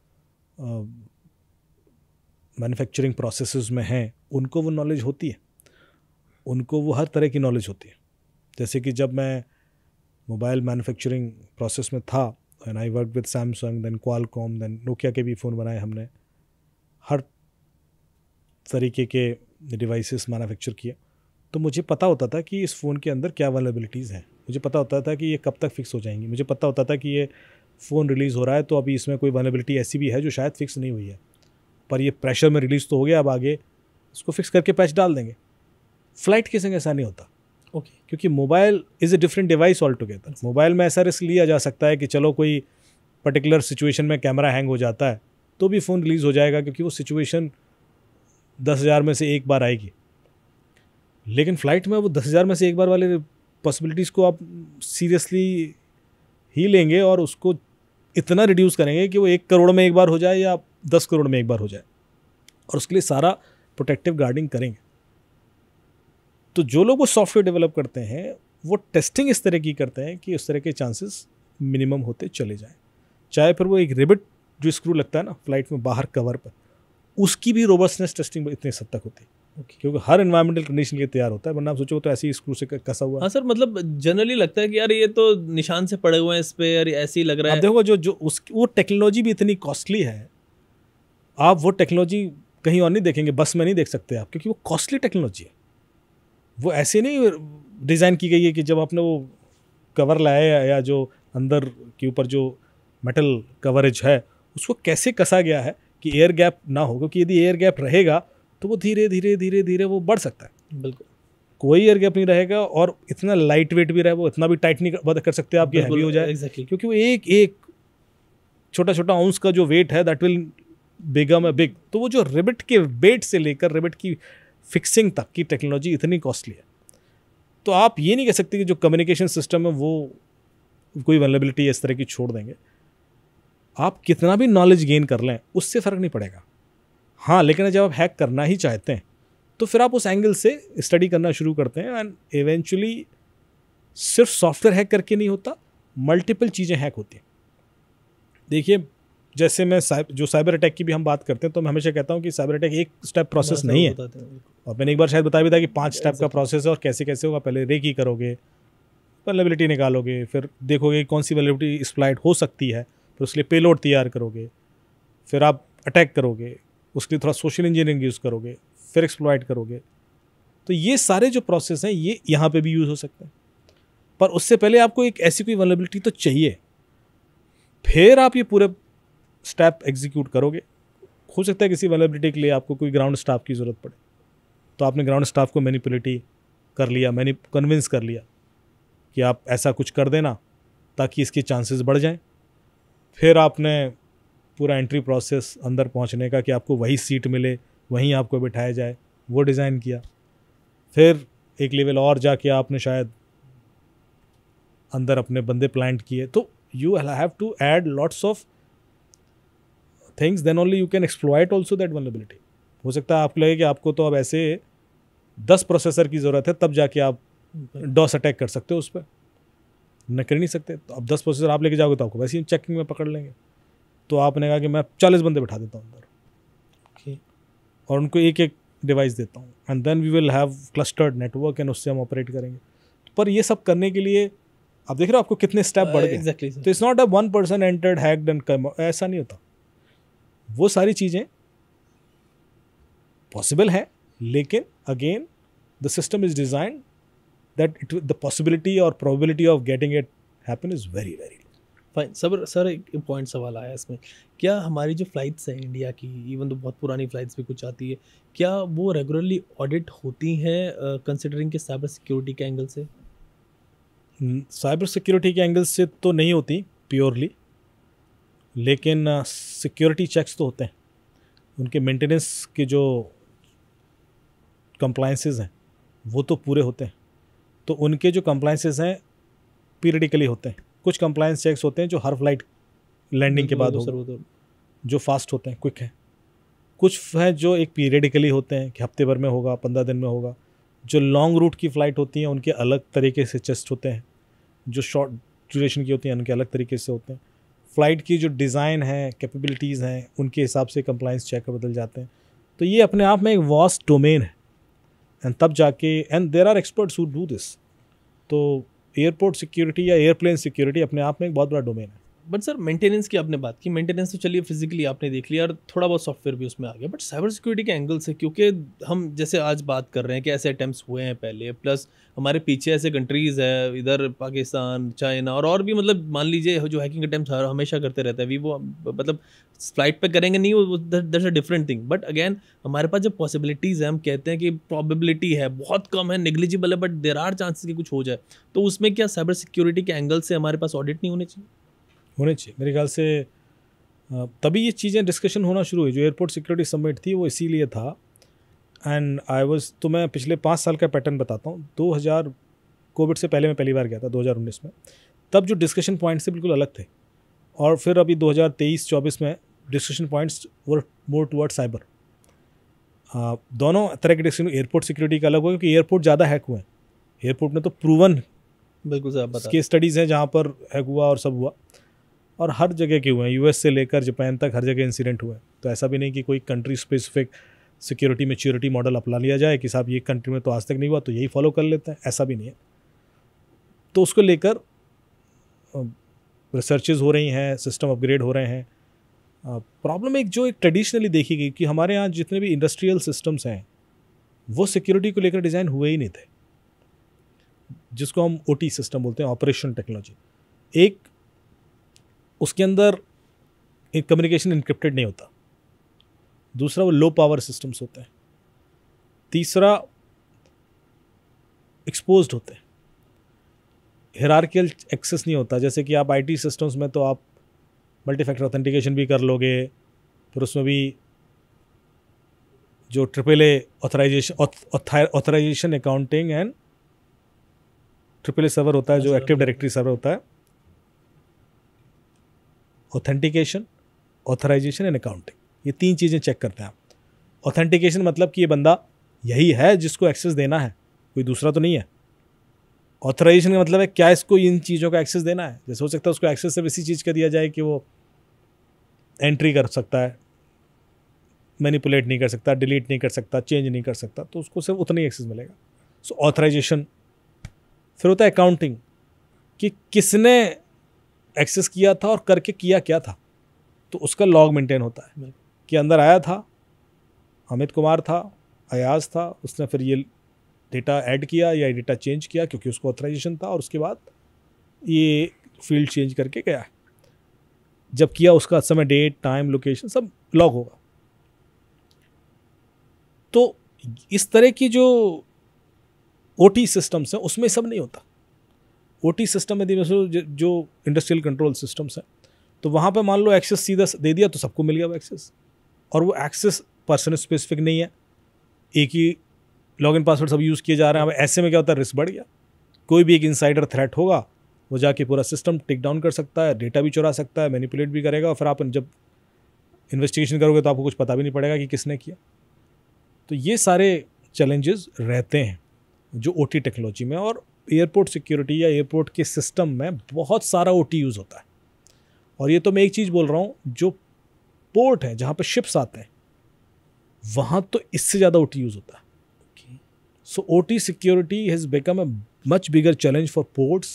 मैन्युफैक्चरिंग प्रोसेसेस में हैं, उनको वो नॉलेज होती है, उनको वो हर तरह की नॉलेज होती है। जैसे कि जब मैं मोबाइल मैन्युफैक्चरिंग प्रोसेस में था, and I work with Samsung, then Qualcomm, then Nokia के भी फ़ोन बनाए हमने, हर तरीके के डिवाइसेस मैन्युफैक्चर किए, तो मुझे पता होता था कि इस फ़ोन के अंदर क्या वल्नरेबिलिटीज़ हैं, मुझे पता होता था कि ये कब तक फिक्स हो जाएंगी, मुझे पता होता था कि ये फ़ोन रिलीज़ हो रहा है तो अभी इसमें कोई वल्नरेबिलिटी ऐसी भी है जो शायद फिक्स नहीं हुई है, पर ये प्रेशर में रिलीज़ तो हो गया, अब आगे इसको फिक्स करके पैच डाल देंगे। फ्लाइट के संग ऐसा नहीं होता, ओके, क्योंकि mobile is a different device all together. Mobile में ऐसा रिस्क लिया जा सकता है कि चलो कोई पर्टिकुलर सिचुएशन में कैमरा हैंग हो जाता है तो भी फ़ोन रिलीज़ हो जाएगा, क्योंकि वो सिचुएशन 10,000 में से एक बार आएगी। लेकिन फ़्लाइट में वो 10,000 में से एक बार वाले पॉसिबिलिटीज़ को आप सीरियसली ही लेंगे और उसको इतना रिड्यूस करेंगे कि वो 1 करोड़ में एक बार हो जाए या 10 करोड़ में एक बार हो जाए, और उसके लिए सारा प्रोटेक्टिव गार्डिंग करेंगे। तो जो लोग वो सॉफ्टवेयर डेवलप करते हैं वो टेस्टिंग इस तरह की करते हैं कि उस तरह के चांसेस मिनिमम होते चले जाएं। चाहे फिर वो एक रिबिट जो स्क्रू लगता है ना फ्लाइट में बाहर कवर पर, उसकी भी रोबस्टनेस टेस्टिंग इतनी हद तक होती है क्योंकि हर एनवायरमेंटल कंडीशन के लिए तैयार होता है, वरना आप सोचो तो ऐसे ही स्क्रू से कसा हुआ। हाँ सर, मतलब जनरली लगता है कि यार ये तो निशान से पड़े हुए हैं इस पे, यार ऐसे ही लग रहा है। आप देखो जो वो टेक्नोलॉजी भी इतनी कॉस्टली है, आप वो टेक्नोलॉजी कहीं और नहीं देखेंगे, बस में नहीं देख सकते आप, क्योंकि वो कॉस्टली टेक्नोलॉजी है। वो ऐसे नहीं डिज़ाइन की गई है कि जब आपने वो कवर लाया या जो अंदर के ऊपर जो मेटल कवरेज है उसको कैसे कसा गया है कि एयर गैप ना हो, क्योंकि यदि एयर गैप रहेगा तो वो धीरे धीरे धीरे धीरे वो बढ़ सकता है। बिल्कुल, कोई एयर गैप नहीं रहेगा और इतना लाइट वेट भी रहे, वो इतना भी टाइट नहीं कर सकते आप कि हैवी हो जाए। exactly. क्योंकि वो एक छोटा छोटा आउंस का जो वेट है that will begin a big. तो वो जो रिबिट के वेट से लेकर रिबिट की फिक्सिंग तक की टेक्नोलॉजी इतनी कॉस्टली है। तो आप ये नहीं कह सकते कि जो कम्युनिकेशन सिस्टम है वो कोई वल्नरेबिलिटी इस तरह की छोड़ देंगे। आप कितना भी नॉलेज गेन कर लें उससे फ़र्क नहीं पड़ेगा। हाँ, लेकिन जब आप हैक करना ही चाहते हैं तो फिर आप उस एंगल से स्टडी करना शुरू करते हैं एंड इवेंचुअली सिर्फ सॉफ्टवेयर हैक करके नहीं होता, मल्टीपल चीज़ें हैक होती हैं। देखिए, जैसे मैं जो साइबर अटैक की भी हम बात करते हैं तो मैं हमेशा कहता हूँ कि साइबर अटैक एक स्टेप प्रोसेस नहीं है। और मैंने एक बार शायद बताया भी था कि 5 स्टेप का प्रोसेस है और कैसे कैसे होगा। पहले रेकी करोगे, वल्नरेबिलिटी निकालोगे, फिर देखोगे कौन सी वल्नरेबिलिटी एक्सप्लॉइट हो सकती है, फिर उसके लिए पेलोड तैयार करोगे, फिर आप अटैक करोगे, उसके लिए थोड़ा सोशल इंजीनियरिंग यूज़ करोगे, फिर एक्सप्लॉइट करोगे। तो ये सारे जो प्रोसेस हैं ये यहाँ पे भी यूज़ हो सकते हैं, पर उससे पहले आपको एक ऐसी कोई वल्नरेबिलिटी तो चाहिए, फिर आप ये पूरे स्टेप एग्जीक्यूट करोगे। हो सकता है किसी वल्नरेबिलिटी के लिए आपको कोई ग्राउंड स्टाफ की ज़रूरत पड़े, तो आपने ग्राउंड स्टाफ को मैनिपुलेट कर लिया, कन्विंस कर लिया कि आप ऐसा कुछ कर देना ताकि इसके चांसेस बढ़ जाएं। फिर आपने पूरा एंट्री प्रोसेस अंदर पहुंचने का कि आपको वही सीट मिले, वहीं आपको बिठाया जाए, वो डिज़ाइन किया। फिर एक लेवल और जाके आपने शायद अंदर अपने बंदे प्लांट किए। तो you have to add lots of things, then only you can exploit also that vulnerability. हो सकता है आपको लगे कि आपको तो अब ऐसे 10 प्रोसेसर की ज़रूरत है तब जाके आप डॉस अटैक कर सकते हो उस पर, न कर नहीं सकते। तो अब 10 प्रोसेसर आप लेके जाओगे तो आपको वैसे ही चेकिंग में पकड़ लेंगे। तो आपने कहा कि मैं 40 बंदे बिठा देता हूँ अंदर और उनको एक एक डिवाइस देता हूँ and then we will have clustered network and उससे हम ऑपरेट करेंगे। पर ये सब करने के लिए आप देख रहे हो आपको कितने स्टेप बढ़ गए। exactly, तो it's not a 1 person entered hacked and, ऐसा नहीं होता। वो सारी चीज़ें पॉसिबल है, लेकिन again the system is designed that the possibility और probability of getting it happen is very very fine. Sir एक पॉइंट सवाल आया इसमें, क्या हमारी जो फ़्लाइट्स हैं इंडिया की, इवन तो बहुत पुरानी फ़्लाइट्स भी कुछ आती है, क्या वो रेगुलरली ऑडिट होती हैं कंसिडरिंग के साइबर सिक्योरिटी के एंगल से? साइबर सिक्योरिटी के एंगल से तो नहीं होती प्योरली, लेकिन सिक्योरिटी चेक्स तो होते हैं। उनके मेंटेनेंस के जो कंप्लायंसेस हैं वो तो पूरे होते हैं। तो उनके जो कंप्लायंसेस हैं पीरियडिकली होते हैं। कुछ कंप्लायंस चेक्स होते हैं जो हर फ्लाइट लैंडिंग के बाद होगा, जो फास्ट होते हैं, क्विक हैं। कुछ हैं जो एक पीरियडिकली होते हैं कि हफ्ते भर में होगा, 15 दिन में होगा। जो लॉन्ग रूट की फ़्लाइट होती हैं उनके अलग तरीके से चेस्ट होते हैं, जो शॉर्ट ड्यूरेशन की होती हैं उनके अलग तरीके से होते हैं। फ़्लाइट की जो डिज़ाइन है, कैपेबिलिटीज़ हैं, उनके हिसाब से कंप्लायंस चेक बदल जाते हैं। तो ये अपने आप में एक वास्ट डोमेन है एंड तब जाके and there are experts who do this. तो एयरपोर्ट सिक्योरिटी या एयरप्लेन सिक्योरिटी अपने आप में एक बहुत बड़ा डोमेन है। बट सर मेंटेनेंस की आपने बात की, मेंटेनेंस तो चलिए फिजिकली आपने देख लिया और थोड़ा बहुत सॉफ्टवेयर भी उसमें आ गया, बट साइबर सिक्योरिटी के एंगल से, क्योंकि हम जैसे आज बात कर रहे हैं कि ऐसे अटैम्प्ट्स हुए हैं पहले, प्लस हमारे पीछे ऐसे कंट्रीज़ है, इधर पाकिस्तान, चाइना और भी, मतलब मान लीजिए जो हैकिंग अटैम्प्ट्स हमेशा करते रहता है। वो मतलब फ्लाइट पे करेंगे नहीं, वो that's a different thing. But again हमारे पास जो पॉसिबिलिटीज़ है, हम कहते हैं कि प्रोबेबिलिटी है बहुत कम है, नेग्लिजिबल है, बट देर आर चांसेस कि कुछ हो जाए। तो उसमें क्या साइबर सिक्योरिटी के एंगल से हमारे पास ऑडिट नहीं होने चाहिए? होने चाहिए मेरे ख्याल से। तभी ये चीज़ें डिस्कशन होना शुरू हुई। जो एयरपोर्ट सिक्योरिटी समिट थी वो इसीलिए था। एंड आई वाज, तो मैं पिछले 5 साल का पैटर्न बताता हूँ। 2000 कोविड से पहले मैं पहली बार गया था 2019 में। तब जो डिस्कशन पॉइंट्स थे बिल्कुल अलग थे, और फिर अभी 2023-24 में discussion points were more toward cyber. दोनों तरह के डिस्कशन, एयरपोर्ट सिक्योरिटी का अलग हुआ क्योंकि एयरपोर्ट ज़्यादा हैक हुए हैं। एयरपोर्ट में तो प्रूवन बिल्कुल सर, केस स्टडीज़ हैं जहाँ पर हैक हुआ और सब हुआ। और हर जगह के हुए हैं, यूएस से लेकर जापान तक हर जगह इंसिडेंट हुए हैं। तो ऐसा भी नहीं कि कोई country specific security maturity model अपना लिया जाए कि साहब ये कंट्री में तो आज तक नहीं हुआ तो यही फॉलो कर लेते हैं, ऐसा भी नहीं है। तो उसको लेकर रिसर्चेज हो रही हैं, सिस्टम अपग्रेड हो रहे हैं। प्रॉब्लम एक जो एक ट्रेडिशनली देखी गई कि हमारे यहाँ जितने भी इंडस्ट्रियल सिस्टम्स हैं वो सिक्योरिटी को लेकर डिज़ाइन हुए ही नहीं थे, जिसको हम ओटी सिस्टम बोलते हैं, ऑपरेशन टेक्नोलॉजी। एक उसके अंदर एक कम्युनिकेशन इनक्रिप्टेड नहीं होता, दूसरा वो लो पावर सिस्टम्स होते हैं, तीसरा एक्सपोज्ड होते हैं, हिरार्कियल एक्सेस नहीं होता। जैसे कि आप आईटी सिस्टम्स में तो आप मल्टी फैक्टर ऑथेंटिकेशन भी कर लोगे, फिर उसमें भी जो AAA authorization accounting and AAA server होता है, जो एक्टिव डायरेक्टरी सर्वर होता है, ऑथेंटिकेशन, ऑथराइजेशन एंड अकाउंटिंग, ये 3 चीज़ें चेक करते हैं आप। ऑथेंटिकेशन मतलब कि ये बंदा यही है जिसको एक्सेस देना है, कोई दूसरा तो नहीं है। ऑथराइजेशन का मतलब है क्या इसको इन चीज़ों का एक्सेस देना है। जैसे हो सकता है उसको एक्सेस सिर्फ इसी चीज़ का दिया जाए कि वो एंट्री कर सकता है, मैनिपुलेट नहीं कर सकता, डिलीट नहीं कर सकता, चेंज नहीं कर सकता, तो उसको सिर्फ उतना ही एक्सेस मिलेगा। सो ऑथराइजेशन। फिर होता है अकाउंटिंग, कि किसने एक्सेस किया था और करके किया क्या था, तो उसका लॉग मेंटेन होता है कि अंदर आया था, अमित कुमार था, अयाज था, उसने फिर ये डेटा ऐड किया या डेटा चेंज किया क्योंकि उसको ऑथराइजेशन था, और उसके बाद ये फील्ड चेंज करके गया है। जब किया उसका समय, डेट, टाइम, लोकेशन सब लॉग होगा। तो इस तरह की जो ओटी सिस्टम्स हैं उसमें सब नहीं होता। ओटी सिस्टम में जो इंडस्ट्रियल कंट्रोल सिस्टम्स हैं, तो वहाँ पे मान लो एक्सेस सीधा दे दिया तो सबको मिल गया वो एक्सेस, और वो एक्सेस पर्सन स्पेसिफिक नहीं है, एक ही लॉगिन पासवर्ड सब यूज़ किए जा रहे हैं। अब ऐसे में क्या होता है, रिस्क बढ़ गया। कोई भी एक इनसाइडर थ्रेट होगा, वो जाके पूरा सिस्टम टेक डाउन कर सकता है, डेटा भी चुरा सकता है, मैनिपुलेट भी करेगा, और फिर आप जब इन्वेस्टिगेशन करोगे तो आपको कुछ पता भी नहीं पड़ेगा कि किसने किया। तो ये सारे चैलेंजेस रहते हैं जो ओटी टेक्नोलॉजी में। और एयरपोर्ट सिक्योरिटी या एयरपोर्ट के सिस्टम में बहुत सारा ओटी यूज़ होता है। और ये तो मैं एक चीज़ बोल रहा हूँ, जो पोर्ट है जहाँ पर शिप्स आते हैं वहाँ तो इससे ज़्यादा ओटी यूज़ होता है। So OT security has become a much bigger challenge for ports,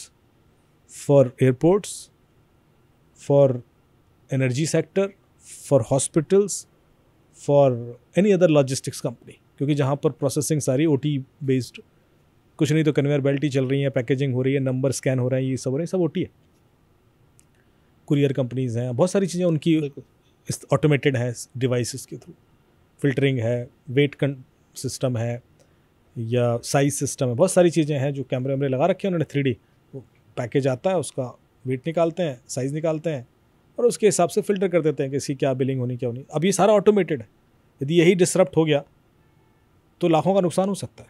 for airports, for energy sector, for hospitals, for any other logistics company, क्योंकि जहाँ पर प्रोसेसिंग सारी OT बेस्ड, कुछ नहीं तो कन्वेयर बेल्ट ही चल रही है, पैकेजिंग हो रही है, नंबर स्कैन हो रहा है, ये सब हो रहे हैं, सब OT है। कुरियर कंपनीज हैं, बहुत सारी चीज़ें उनकी ऑटोमेटेड है डिवाइसेस के थ्रू, फिल्टरिंग है, वेट सिस्टम है, या साइज सिस्टम है, बहुत सारी चीज़ें हैं जो कैमरे वैमरे लगा रखे हैं उन्होंने। 3D वो पैकेज आता है, उसका वेट निकालते हैं, साइज़ निकालते हैं, और उसके हिसाब से फ़िल्टर कर देते हैं कि इसकी क्या बिलिंग होनी, क्या होनी। अब ये सारा ऑटोमेटेड है। यदि यही डिसरप्ट हो गया तो लाखों का नुकसान हो सकता है।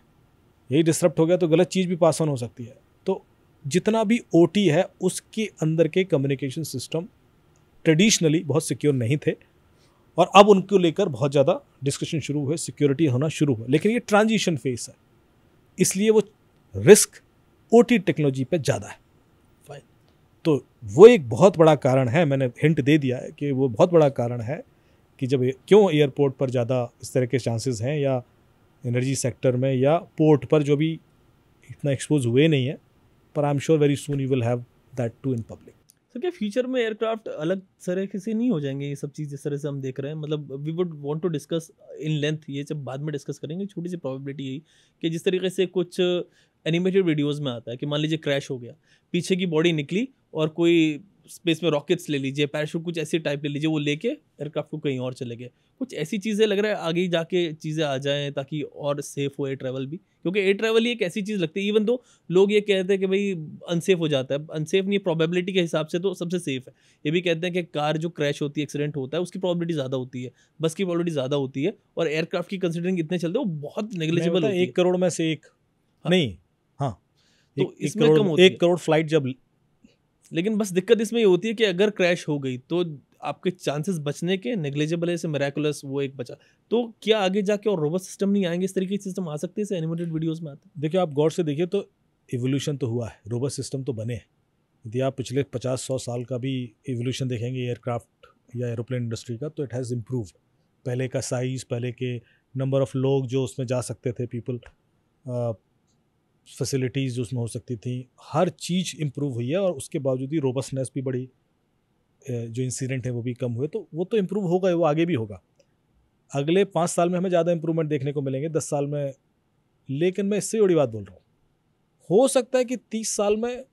यही डिसरप्ट हो गया तो गलत चीज़ भी पास ऑन हो सकती है। तो जितना भी OT है उसके अंदर के कम्युनिकेशन सिस्टम ट्रेडिशनली बहुत सिक्योर नहीं थे, और अब उनको लेकर बहुत ज़्यादा डिस्कशन शुरू हुए, सिक्योरिटी होना शुरू हुआ। लेकिन ये ट्रांजिशन फेस है, इसलिए वो रिस्क OT टेक्नोलॉजी पे ज़्यादा है। फाइन, तो वो एक बहुत बड़ा कारण है, मैंने हिंट दे दिया है कि वो बहुत बड़ा कारण है कि जब क्यों एयरपोर्ट पर ज़्यादा इस तरह के चांसेस हैं, या एनर्जी सेक्टर में या पोर्ट पर जो भी इतना एक्सपोज हुए नहीं है, पर I am sure very soon you will have that to in public. Sir क्या फ्यूचर में एयरक्राफ्ट अलग तरह से नहीं हो जाएंगे ये सब चीज़ जिस तरह से हम देख रहे हैं? मतलब we would want to discuss in length, ये सब बाद में डिस्कस करेंगे। छोटी सी प्रोबेबिलिटी यही कि जिस तरीके से कुछ एनिमेटेड वीडियोस में आता है कि मान लीजिए क्रैश हो गया, पीछे की बॉडी निकली और कोई स्पेस में रॉकेट्स ले लीजिए, पैराशूट कुछ ऐसी टाइप ले लीजिए, वो लेके एयरक्राफ्ट को कहीं और चले गए। कुछ ऐसी चीज़ें लग रहा है आगे जाके चीज़ें आ जाएँ ताकि और सेफ हो एयर ट्रैवल भी, क्योंकि एयर ट्रैवल ही एक ऐसी चीज़ लगती है, इवन दो लोग ये कहते हैं कि भाई अनसेफ हो जाता है, अनसेफ नहीं, प्रोबेबिलिटी के हिसाब से तो सबसे सेफ है। ये भी कहते हैं कि कार जो क्रैश होती है, एक्सीडेंट होता है, उसकी प्रोबेबिलिटी ज़्यादा होती है, बस की प्रोबेबिलिटी ज़्यादा होती है, और एयरक्राफ्ट की कंसिडरिंग इतने चलते हैं वो बहुत नेग्लिजिबल होती है। 1 करोड़ में से एक नहीं, हाँ, तो इसमें कम होती है। 1 करोड़ फ्लाइट जब, लेकिन बस दिक्कत इसमें ये होती है कि अगर क्रैश हो गई तो आपके चांसेस बचने के नेग्लिजिबल है, से मिराकुलस वो एक बचा। तो क्या आगे जाके और रोबोट सिस्टम नहीं आएंगे, इस तरीके के सिस्टम आ सकते हैं जैसे एनिमेटेड वीडियोस में आते हैं? देखिए आप गौर से देखिए तो इवोल्यूशन तो हुआ है, रोबोट सिस्टम तो बने हैं, यदि आप पिछले 50-100 साल का भी एवोल्यूशन देखेंगे एयरक्राफ्ट या एरोप्लेन इंडस्ट्री का, तो इट हैज़ इम्प्रूव। पहले का साइज़, पहले के नंबर ऑफ़ लोग जो उसमें जा सकते थे, पीपल, फैसिलिटीज़ जो उसमें हो सकती थी, हर चीज़ इम्प्रूव हुई है। और उसके बावजूद ही रोबस्टनेस भी बड़ी, जो इंसिडेंट है वो भी कम हुए। तो वो तो इम्प्रूव होगा ही, वो आगे भी होगा। अगले 5 साल में हमें ज़्यादा इम्प्रूवमेंट देखने को मिलेंगे, 10 साल में। लेकिन मैं इससे बड़ी बात बोल रहा हूँ, हो सकता है कि 30 साल में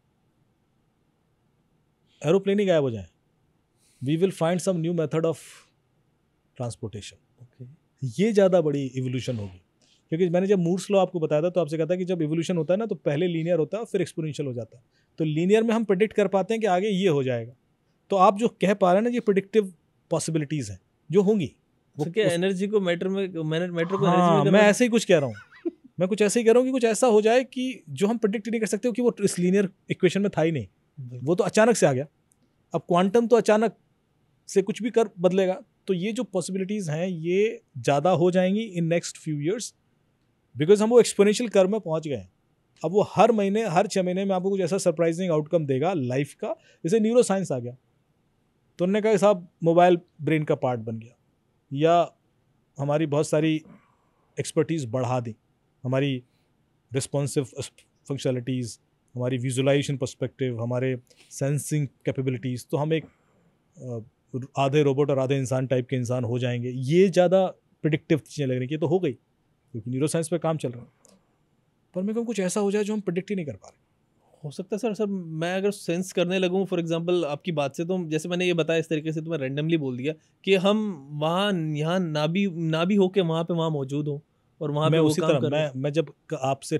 एरोप्लेन ही गायब हो जाए। We will find some new method of transportation. ये ज़्यादा बड़ी इवोल्यूशन होगी। क्योंकि मैंने जब मूर्स लॉ आपको बताया था, तो आपसे कहा था कि जब इवोल्यूशन होता है ना, तो पहले लीनियर होता है, फिर एक्सपोनेंशियल हो जाता है। तो लीनियर में हम प्रेडिक्ट कर पाते हैं कि आगे ये हो जाएगा। तो आप जो कह पा रहे हैं ना, ये प्रेडिक्टिव पॉसिबिलिटीज़ हैं जो होंगी। वो क्या एनर्जी को मैटर में मैटर को हाँ, एनर्जी में मैं ऐसे ही कुछ कह रहा हूँ। मैं कुछ ऐसे ही कह रहा हूँ कि कुछ ऐसा हो जाए कि जो हम प्रेडिक्ट नहीं कर सकते हो, कि वो इस लीनियर इक्वेशन में था ही नहीं, वो तो अचानक से आ गया। अब क्वांटम तो अचानक से कुछ भी कर बदलेगा। तो ये जो पॉसिबिलिटीज़ हैं ये ज़्यादा हो जाएंगी in next few years, because हम वो एक्सपोनेंशियल कर्व में पहुंच गए हैं। अब वो हर महीने, हर 6 महीने में आपको कुछ ऐसा सरप्राइजिंग आउटकम देगा लाइफ का। जैसे न्यूरो साइंस आ गया, तो उन्होंने कहा साहब मोबाइल ब्रेन का पार्ट बन गया, या हमारी बहुत सारी एक्सपर्टीज़ बढ़ा दी, हमारी रिस्पॉन्सिव फंक्शनलिटीज़, हमारी विजुलाइजेशन पर्सपेक्टिव, हमारे सेंसिंग कैपेबिलिटीज़। तो हम एक आधे रोबोट और आधे इंसान टाइप के इंसान हो जाएंगे। ये ज़्यादा प्रिडिक्टिव चीज़ें लग रही कि ये तो हो गई, क्योंकि न्यूरो साइंस पे काम चल रहा है। पर मेरे को कुछ ऐसा हो जाए जो हम प्रिडिक्ट ही नहीं कर पा रहे। हो सकता है सर मैं अगर सेंस करने लगूँ फॉर एग्जांपल आपकी बात से, तो जैसे मैंने ये बताया इस तरीके से, तो मैं रैंडमली बोल दिया कि हम वहाँ यहाँ ना भी हो के वहाँ मौजूद हो और वहाँ पे वो उसी काम तरह कर रहे हैं। मैं जब आपसे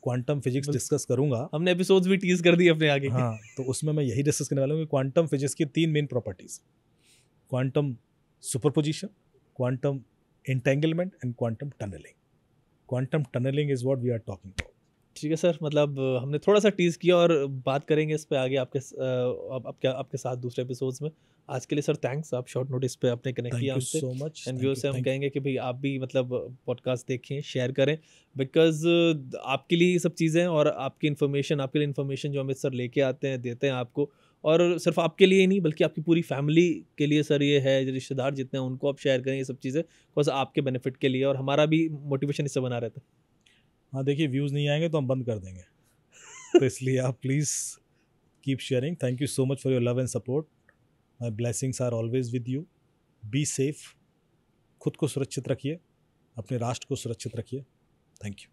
क्वांटम फिजिक्स डिस्कस करूंगा, हमने एपिसोड्स भी टीज कर दिए अपने आगे। हाँ, तो उसमें मैं यही डिस्कस करने वाला हूँ कि क्वांटम फिजिक्स की 3 main properties: quantum superposition, quantum entanglement and quantum tunneling. Quantum tunneling is what we are talking about. ठीक है सर, मतलब हमने थोड़ा सा टीज किया और बात करेंगे इस पे आगे आपके साथ दूसरे एपिसोड्स में। आज के लिए सर थैंक्स, आप शॉर्ट नोटिस पे आपने कनेक्ट किया हमसे। So much. एंड व्यूअर्स से हम कहेंगे कि भाई आप भी मतलब पॉडकास्ट देखें, शेयर करें, बिकॉज आपके लिए ये सब चीज़ें और आपके लिए इन्फॉर्मेशन जो अमित सर लेके आते हैं, देते हैं आपको, और सिर्फ आपके लिए ही नहीं बल्कि आपकी पूरी फैमिली के लिए सर ये है, रिश्तेदार जितने हैं उनको आप शेयर करें ये सब चीज़ें, बिकॉज आपके बेनिफिट के लिए, और हमारा भी मोटिवेशन इससे बना रहता है। हाँ, देखिए व्यूज़ नहीं आएंगे तो हम बंद कर देंगे। तो इसलिए आप please keep sharing. Thank you so much for your love and support. My blessings are always with you. Be safe, खुद को सुरक्षित रखिए, अपने राष्ट्र को सुरक्षित रखिए। Thank you.